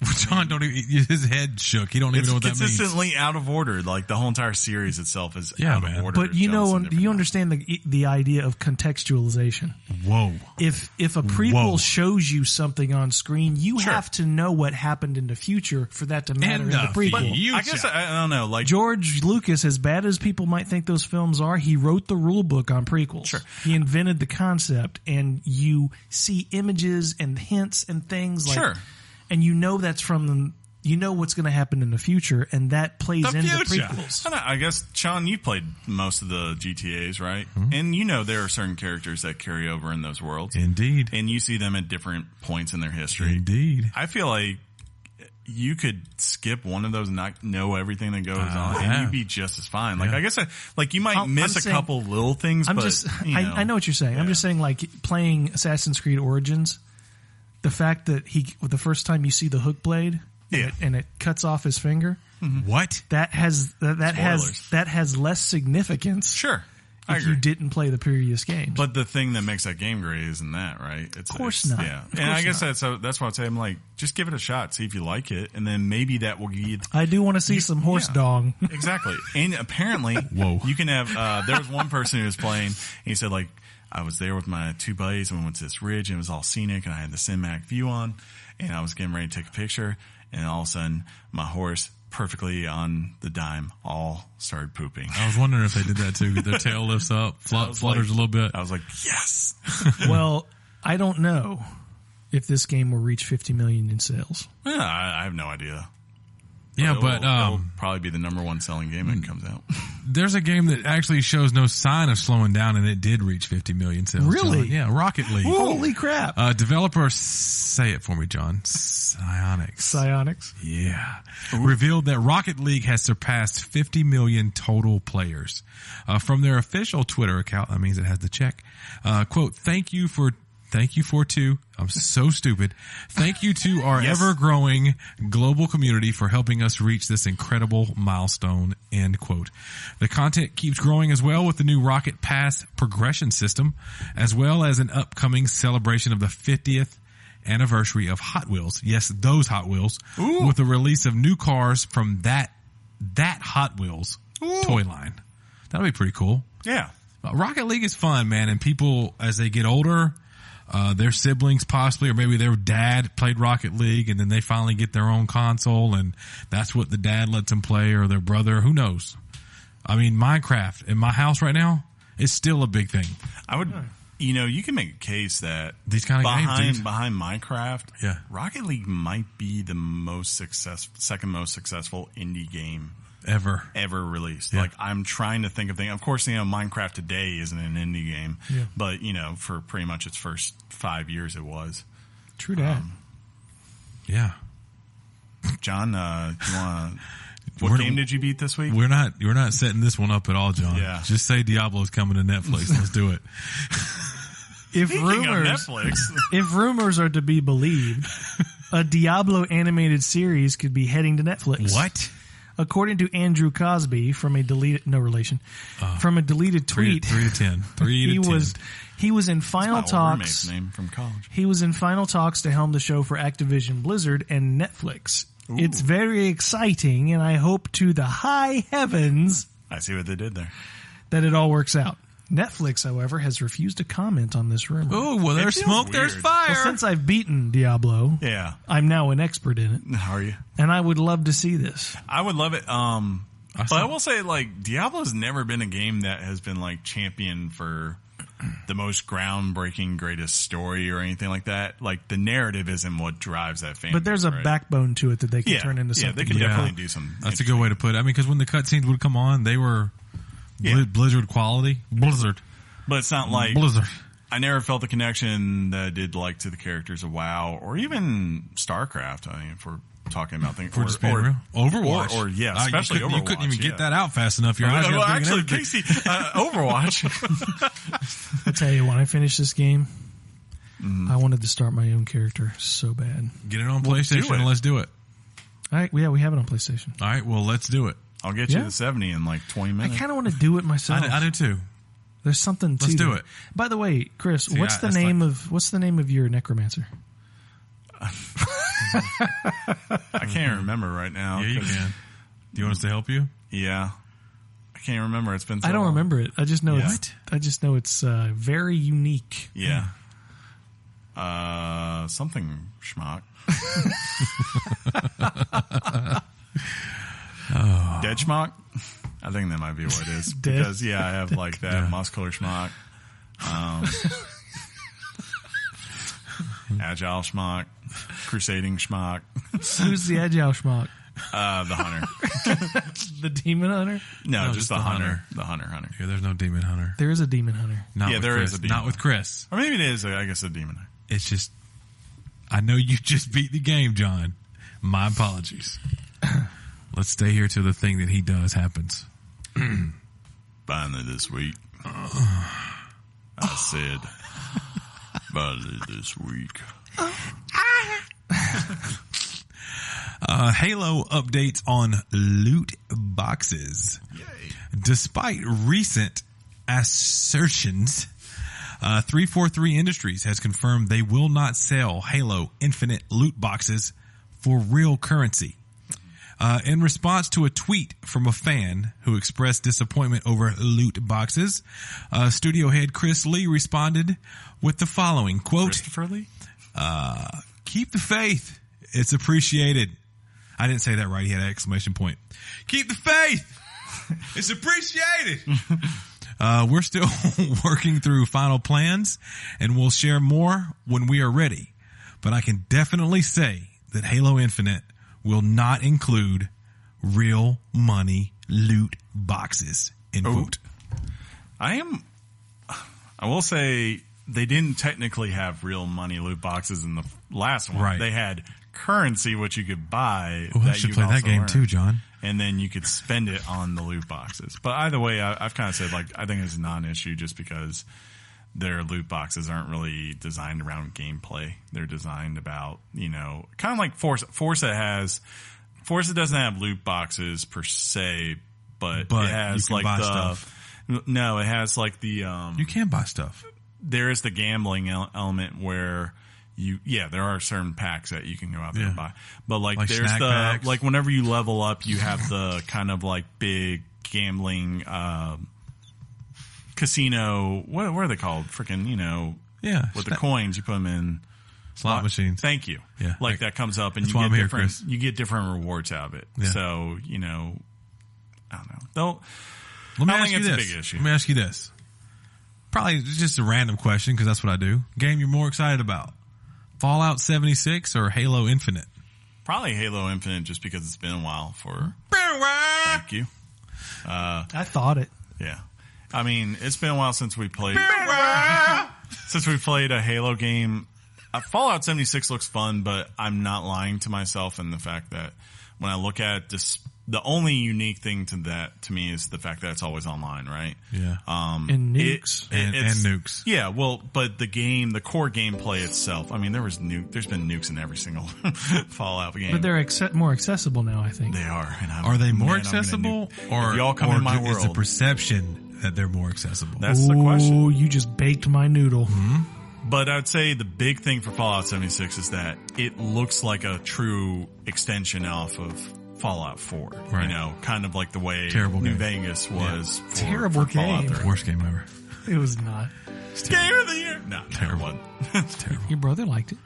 John, don't even. His head shook. He don't even know what that means. It's consistently out of order. Like the whole entire series itself is out of order. But you know, do you understand the idea of contextualization? Whoa! If a prequel shows you something on screen, you have to know what happened in the future for that to matter in the prequel. I guess I don't know. Like George Lucas, as bad as people might think those films are, he wrote the rule book on prequels. Sure. He invented the concept, and you see images and hints and things like. Sure. And you know that's from them. You know what's going to happen in the future, and that plays into prequels. I guess, Sean, you played most of the GTAs, right? Mm-hmm. And you know there are certain characters that carry over in those worlds. Indeed. And you see them at different points in their history. Indeed. I feel like you could skip one of those and not know everything that goes on, and you'd be just as fine. Like I guess, you might miss a couple little things, but I know what you're saying. Yeah. I'm just saying, like playing Assassin's Creed Origins. The fact that the first time you see the hook blade, and it cuts off his finger. Mm-hmm. What? That has less significance. Sure, if you didn't play the previous games. But the thing that makes that game great isn't that, right? Of course not. Yeah, and I guess that's why I'd say I'm like, just give it a shot, see if you like it, and then maybe that will give you. I do want to see some horse dong. Exactly, and apparently, you can have. There was one person who was playing, and he said like. I was there with my 2 buddies and we went to this ridge and it was all scenic and I had the cinematic view on and I was getting ready to take a picture and all of a sudden my horse perfectly on the dime all started pooping. I was wondering if they did that too. Their tail lifts up, flutters a little bit. I was like, yes. Well, I don't know if this game will reach 50 million in sales. Yeah, I have no idea. Yeah, it'll probably be the number 1 selling game when it comes out. There's a game that actually shows no sign of slowing down, and it did reach 50 million sales. Really? John. Yeah, Rocket League. Holy crap! Developer, say it for me, John. Psyonix. Yeah. Ooh. Revealed that Rocket League has surpassed 50 million total players. From their official Twitter account, that means it has the check. Quote, Thank you for I'm so stupid. Thank you to our ever-growing global community for helping us reach this incredible milestone, end quote. The content keeps growing as well with the new Rocket Pass progression system, as well as an upcoming celebration of the 50th anniversary of Hot Wheels. Yes, those Hot Wheels. Ooh. With the release of new cars from that Hot Wheels toy line. That'll be pretty cool. Yeah. Rocket League is fun, man, and people, as they get older, their siblings possibly, or maybe their dad played Rocket League and then they finally get their own console and that's what the dad lets them play, or their brother, who knows? I mean, Minecraft in my house right now is still a big thing. I would, you can make a case that these kind of games behind Minecraft, Rocket League might be the second most successful indie game ever released. Yeah. Like, I'm trying to think of things. Of course, Minecraft today isn't an indie game, but for pretty much its first 5 years, it was. True that. Yeah. John, you want? What game did you beat this week? We're not setting this one up at all, John. Yeah. Just say Diablo's coming to Netflix. Let's do it. If rumors are to be believed, a Diablo animated series could be heading to Netflix. What? According to Andrew Cosby from a deleted tweet, 3 to 10. He was in final talks. Roommate's name from college. He was in final talks to helm the show for Activision Blizzard and Netflix. Ooh. It's very exciting, and I hope to the high heavens. I see what they did there. That it all works out. Netflix, however, has refused to comment on this rumor. Oh, well, there's feels smoke, there's weird. fire. Well, since I've beaten Diablo, Yeah. I'm now an expert in it, How are you? and I would love to see this. I would love it. But I will say, like, Diablo's never been a game that has been, like, championed for the most groundbreaking, greatest story or anything like that. Like, the narrative isn't what drives that fan. But there's a right? backbone to it that they can Yeah. turn into something. Yeah, they can Yeah. definitely do some. That's a good way to put it. I mean, because when the cutscenes would come on, they were Yeah. Blizzard quality. Blizzard. But it's not like Blizzard. I never felt the connection that I did like to the characters of WoW or even StarCraft. I mean, if we're talking about things, For just being real. Overwatch. or yeah, You especially couldn't- You couldn't even Overwatch, get yeah. that out fast enough. Your eyes Well, got big and actually, everything. Casey, Overwatch. I'll tell you, when I finish this game, I wanted to start my own character so bad. Get it on do PlayStation it. and let's do it. All right, yeah, we have it on PlayStation. All right, well, let's do it. I'll get you Yeah. the 70 in like 20 I minutes. kind of want to do it myself. I do too. There's something to Let's do that. it. By the way, Chris, See, what's the that's name of your necromancer? I can't remember right now. Yeah, you 'cause- can. Do you want us to help you? Yeah. I can't remember. It's been so I don't long. remember it. I just know Yeah. it's very unique. Yeah. Something schmuck. Dead schmuck? I think that might be what it is. Dead? Because, yeah, I have like that muscular schmuck. Agile schmuck. Crusading schmuck. Who's the agile schmuck? The hunter. The demon hunter? No, just the hunter. The hunter. Yeah, there's no demon hunter. There is a demon hunter. Not Yeah, with there Chris. is a demon Not with hunter. Chris. Or maybe it is, I guess, a demon. It's just, I know you just beat the game, John. My apologies. Let's stay here till the thing that he does happens. Finally this week. I said, finally this week. Halo updates on loot boxes. Yay. Despite recent assertions, 343 Industries has confirmed they will not sell Halo Infinite loot boxes for real currency. In response to a tweet from a fan who expressed disappointment over loot boxes, studio head Chris Lee responded with the following, quote, Christopher Lee? keep the faith. It's appreciated. I didn't say that right. He had an exclamation point. Keep the faith. It's appreciated. We're still working through final plans and we'll share more when we are ready. But I can definitely say that Halo Infinite will not include real money loot boxes. End quote. I will say they didn't technically have real money loot boxes in the last one. Right. They had currency, which you could buy. Oh, I that should you play could that also game earn. too, John. And then you could spend it on the loot boxes. But either way, I've kind of said, like, I think it's a non-issue just because their loot boxes aren't really designed around gameplay. They're designed about, kind of like Forza. Forza doesn't have loot boxes per se, but it has you can like buy the stuff. No, it has like the You can buy stuff. there is the gambling element where there are certain packs that you can go out there and buy. But like there's snack the packs. like whenever you level up, you have the kind of like big gambling casino. What are they called? Freaking Yeah. with the coins you put them in. slot machines. Thank you. Yeah. Like that comes up and That's you why get I'm here, different. Chris. You get different rewards out of it. Yeah. So I don't know. Let me I don't ask think you it's a this. big issue. Let me ask you this. Probably just a random question because that's what I do. Game you're more excited about? Fallout 76 or Halo Infinite? Probably Halo Infinite just because it's been a while for. Thank you. I thought it. Yeah. I mean, it's been a while since we played a Halo game. Fallout 76 looks fun, but I'm not lying to myself in the fact that when I look at this, the only unique thing to me is the fact that it's always online, right? Yeah. And nukes. And nukes. Yeah, well, but the core gameplay itself, I mean, there's been nukes in every single Fallout game. But they're more accessible now, I think. They are. And Are they more accessible? Or if y'all come in my is the world, perception that they're more accessible? that's the question. Oh, you just baked my noodle. Mm-hmm. But I'd say the big thing for Fallout 76 is that it looks like a true extension off of Fallout 4. Right. Kind of like the way Terrible New game. Vegas was for Terrible Fallout game. 3. Worst game ever. It was not. Game of the year. No, Terrible. It's terrible. Your brother liked it.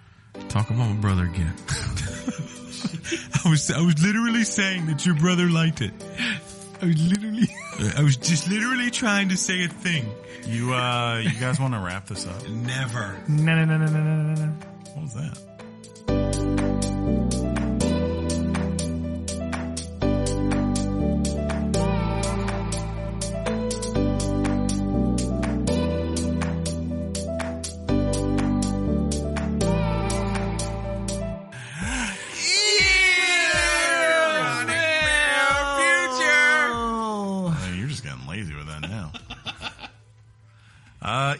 Talk about my brother again. I was literally saying that your brother liked it. I was just literally trying to say a thing. You guys want to wrap this up? Never. No. What was that?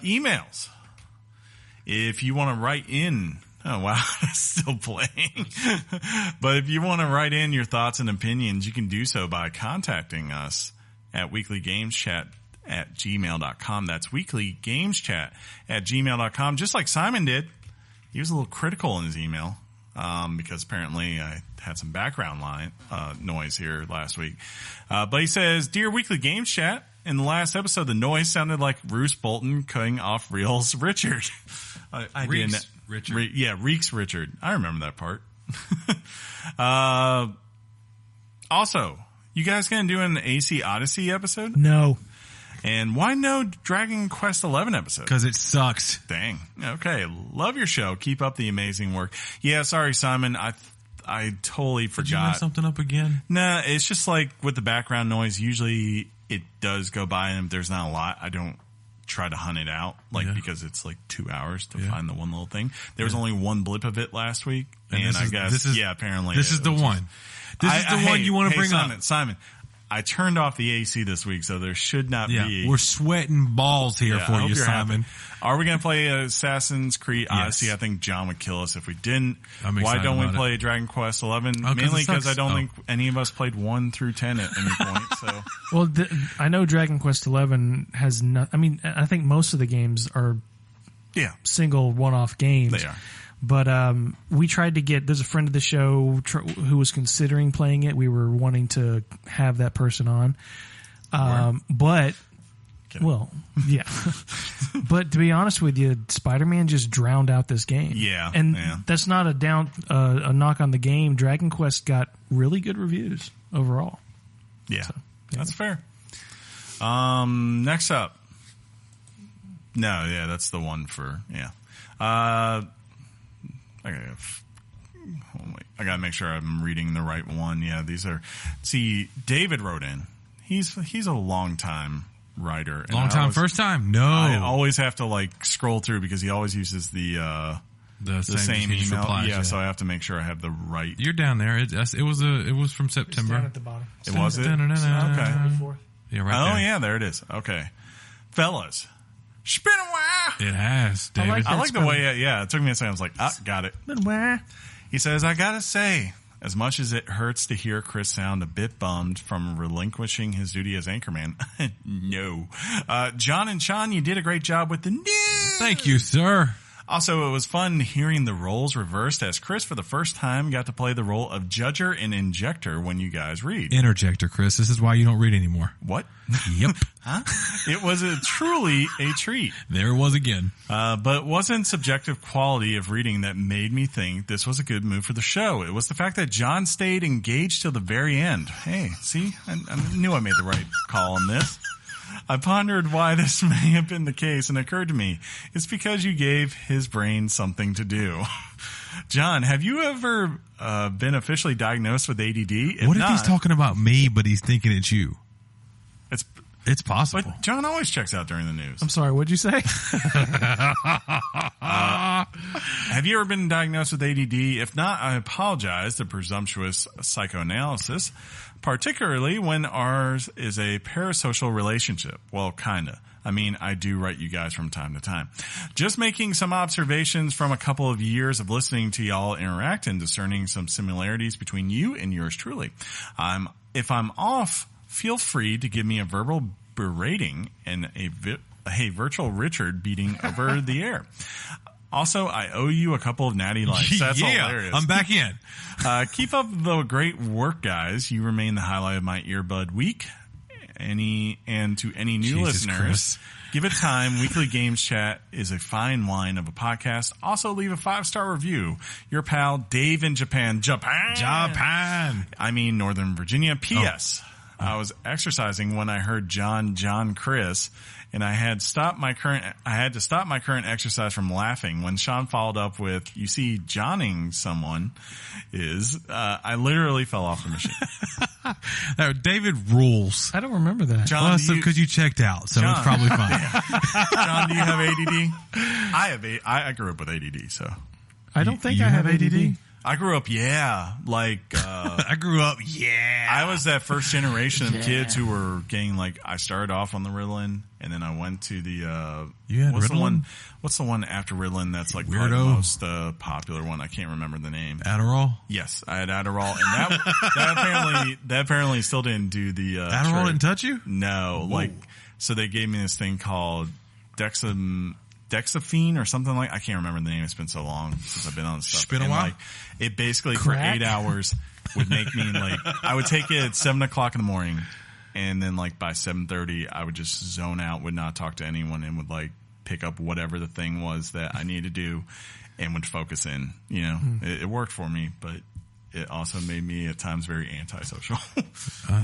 Emails. If you want to write in, oh wow, it's still playing. But if you want to write in your thoughts and opinions, you can do so by contacting us at weeklygameschat@gmail.com. That's weeklygameschat@gmail.com. Just like Simon did. He was a little critical in his email, because apparently I had some background noise here last week. But he says, Dear Weekly Games Chat, in the last episode, the noise sounded like Bruce Bolton cutting off Reels Richard. Reeks Richard. Reeks Richard. I remember that part. Also, you guys going to do an AC Odyssey episode? No. And why no Dragon Quest 11 episode? Because it sucks. Dang. Okay. Love your show. Keep up the amazing work. Yeah, sorry, Simon. I totally forgot. Did you mess something up again? Nah, it's just like with the background noise, usually it does go by, and if there's not a lot, I don't try to hunt it out, because it's like 2 hours to find the one little thing. There was only one blip of it last week, and I guess, apparently. This is the one. This is the one you want to bring up. Simon, I turned off the AC this week, so there should not be. We're sweating balls here for you, Simon. Are we going to play Assassin's Creed Odyssey? Yes. I think John would kill us if we didn't. Why don't we play Dragon Quest 11? Mainly because I don't think any of us played 1 through 10 at any point. So, well, I know Dragon Quest 11 has not. I mean, I think most of the games are single one-off games. They are. But we tried to get. There's a friend of the show who was considering playing it. We were wanting to have that person on, but. Well, yeah. But to be honest with you, Spider-Man just drowned out this game. Yeah. And that's not a knock on the game. Dragon Quest got really good reviews overall. Yeah. So, that's fair. Next up. No, that's the one for, I gotta make sure I'm reading the right one. Yeah, these are, David wrote in. He's a long time writer. First time? No. I always have to scroll through because he always uses the same email. Replies, so I have to make sure I have the right. You're down there. It was from September. It's down at the bottom. Was it? Okay. Yeah, right there. Yeah, there it is. Okay. Fellas. It's been a while. It has, David. I like the way, it took me a second. I was like, got it. He says, I gotta say, as much as it hurts to hear Chris sound a bit bummed from relinquishing his duty as anchorman, no. Jon and Shaun, you did a great job with the news. Thank you, sir. Also, it was fun hearing the roles reversed as Chris, for the first time, got to play the role of judger and injector when you guys read. Interjector, Chris. This is why you don't read anymore. What? Yep. Huh? It was truly a treat. There it was again. But it wasn't subjective quality of reading that made me think this was a good move for the show. It was the fact that Jon stayed engaged till the very end. Hey, see? I knew I made the right call on this. I pondered why this may have been the case, and it occurred to me, it's because you gave his brain something to do. Jon, have you ever been officially diagnosed with ADD? What if he's talking about me, but he's thinking it's you? It's possible. But Jon always checks out during the news. I'm sorry, what'd you say? Have you ever been diagnosed with ADD? If not, I apologize to presumptuous psychoanalysis, particularly when ours is a parasocial relationship. Well, kinda. I mean, I do write you guys from time to time. Just making some observations from a couple of years of listening to y'all interact and discerning some similarities between you and yours truly. If I'm off, feel free to give me a verbal berating and a virtual Richard beating over the air. Also, I owe you a couple of natty lights. That's hilarious. I'm back in. Keep up the great work, guys. You remain the highlight of my earbud week. and to any new Jesus, listeners, Chris. give it time. Weekly Games Chat is a fine wine of a podcast. Also, leave a 5-star review. Your pal Dave in Japan. I mean, Northern Virginia. P.S. I was exercising when I heard John, Chris, and I had to stop my current exercise from laughing when Shaun followed up with, "You see, Johnning someone is." I literally fell off the machine. David rules. I don't remember that. John, Well, because you checked out, so it's probably fine. John, do you have ADD? I grew up with ADD, so I don't think you I have have ADD. I grew up, I grew up, I was that first generation of kids who were getting I started off on the Ritalin, and then I went to the, You had Ritalin? What's the one after Ritalin that's probably the Weirdo? most popular one? I can't remember the name. Adderall? Yes, I had Adderall, and that apparently still didn't do the, Adderall didn't touch you? No, so they gave me this thing called Dexaphene or something I can't remember the name. It's been so long since I've been on this stuff. It's been a while. It basically Crack? for 8 hours would make me I would take it at 7:00 in the morning, and then by 7:30 I would just zone out, would not talk to anyone, and would pick up whatever the thing was that I needed to do, and would focus in. It worked for me, but it also made me at times very antisocial. I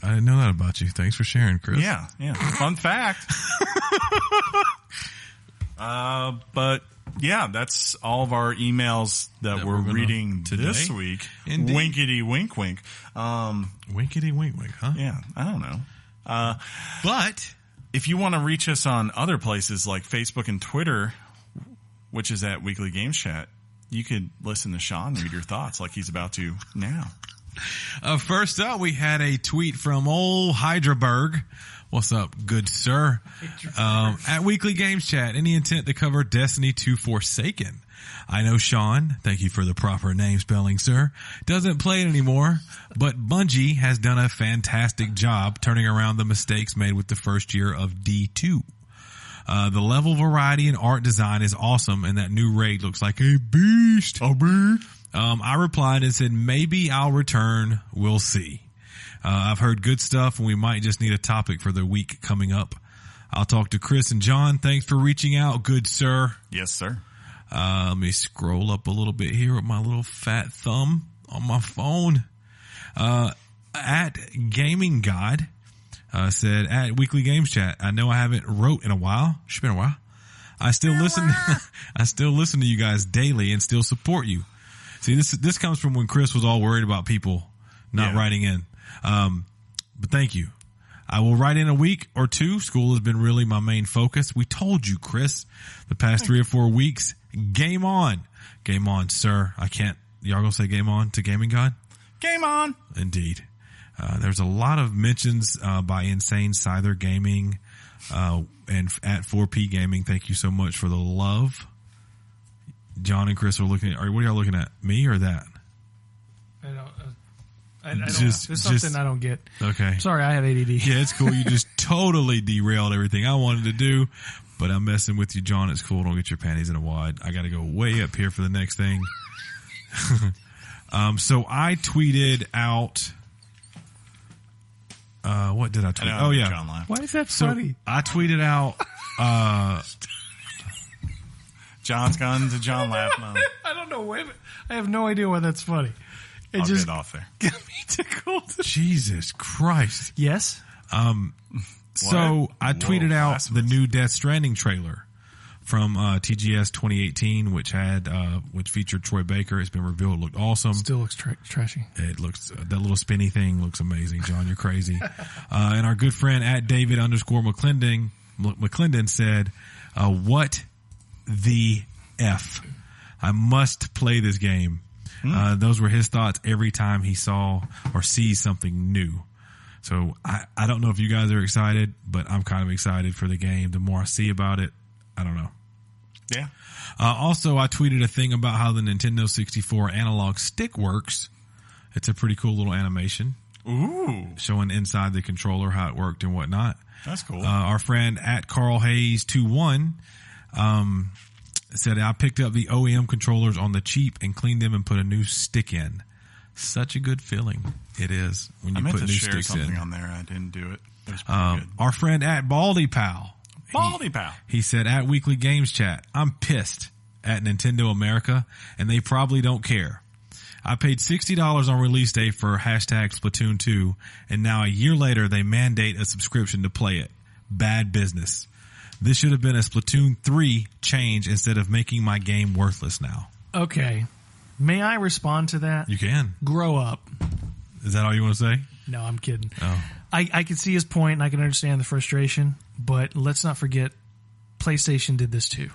didn't know that about you. Thanks for sharing, Chris. Yeah. Fun fact. But yeah, that's all of our emails that we're reading today? this week. Indeed. Winkety wink wink. Winkety wink wink, huh? Yeah, I don't know. But If you want to reach us on other places like Facebook and Twitter, which is at Weekly Games Chat, you could listen to Shaun read your thoughts like he's about to now. first up, we had a tweet from old Hydraberg. What's up, good sir? At Weekly Games Chat, any intent to cover Destiny 2 Forsaken? I know Shaun, thank you for the proper name spelling, sir, doesn't play it anymore, but Bungie has done a fantastic job turning around the mistakes made with the first year of D2. The level variety and art design is awesome, and that new raid looks like a beast. I replied and said, maybe I'll return. We'll see. I've heard good stuff, and we might just need a topic for the week coming up. I'll talk to Chris and John. Thanks for reaching out, good sir. Yes, sir. Let me scroll up a little bit here with my little fat thumb on my phone. At Gaming God said, at Weekly Games Chat, I know I haven't wrote in a while. It's been a while. I still listen to you guys daily and still support you. See, this comes from when Chris was all worried about people not writing in. But thank you. I will write in a week or two. School has been really my main focus. We told you, Chris, the past 3 or 4 weeks. Game on. Game on, sir. I can't. Y'all gonna say game on to Gaming God? Game on. Indeed. There's a lot of mentions, by Insane Scyther Gaming, and at 4P Gaming. Thank you so much for the love. John and Chris are looking at, what are y'all looking at? Me or that? I don't know. There's something I don't get. Okay. Sorry, I have ADD. Yeah, it's cool. You just totally derailed everything I wanted to do, but I'm messing with you, John. It's cool. Don't get your panties in a wad. I got to go way up here for the next thing. So I tweeted out, what did I tweet? Oh yeah. John laughed. Why is that So funny? I tweeted out, John's gone to John laugh mode. I don't know. Wait a minute. I have no idea why that's funny. It I'll just get off there. got me tickled. Jesus Christ. Yes. So I tweeted out blasphemous. the new Death Stranding trailer from TGS 2018, which featured Troy Baker. It's been revealed. It looked awesome. Still looks trashy. It looks, that little spinny thing looks amazing. John, you're crazy. And our good friend at David_McClendon said, what the F? I must play this game. Those were his thoughts every time he saw or sees something new. So I don't know if you guys are excited, but I'm kind of excited for the game. The more I see about it, I don't know. Yeah. Also, I tweeted a thing about how the Nintendo 64 analog stick works. It's a pretty cool little animation. Ooh. Showing inside the controller how it worked and whatnot. That's cool. Our friend at Carl Hayes 21 said, I picked up the OEM controllers on the cheap and cleaned them and put a new stick in. Such a good feeling it is when I you meant put to new share sticks something in. on there. I didn't do it. It was pretty good. Our friend at Baldy Pal. Baldy Pal. He said, at Weekly Games Chat, I'm pissed at Nintendo America, and they probably don't care. I paid $60 on release day for hashtag Splatoon 2, and now a year later they mandate a subscription to play it. Bad business. This should have been a Splatoon 3 change instead of making my game worthless now. Okay. May I respond to that? You can. Grow up. Is that all you want to say? No, I'm kidding. Oh. I can see his point and I can understand the frustration, but let's not forget PlayStation did this too.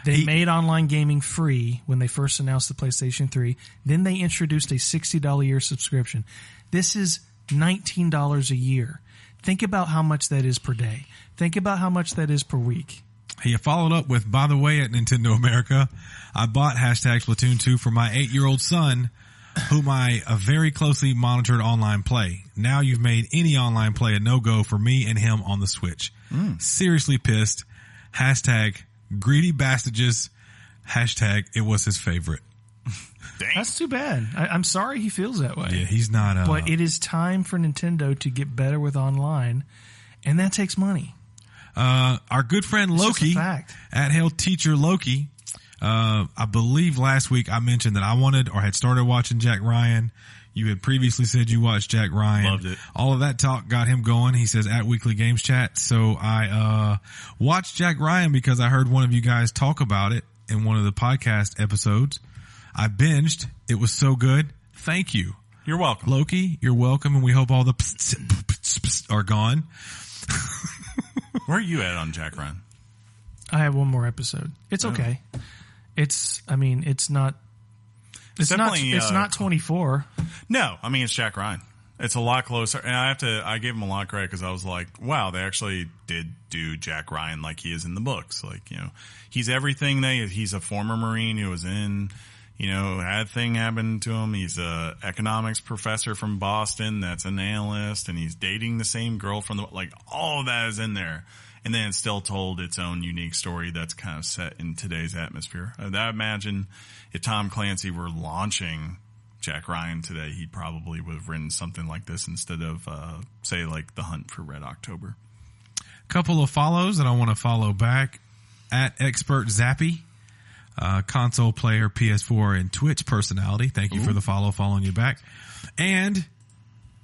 They made online gaming free when they first announced the PlayStation 3. Then they introduced a $60 a year subscription. This is $19 a year. Think about how much that is per day. Think about how much that is per week. He followed up with, by the way, at Nintendo America, I bought hashtag Splatoon 2 for my 8-year-old son, whom I very closely monitored online play. Now you've made any online play a no-go for me and him on the Switch. Seriously pissed. Hashtag greedy bastages. Hashtag it was his favorite. Dang. That's too bad. I'm sorry he feels that way. Yeah, he's not. But it is time for Nintendo to get better with online, and that takes money. Our good friend It's Loki, just a fact. at Hail Teacher Loki, I believe last week I mentioned that I wanted or had started watching Jack Ryan. You had previously said you watched Jack Ryan. Loved it. All of that talk got him going. He says at Weekly Games Chat. So I watched Jack Ryan because I heard one of you guys talk about it in one of the podcast episodes. I binged. It was so good. Thank you. You're welcome. Loki, you're welcome, and we hope all the are gone. Where are you at on Jack Ryan? I have one more episode. It's okay. It's not. It's not. definitely, It's not 24. No, I mean, it's Jack Ryan. It's a lot closer. And I gave him a lot of credit because I was like, wow, they actually did do Jack Ryan like he is in the books. Like, he's everything he's a former Marine who was in, had a thing happen to him. He's a economics professor from Boston that's an analyst, and he's dating the same girl from all of that is in there. And then it's still told its own unique story that's kind of set in today's atmosphere. I imagine if Tom Clancy were launching Jack Ryan today, he probably would have written something like this instead of, say, like The Hunt for Red October. Couple of follows that I want to follow back. At Expert Zappy, console player, PS4, and Twitch personality. Thank you for the follow, following you back. And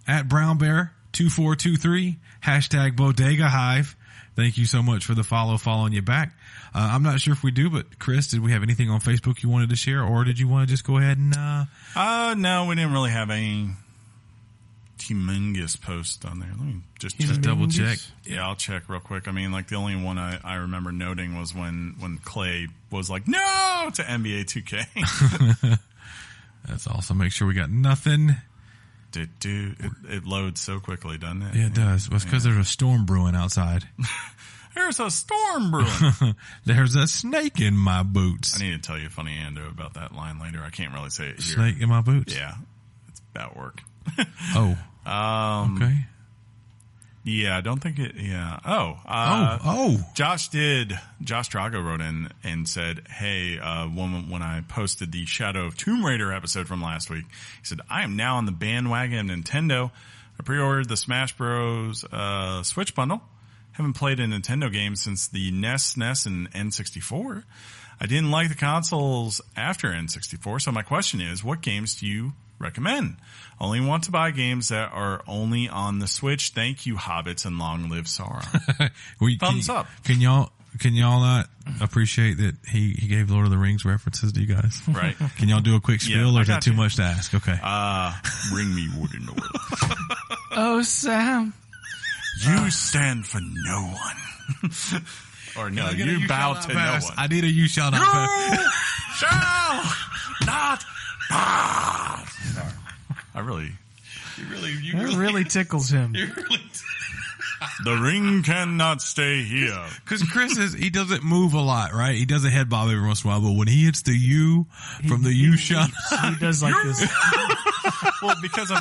at Brown Bear 2423, hashtag Bodega Hive. Thank you so much for the follow, following you back. I'm not sure if we do, but Chris, did we have anything on Facebook you wanted to share, or did you want to just go ahead and... No, we didn't really have any humongous posts on there. Let me just check. double check. Yeah, I'll check real quick. I mean, the only one I remember noting was when Clay was like, no, to NBA 2K. That's awesome. Make sure we got nothing. It loads so quickly, doesn't it? Yeah, it does. Well, it's because there's a storm brewing outside. There's a storm brewing. There's a snake in my boots. I need to tell you a funny anecdote about that line later. I can't really say it here. Snake in my boots? Yeah. It's about work. Oh. Okay. Yeah, I don't think it, yeah. Josh Drago wrote in and said, hey, when I posted the Shadow of Tomb Raider episode from last week, he said, I am now on the bandwagon of Nintendo. I pre-ordered the Smash Bros. Switch bundle. Haven't played a Nintendo game since the NES, SNES, and N64. I didn't like the consoles after N64, so my question is, what games do you recommend? Only want to buy games that are only on the Switch. Thank you, Hobbits, and long live Sauron. Thumbs up. Can y'all not appreciate that he gave Lord of the Rings references to you guys? Right. Can y'all do a quick spiel, or is that too much to ask? Okay. Bring me wood and oil. Oh, Sam. You stand for no one. Or no, you bow to no one. I need a you shall not pass. Shall not pass. That really tickles him. The ring cannot stay here. Because Chris he doesn't move a lot, right? He does a head bob every once in a while, but when he hits the U from the U shot, he does like this. Well, because I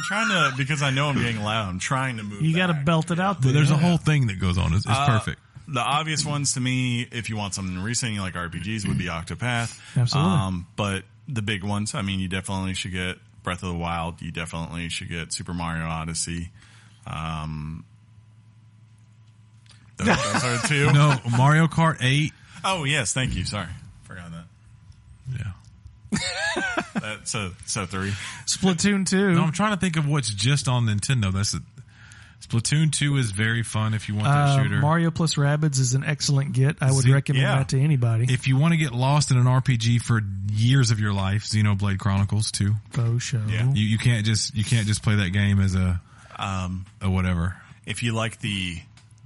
know I'm getting loud, I'm trying to move. You got to belt it out there. but there's a whole thing that goes on. It's perfect. The obvious ones to me, if you want something recent, like RPGs, would be Octopath. Absolutely. But the big ones, I mean, you definitely should get Breath of the Wild, you definitely should get Super Mario Odyssey. Those are the two. No, Mario Kart 8. Oh, yes. Thank you. Sorry. Forgot that. Yeah. So 3. Splatoon 2. No, I'm trying to think of what's just on Nintendo. Splatoon 2 is very fun if you want that shooter. Mario plus Rabbids is an excellent get. I would recommend that to anybody. If you want to get lost in an RPG for years of your life, Xenoblade Chronicles 2. Faux show. Yeah. You can't just play that game as a whatever. If you like the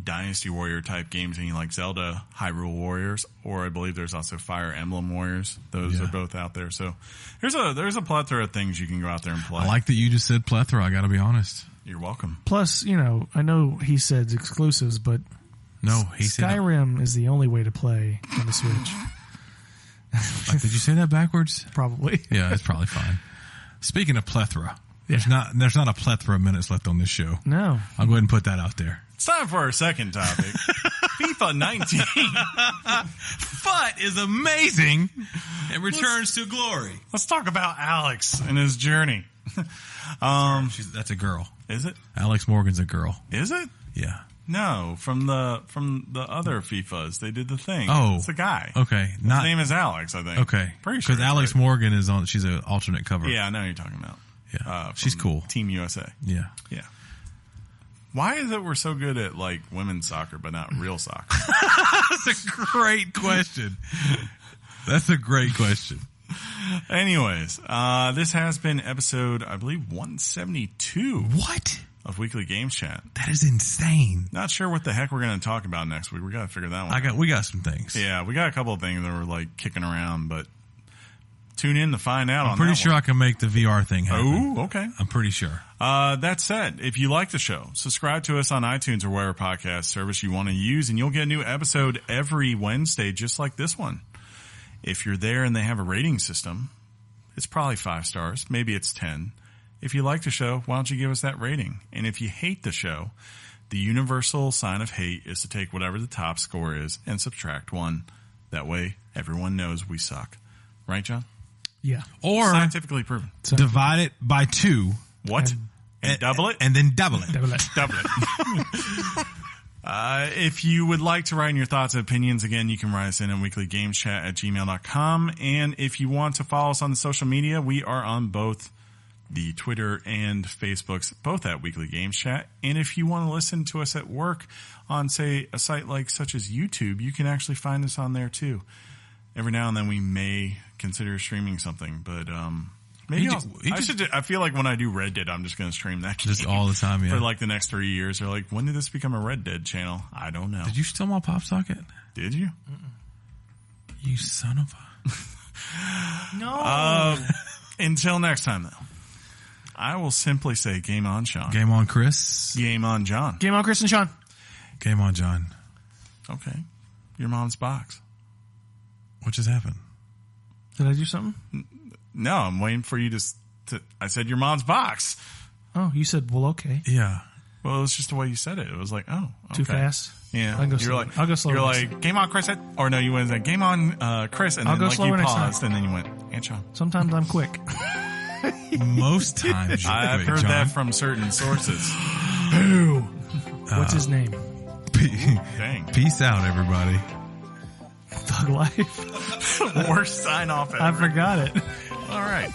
Dynasty Warrior type games and you like Zelda, Hyrule Warriors, or I believe there's also Fire Emblem Warriors. Those are both out there. So there's a plethora of things you can go out there and play. I like that you just said plethora. I got to be honest. You're welcome. Plus, I know he said exclusives, but no, he said Skyrim is the only way to play on the Switch. Like, did you say that backwards? Probably. Yeah, it's probably fine. Speaking of plethora, there's not a plethora of minutes left on this show. No. I'll go ahead and put that out there. It's time for our second topic. FIFA 19. FUT is amazing. It returns to glory. Let's talk about Alex and his journey. That's a girl. Is it? Alex Morgan's a girl. Is it? Yeah. No, from the other FIFAs, they did the thing. Oh. It's a guy. Okay. His name is Alex, I think. Okay. Pretty sure. Because Alex Morgan is on, she's an alternate cover. Yeah, I know who you're talking about. Yeah. She's cool. Team USA. Yeah. Yeah. Why is it we're so good at like women's soccer, but not real soccer? That's a great question. That's a great question. Anyways, this has been episode, I believe, 172. What? Of Weekly Games Chat. That is insane. Not sure what the heck we're going to talk about next week. We got to figure that one out. We got some things. Yeah, we got a couple of things that were like kicking around, but tune in to find out. I'm pretty sure I can make the VR thing happen. Oh, okay. I'm pretty sure. That said, if you like the show, subscribe to us on iTunes or whatever podcast service you want to use, and you'll get a new episode every Wednesday, just like this one. If you're there and they have a rating system, it's probably 5 stars. Maybe it's 10. If you like the show, why don't you give us that rating? And if you hate the show, the universal sign of hate is to take whatever the top score is and subtract 1. That way, everyone knows we suck. Right, John? Yeah. Or scientifically proven. Divide it by 2. What? And double it? And then double it. Double it. Double it. If you would like to write in your thoughts and opinions, again, you can write us in at weeklygameschat@gmail.com. And if you want to follow us on the social media, we are on both the Twitter and Facebooks, both at Weekly Games Chat. And if you want to listen to us at work on, say, a site like such as YouTube, you can actually find us on there too. Every now and then we may consider streaming something, but maybe I feel like when I do Red Dead, I'm just going to stream that game just all the time, yeah. for like the next 3 years. They're like, when did this become a Red Dead channel? I don't know. Did you steal my pop socket? Did you? You son of a... No. Until next time, though, I will simply say game on, Sean. Game on, Chris. Game on, John. Game on, Chris and Sean. Game on, John. Okay. Your mom's box. What just happened? Did I do something? No, I'm waiting for you to I said your mom's box. Oh, you said, well, okay. Yeah. Well, it was just the way you said it. It was like, oh, okay. Too fast? Yeah. I'll go slow. I'll go slower. You're next like, game on, Chris. Or no, you went like, game on, Chris. And I'll then go like slower you next time. paused and then you went, and Sean. Sometimes I'm quick. Most times you're I've quick, heard John. that from certain sources. Who? What's his name? Dang. Peace out, everybody. Thug Life. Worst sign off ever. I forgot it. All right.